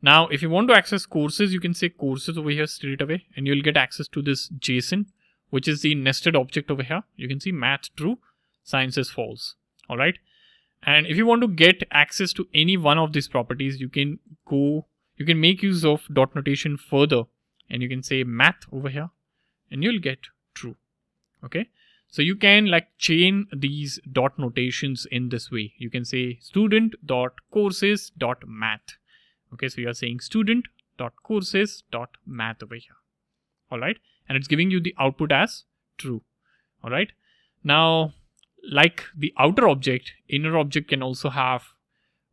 Speaker 1: Now, if you want to access courses, you can say courses over here straight away and you'll get access to this JSON, which is the nested object over here. You can see math true, science is false. All right. And if you want to get access to any one of these properties, you can make use of dot notation further and you can say math over here and you'll get true. Okay. So you can like chain these dot notations in this way. You can say student dot courses dot math. Okay. So you are saying student dot courses dot math over here. All right. And it's giving you the output as true. All right. Now, like the outer object, inner object can also have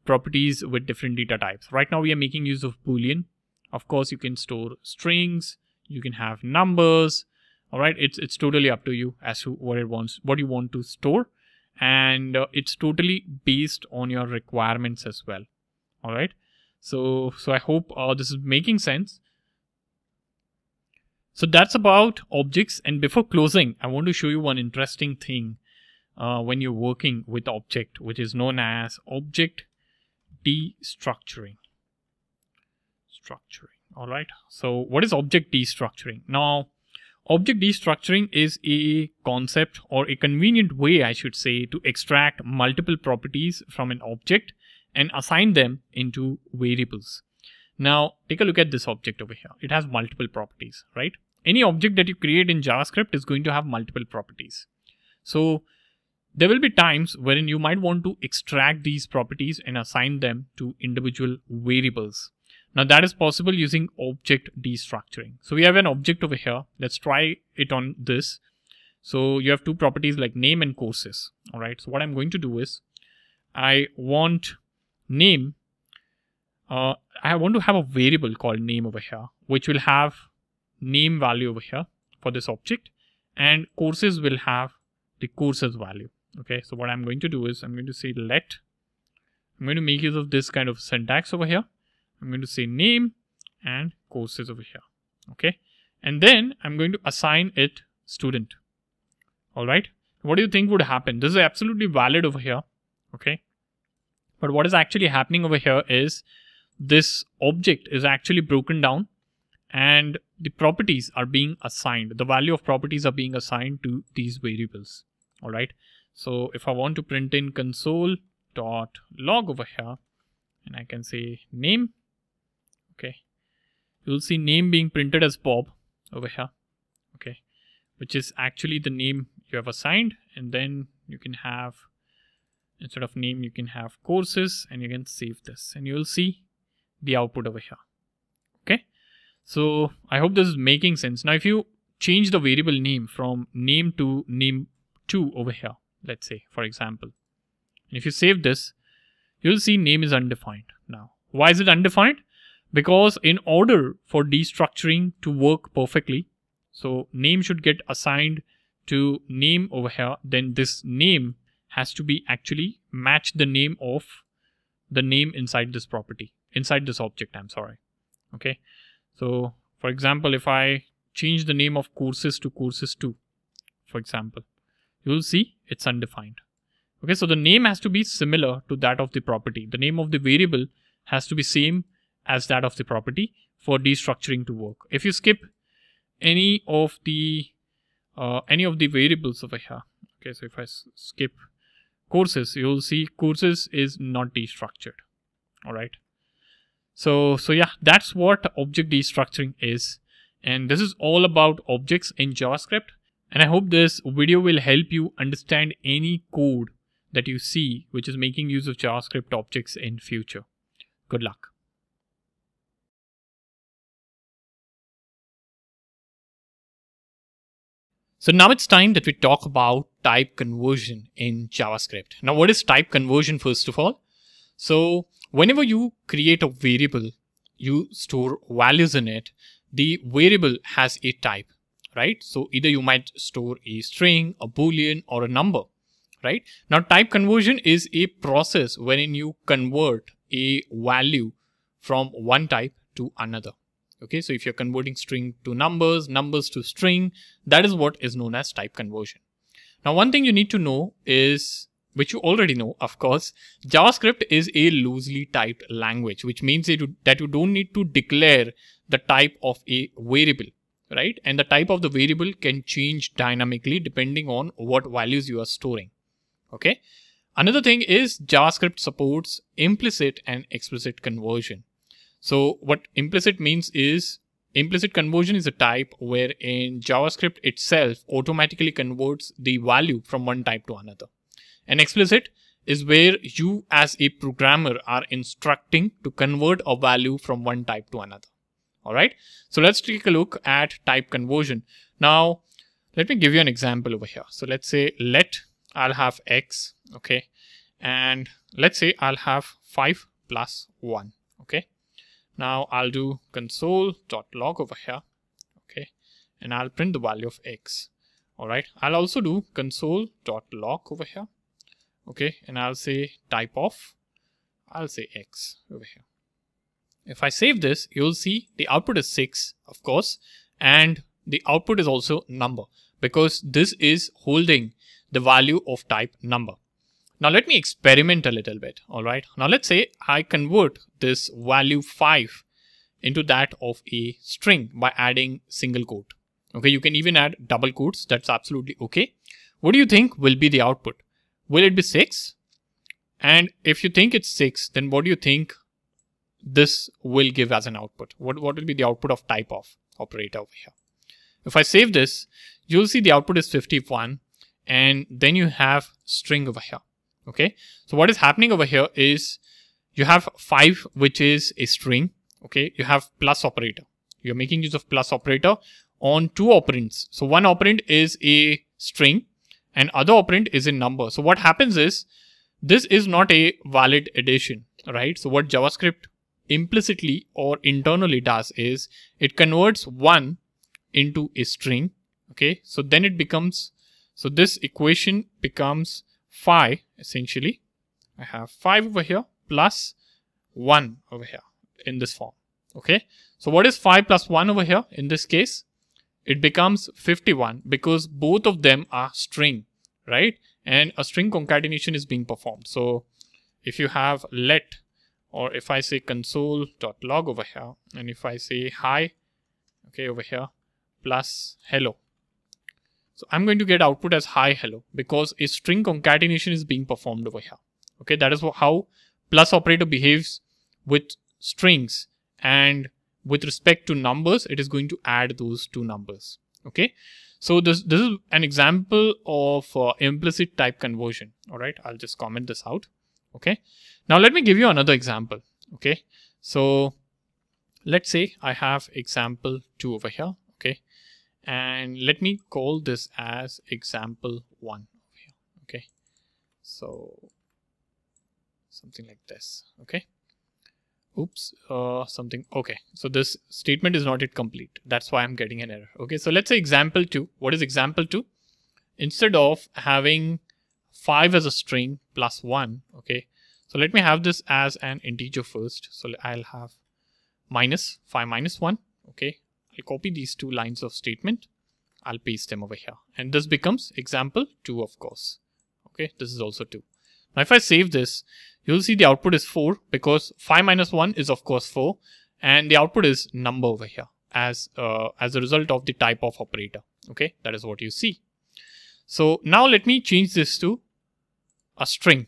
Speaker 1: properties with different data types. Right now we are making use of Boolean. Of course, you can store strings, you can have numbers. All right, it's totally up to you as to what you want to store, and it's totally based on your requirements as well. All right, so I hope this is making sense. So that's about objects. And before closing, I want to show you one interesting thing when you're working with object, which is known as object destructuring. All right. So what is object destructuring? Now, object destructuring is a concept or a convenient way, I should say, to extract multiple properties from an object and assign them into variables. Now, take a look at this object over here. It has multiple properties, right? Any object that you create in JavaScript is going to have multiple properties. So there will be times wherein you might want to extract these properties and assign them to individual variables. Now that is possible using object destructuring. So we have an object over here. Let's try it on this. So you have two properties like name and courses. All right. So what I'm going to do is I want name. I want to have a variable called name over here, which will have name value over here for this object, and courses will have the courses value. Okay. So what I'm going to do is I'm going to say let. I'm going to make use of this kind of syntax over here. I'm going to say name and courses over here. Okay. And then I'm going to assign it student. All right. What do you think would happen? This is absolutely valid over here. Okay. But what is actually happening over here is this object is actually broken down and the properties are being assigned. The value of properties are being assigned to these variables. All right. So if I want to print in console.log over here and I can say name. Okay, you'll see name being printed as Bob over here, okay, which is actually the name you have assigned. And then you can have, instead of name, you can have courses and you can save this and you'll see the output over here. Okay, so I hope this is making sense. Now, if you change the variable name from name to name2 over here, let's say, for example, and if you save this, you'll see name is undefined. Now, why is it undefined? Because in order for destructuring to work perfectly, so name should get assigned to name over here, then this name has to be actually match the name of the name inside this property, inside this object, I'm sorry. Okay. So for example, if I change the name of courses to courses2, for example, you'll see it's undefined. Okay. So the name has to be similar to that of the property. The name of the variable has to be same as that of the property for destructuring to work. If you skip any of the variables over here, okay, so if I skip courses, you'll see courses is not destructured. All right. So yeah, that's what object destructuring is. And this is all about objects in JavaScript. And I hope this video will help you understand any code that you see which is making use of JavaScript objects in future. Good luck. So now it's time that we talk about type conversion in JavaScript. Now, what is type conversion first of all? So whenever you create a variable, you store values in it, the variable has a type, right? So either you might store a string, a boolean, or a number, right? Now type conversion is a process wherein you convert a value from one type to another. Okay, so if you're converting string to numbers, numbers to string, that is what is known as type conversion. Now, one thing you need to know is, which you already know, of course, JavaScript is a loosely typed language, which means that you don't need to declare the type of a variable, right? And the type of the variable can change dynamically depending on what values you are storing. Okay. Another thing is JavaScript supports implicit and explicit conversion. So what implicit means is, implicit conversion is a type wherein JavaScript itself automatically converts the value from one type to another. And explicit is where you as a programmer are instructing to convert a value from one type to another. All right. So let's take a look at type conversion. Now, let me give you an example over here. So let's say I'll have X. Okay. And let's say I'll have 5 plus 1. Okay. Now I'll do console.log over here, okay, and I'll print the value of X. All right. I'll also do console.log over here, okay, and I'll say type of, I'll say X over here. If I save this, you'll see the output is 6, of course, and the output is also number because this is holding the value of type number. Now let me experiment a little bit, all right? Now let's say I convert this value 5 into that of a string by adding single quote. Okay, you can even add double quotes, that's absolutely okay. What do you think will be the output? Will it be 6? And if you think it's 6, then what do you think this will give as an output? What will be the output of type of operator over here? If I save this, you'll see the output is 51, and then you have string over here. Okay, so what is happening over here is you have 5, which is a string. Okay, you have plus operator. You're making use of plus operator on 2 operands. So one operand is a string and other operand is a number. So what happens is this is not a valid addition, right? So what JavaScript implicitly or internally does is it converts 1 into a string. Okay, so then it becomes, so this equation becomes 5 essentially. I have 5 over here plus 1 over here in this form. Okay, so what is 5 plus 1 over here? In this case, it becomes 51 because both of them are string, right? And a string concatenation is being performed. So if you have let, or if I say console.log over here, and if I say hi, okay, over here, plus hello. So I'm going to get output as hi, hello, because a string concatenation is being performed over here. Okay, that is how plus operator behaves with strings, and with respect to numbers, it is going to add those 2 numbers. Okay, so this is an example of implicit type conversion. All right, I'll just comment this out. Okay, now let me give you another example. Okay, so let's say I have example 2 over here. Okay. And let me call this as example 1 over here. Okay, so something like this. Okay, oops, something. Okay, so this statement is not yet complete. That's why I'm getting an error. Okay, so let's say example 2. What is example 2? Instead of having 5 as a string plus 1, okay, so let me have this as an integer first. So I'll have minus 5 minus 1. Okay, I'll copy these 2 lines of statement. I'll paste them over here. And this becomes example 2, of course. Okay, this is also 2. Now, if I save this, you'll see the output is 4 because 5 minus 1 is, of course, 4. And the output is number over here as a result of the type of operator. Okay, that is what you see. So now let me change this to a string.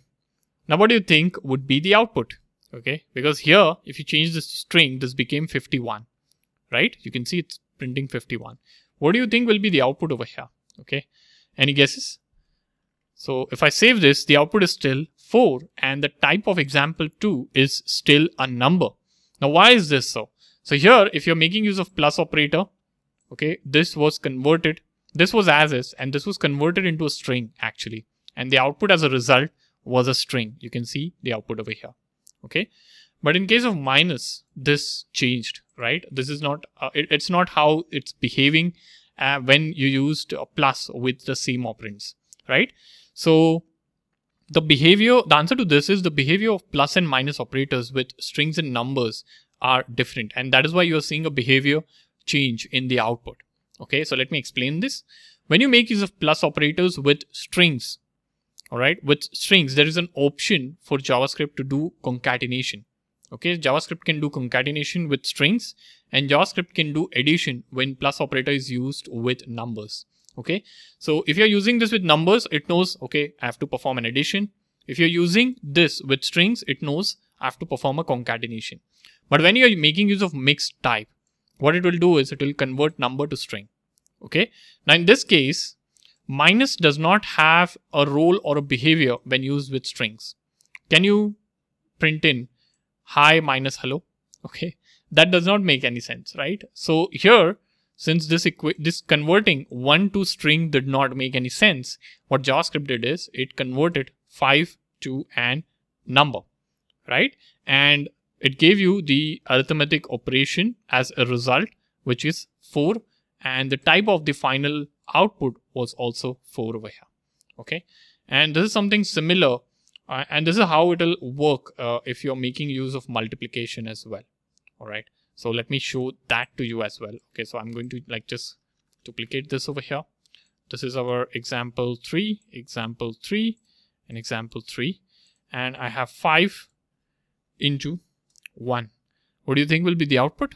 Speaker 1: Now, what do you think would be the output? Okay, because here, if you change this to string, this became 51. Right? You can see it's printing 51. What do you think will be the output over here? Okay, any guesses? So if I save this, the output is still 4 and the type of example 2 is still a number. Now why is this so? So here, if you're making use of plus operator, okay, this was converted, this was as is, and this was converted into a string actually. And the output as a result was a string. You can see the output over here. Okay. But in case of minus, this changed, right? This is not, it's not how it's behaving when you used a plus with the same operands, right? So the answer to this is the behavior of plus and minus operators with strings and numbers are different. And that is why you're seeing a behavior change in the output. Okay, so let me explain this. When you make use of plus operators with strings, all right, with strings, there is an option for JavaScript to do concatenation. Okay, JavaScript can do concatenation with strings and JavaScript can do addition when plus operator is used with numbers. Okay, so if you're using this with numbers, it knows, okay, I have to perform an addition. If you're using this with strings, it knows I have to perform a concatenation. But when you're making use of mixed type, what it will do is it will convert number to string. Okay, now in this case, minus does not have a role or a behavior when used with strings. Can you print in hi minus hello? Okay, that does not make any sense, right? So here, since this converting 1 to string did not make any sense, what JavaScript did is it converted 5 to an number, right? And it gave you the arithmetic operation as a result, which is 4. And the type of the final output was also 4 over here. Okay. And this is something similar. And this is how it will work if you're making use of multiplication as well. All right. So let me show that to you as well. Okay. So I'm going to just duplicate this over here. This is our example 3, example 3, and example 3. And I have 5 into 1. What do you think will be the output?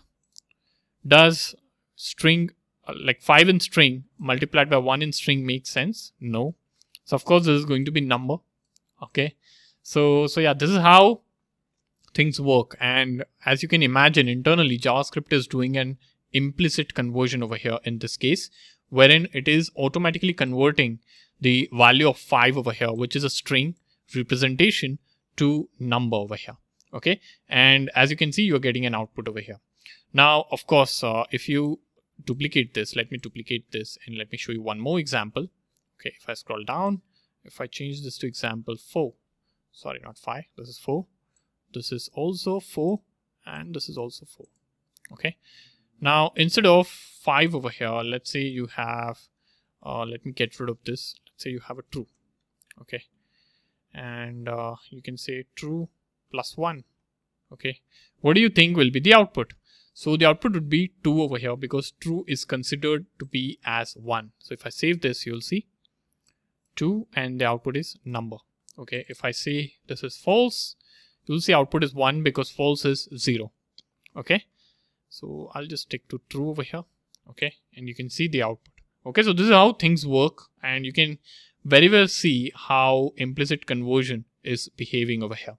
Speaker 1: Does string 5 in string multiplied by 1 in string make sense? No. So of course this is going to be number. Okay. So yeah, this is how things work. And as you can imagine, internally JavaScript is doing an implicit conversion over here in this case, wherein it is automatically converting the value of 5 over here, which is a string representation, to number over here. Okay. And as you can see, you're getting an output over here. Now, of course, if you duplicate this, let me duplicate this and let me show you one more example. Okay. If I scroll down, if I change this to example 4, sorry, not 5, this is 4. This is also 4 and this is also 4. Okay. Now, instead of 5 over here, let's say you have, let me get rid of this. Let's say you have a true. Okay. And you can say true plus 1. Okay. What do you think will be the output? So the output would be 2 over here because true is considered to be as 1. So if I save this, you'll see 2 and the output is number. Okay. If I say this is false, you'll see output is 1 because false is 0. Okay. So I'll just stick to true over here. Okay. And you can see the output. Okay. So this is how things work, and you can very well see how implicit conversion is behaving over here.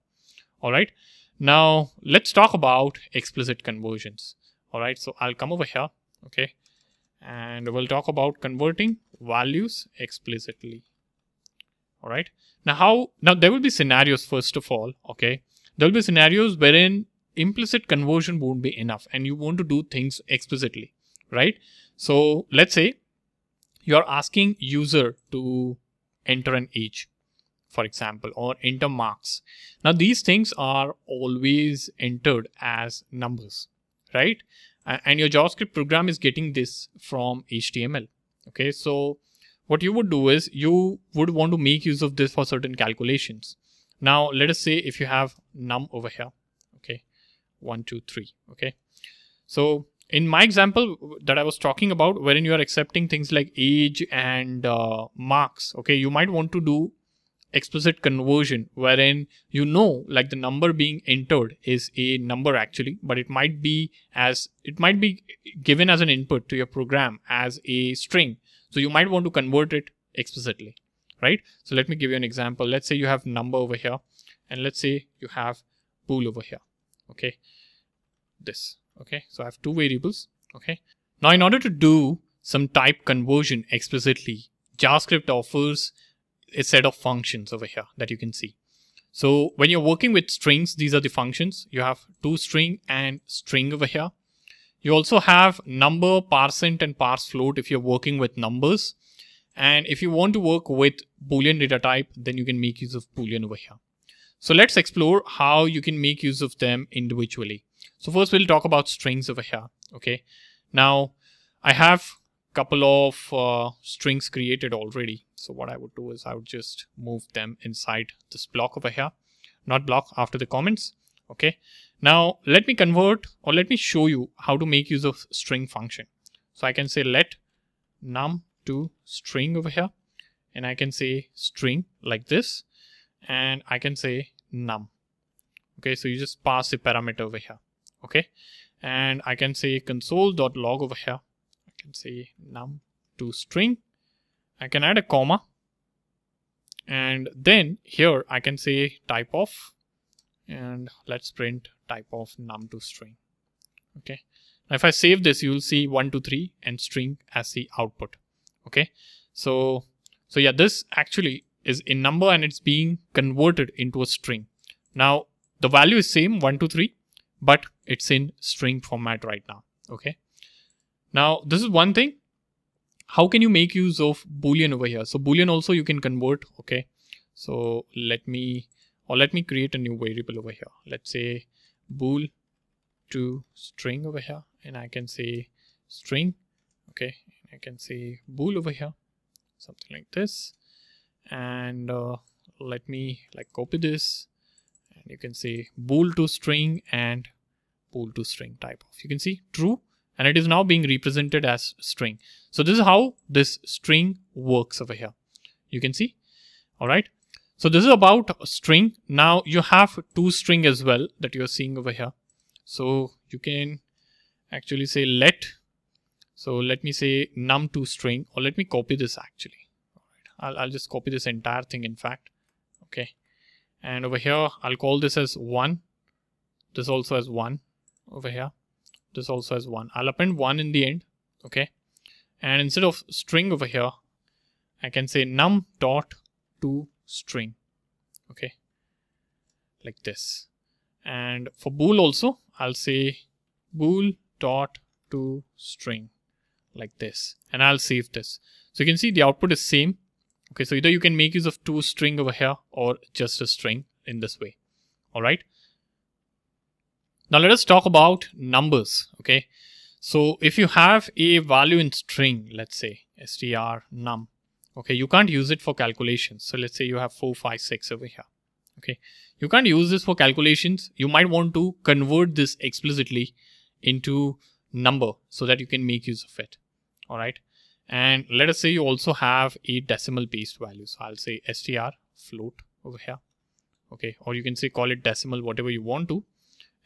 Speaker 1: All right. Now let's talk about explicit conversions. All right. So I'll come over here. Okay. And we'll talk about converting values explicitly. All right. Now there will be scenarios, first of all. Okay. There will be scenarios wherein implicit conversion won't be enough and you want to do things explicitly, right? So let's say you're asking user to enter an age, for example, or enter marks. Now these things are always entered as numbers, right? And your JavaScript program is getting this from HTML. Okay, so what you would do is you would want to make use of this for certain calculations. Now let us say if you have num over here, okay, 1, 2, 3. Okay, so in my example that I was talking about, wherein you are accepting things like age and marks, okay, you might want to do explicit conversion wherein you know, like, the number being entered is a number actually, but it might be given as an input to your program as a string. So you might want to convert it explicitly, right? So let me give you an example. Let's say you have number over here, and let's say you have bool over here. Okay, this. Okay, so I have two variables. Okay, Now, in order to do some type conversion explicitly, JavaScript offers a set of functions over here that you can see. So when you're working with strings, these are the functions. You have toString and string over here. You also have number, parseInt, and parseFloat if you're working with numbers. And if you want to work with Boolean data type, then you can make use of Boolean over here. So let's explore how you can make use of them individually. So first we'll talk about strings over here. Okay. Now I have a couple of strings created already. So what I would do is I would just move them inside this block over here, not block, after the comments. Okay. Now let me convert, or let me show you how to make use of string function. So I can say let num to string over here, and I can say string like this, and I can say num. Okay, so you just pass a parameter over here. Okay, and I can say console.log over here. I can say num to string. I can add a comma, and then here I can say type of, and let's print type of num to string. Okay, now if I save this, you will see 1, 2, 3 and string as the output. Okay, so yeah, this actually is a number and it's being converted into a string. Now the value is same 1, 2, 3, but it's in string format right now. Okay, now this is one thing. How can you make use of Boolean over here? So Boolean also you can convert. Okay, so let me create a new variable over here. Let's say bool to string over here, and I can say string. Okay, I can say bool over here, something like this, and let me like copy this, and you can say bool to string and bool to string type of. You can see true, and it is now being represented as string. So this is how this string works over here. You can see. All right. So this is about string. Now you have toString as well that you're seeing over here. So you can actually say let. So let me say num to string, or let me copy this actually. All right. I'll just copy this entire thing, in fact. Okay. And over here, I'll call this as 1. This also as 1 over here. This also as 1. I'll append 1 in the end. Okay. And instead of string over here, I can say num dot to string. Okay. Like this. And for bool also, I'll say bool dot to string like this, and I'll save this. So you can see the output is same. Okay, so either you can make use of toString over here or just a string in this way. All right. Now let us talk about numbers. Okay, so if you have a value in string, let's say str num, okay, you can't use it for calculations. So let's say you have 4, 5, 6 over here. Okay, you can't use this for calculations. You might want to convert this explicitly into number so that you can make use of it. All right, and let us say you also have a decimal based value. So I'll say str float over here. Okay, or you can say call it decimal, whatever you want to.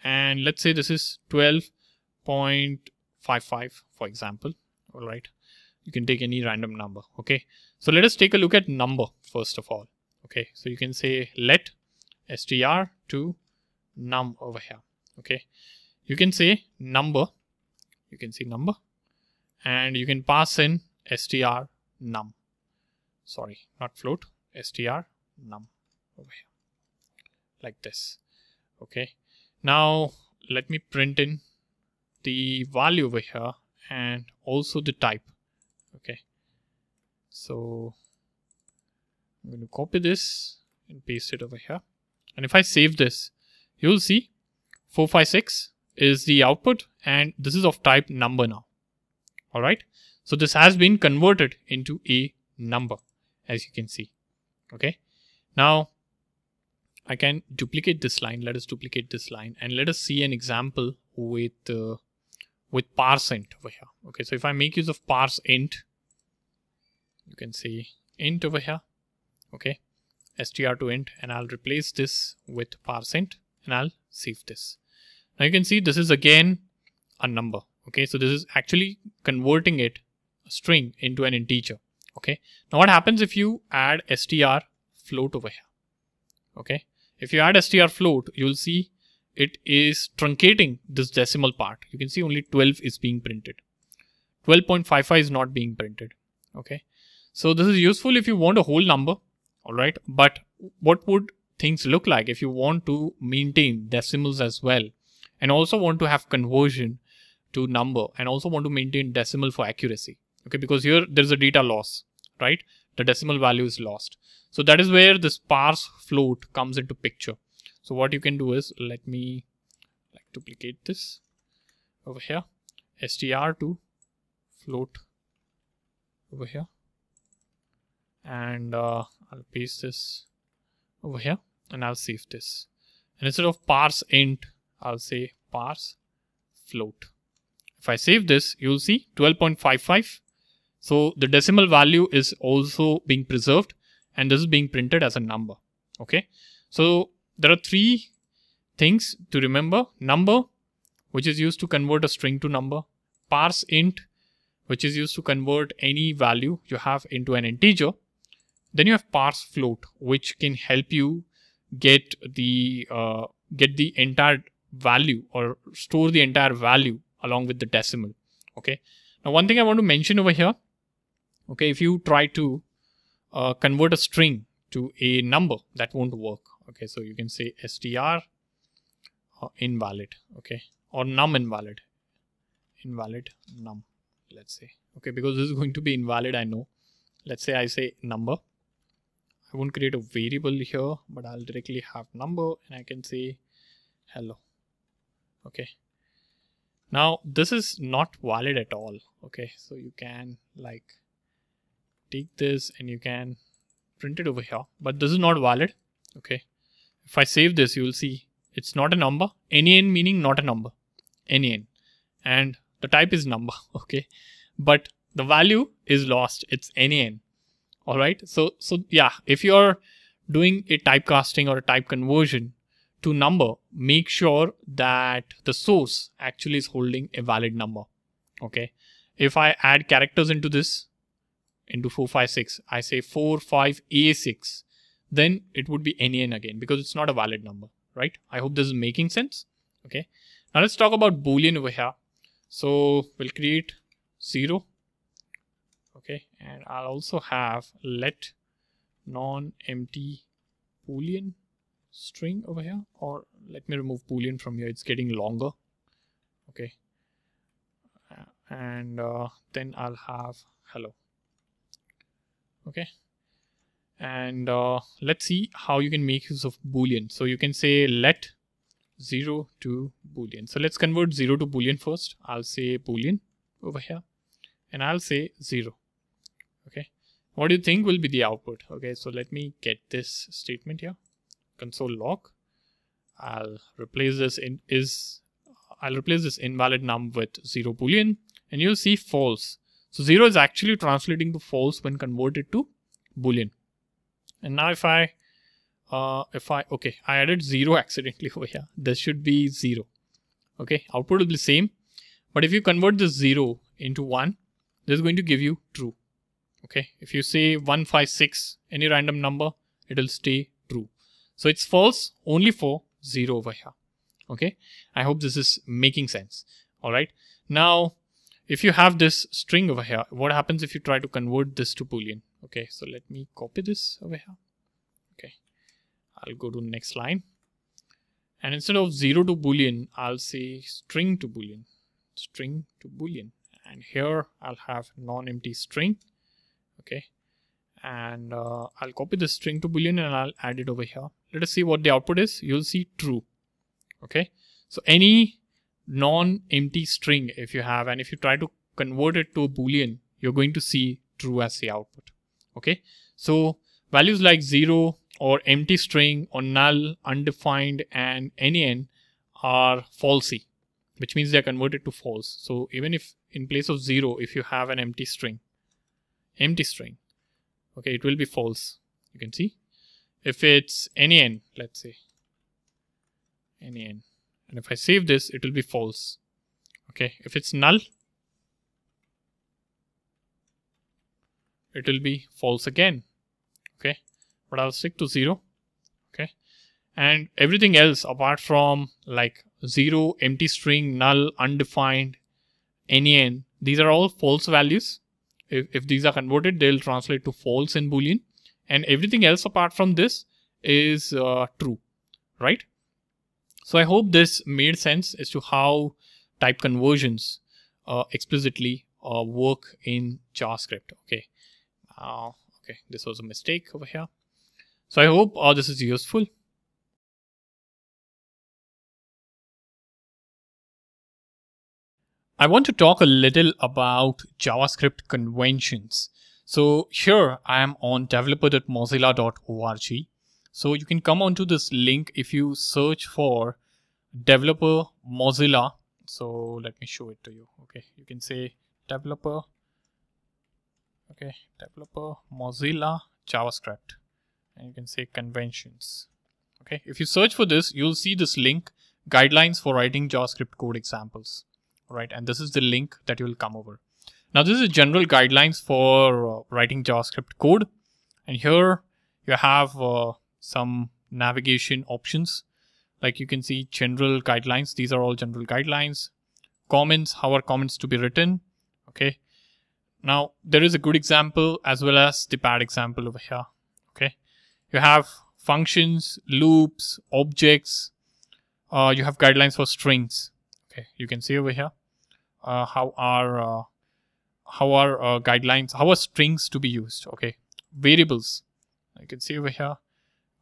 Speaker 1: And let's say this is 12.55 for example. All right, you can take any random number. Okay, so let us take a look at number first of all. Okay, so you can say let str to num over here. Okay, you can say number, you can see number, and you can pass in str num, sorry, not float, str num over here like this. Okay, now let me print in the value over here and also the type. Okay, so I'm going to copy this and paste it over here, and if I save this, you'll see 456 is the output, and this is of type number now. All right, so this has been converted into a number, as you can see. Okay, now I can duplicate this line. Let us duplicate this line, and let us see an example with parseInt over here. Okay, so if I make use of parseInt, you can see int over here. Okay, str to int, and I'll replace this with parseInt, and I'll save this. Now you can see this is again a number. Okay, so this is actually converting it, a string, into an integer. Okay, now what happens if you add str float over here? Okay, if you add str float, you'll see it is truncating this decimal part. You can see only 12 is being printed. 12.55 is not being printed. Okay, so this is useful if you want a whole number. All right, but what would things look like if you want to maintain decimals as well, and also want to have conversion to number, and also want to maintain decimal for accuracy? Okay, because here there's a data loss, right? The decimal value is lost. So that is where this parse float comes into picture. So what you can do is, let me duplicate this over here, str to float over here, and I'll paste this over here, and I'll save this. And instead of parse int, I'll say parse float. If I save this, you'll see 12.55. So the decimal value is also being preserved, and this is being printed as a number. Okay, so there are three things to remember: number, which is used to convert a string to number; parse int, which is used to convert any value you have into an integer. Then you have parse float, which can help you get the entire value or store the entire value along with the decimal. Okay, now one thing I want to mention over here. Okay, if you try to convert a string to a number, that won't work. Okay, so you can say str invalid, okay, or num invalid num, let's say. Okay, because this is going to be invalid, I know. Let's say I say number. I won't create a variable here, but I'll directly have number, and I can say hello. Okay, now this is not valid at all. Okay, so you can like take this and you can print it over here, but this is not valid. Okay, if I save this, you will see it's not a number. NaN meaning not a number, NaN, and the type is number. Okay, but the value is lost. It's NaN. All right. So yeah, if you're doing a typecasting or a type conversion to number, make sure that the source actually is holding a valid number. Okay, if I add characters into this, into 456, I say 45A6, then it would be NaN again, because it's not a valid number, right? I hope this is making sense. Okay, now let's talk about Boolean over here. So we'll create 0. Okay, and I'll also have let non-empty Boolean string over here, or let me remove Boolean from here, it's getting longer. Okay, and then I'll have hello. Okay, and let's see how you can make use of Boolean. So you can say let 0 to Boolean. So let's convert 0 to Boolean first. I'll say Boolean over here, and I'll say 0. Okay, what do you think will be the output? Okay, so let me get this statement here, console log. I'll replace this invalid num with 0 Boolean, and you'll see false. So 0 is actually translating to false when converted to Boolean. And now if I okay, I added 0 accidentally over here. This should be 0. Okay, output will be the same, but if you convert this 0 into 1, this is going to give you true. Okay, if you say 156, any random number, it will stay true. So it's false only for 0 over here. Okay, I hope this is making sense. All right, now if you have this string over here, what happens if you try to convert this to Boolean? Okay, so let me copy this over here. Okay, I'll go to next line, and instead of 0 to Boolean, I'll say string to Boolean, and here I'll have non-empty string. Okay, and I'll copy the string to Boolean and I'll add it over here. Let us see what the output is. You'll see true. Okay, so any non-empty string if you have, and if you try to convert it to a Boolean, you're going to see true as the output. Okay, so values like 0 or empty string or null, undefined, and NaN are falsy, which means they're converted to false. So even if in place of 0, if you have an empty string, okay, it will be false. You can see if it's NaN, let's say NaN, and if I save this, it will be false. Okay, if it's null, it will be false again. Okay, but I'll stick to 0. Okay, and everything else apart from like 0, empty string, null, undefined, NaN, These are all false values. If these are converted, they'll translate to false in Boolean, and everything else apart from this is true, right? So I hope this made sense as to how type conversions explicitly work in JavaScript. Okay. Okay, this was a mistake over here. So I hope this is useful. I want to talk a little about JavaScript conventions. So here I am on developer.mozilla.org. So you can come onto this link if you search for developer Mozilla. So let me show it to you. Okay, you can say developer. Okay, developer Mozilla JavaScript, and you can say conventions. Okay, if you search for this, you'll see this link, guidelines for writing JavaScript code examples. Right, and this is the link that you will come over. Now this is general guidelines for writing JavaScript code, and here you have some navigation options. Like you can see general guidelines. These are all general guidelines. Comments, how are comments to be written? Okay. Now there is a good example as well as the bad example over here. Okay. You have functions, loops, objects. You have guidelines for strings. Okay. You can see over here. How are guidelines, how are strings to be used? Okay, variables, you can see over here,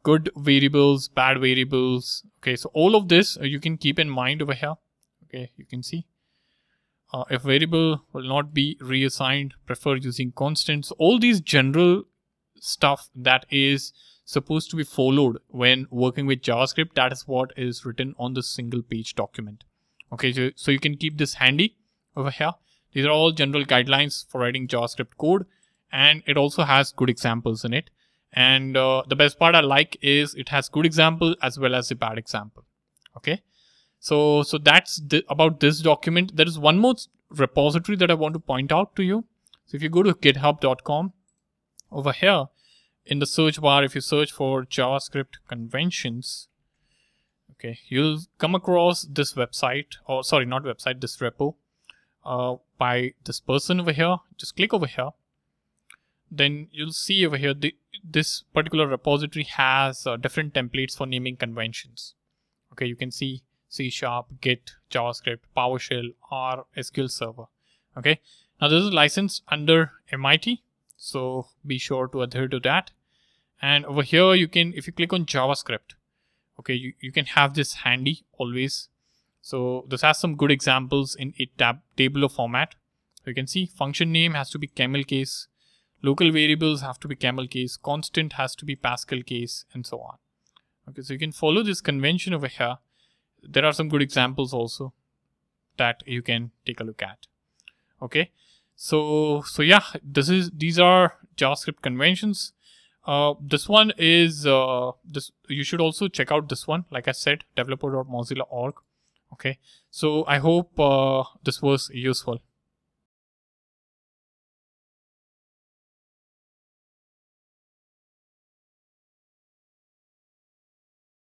Speaker 1: good variables, bad variables. Okay, so all of this you can keep in mind over here. Okay, you can see if variable will not be reassigned, prefer using constants. All these general stuff that is supposed to be followed when working with JavaScript, that is what is written on the single page document. Okay, so you can keep this handy over here. These are all general guidelines for writing JavaScript code, and it also has good examples in it. And the best part I like is it has good example as well as the bad example. Okay, so that's about this document. There is one more repository that I want to point out to you. So if you go to github.com, over here in the search bar, if you search for JavaScript conventions, okay, you'll come across this website, or sorry, not website, this repo by this person over here. Just click over here. Then you'll see over here, this particular repository has different templates for naming conventions. Okay, you can see C#, Git, JavaScript, PowerShell, R, SQL Server. Okay, now this is licensed under MIT, so be sure to adhere to that. And over here, you can, if you click on JavaScript, okay, you can have this handy always. So this has some good examples in a tabular format. You can see function name has to be camel case, local variables have to be camel case, constant has to be Pascal case, and so on. Okay, so you can follow this convention over here. There are some good examples also that you can take a look at. Okay, so yeah, these are JavaScript conventions. This one is this. You should also check out this one. Like I said, developer.mozilla.org. Okay, so I hope this was useful.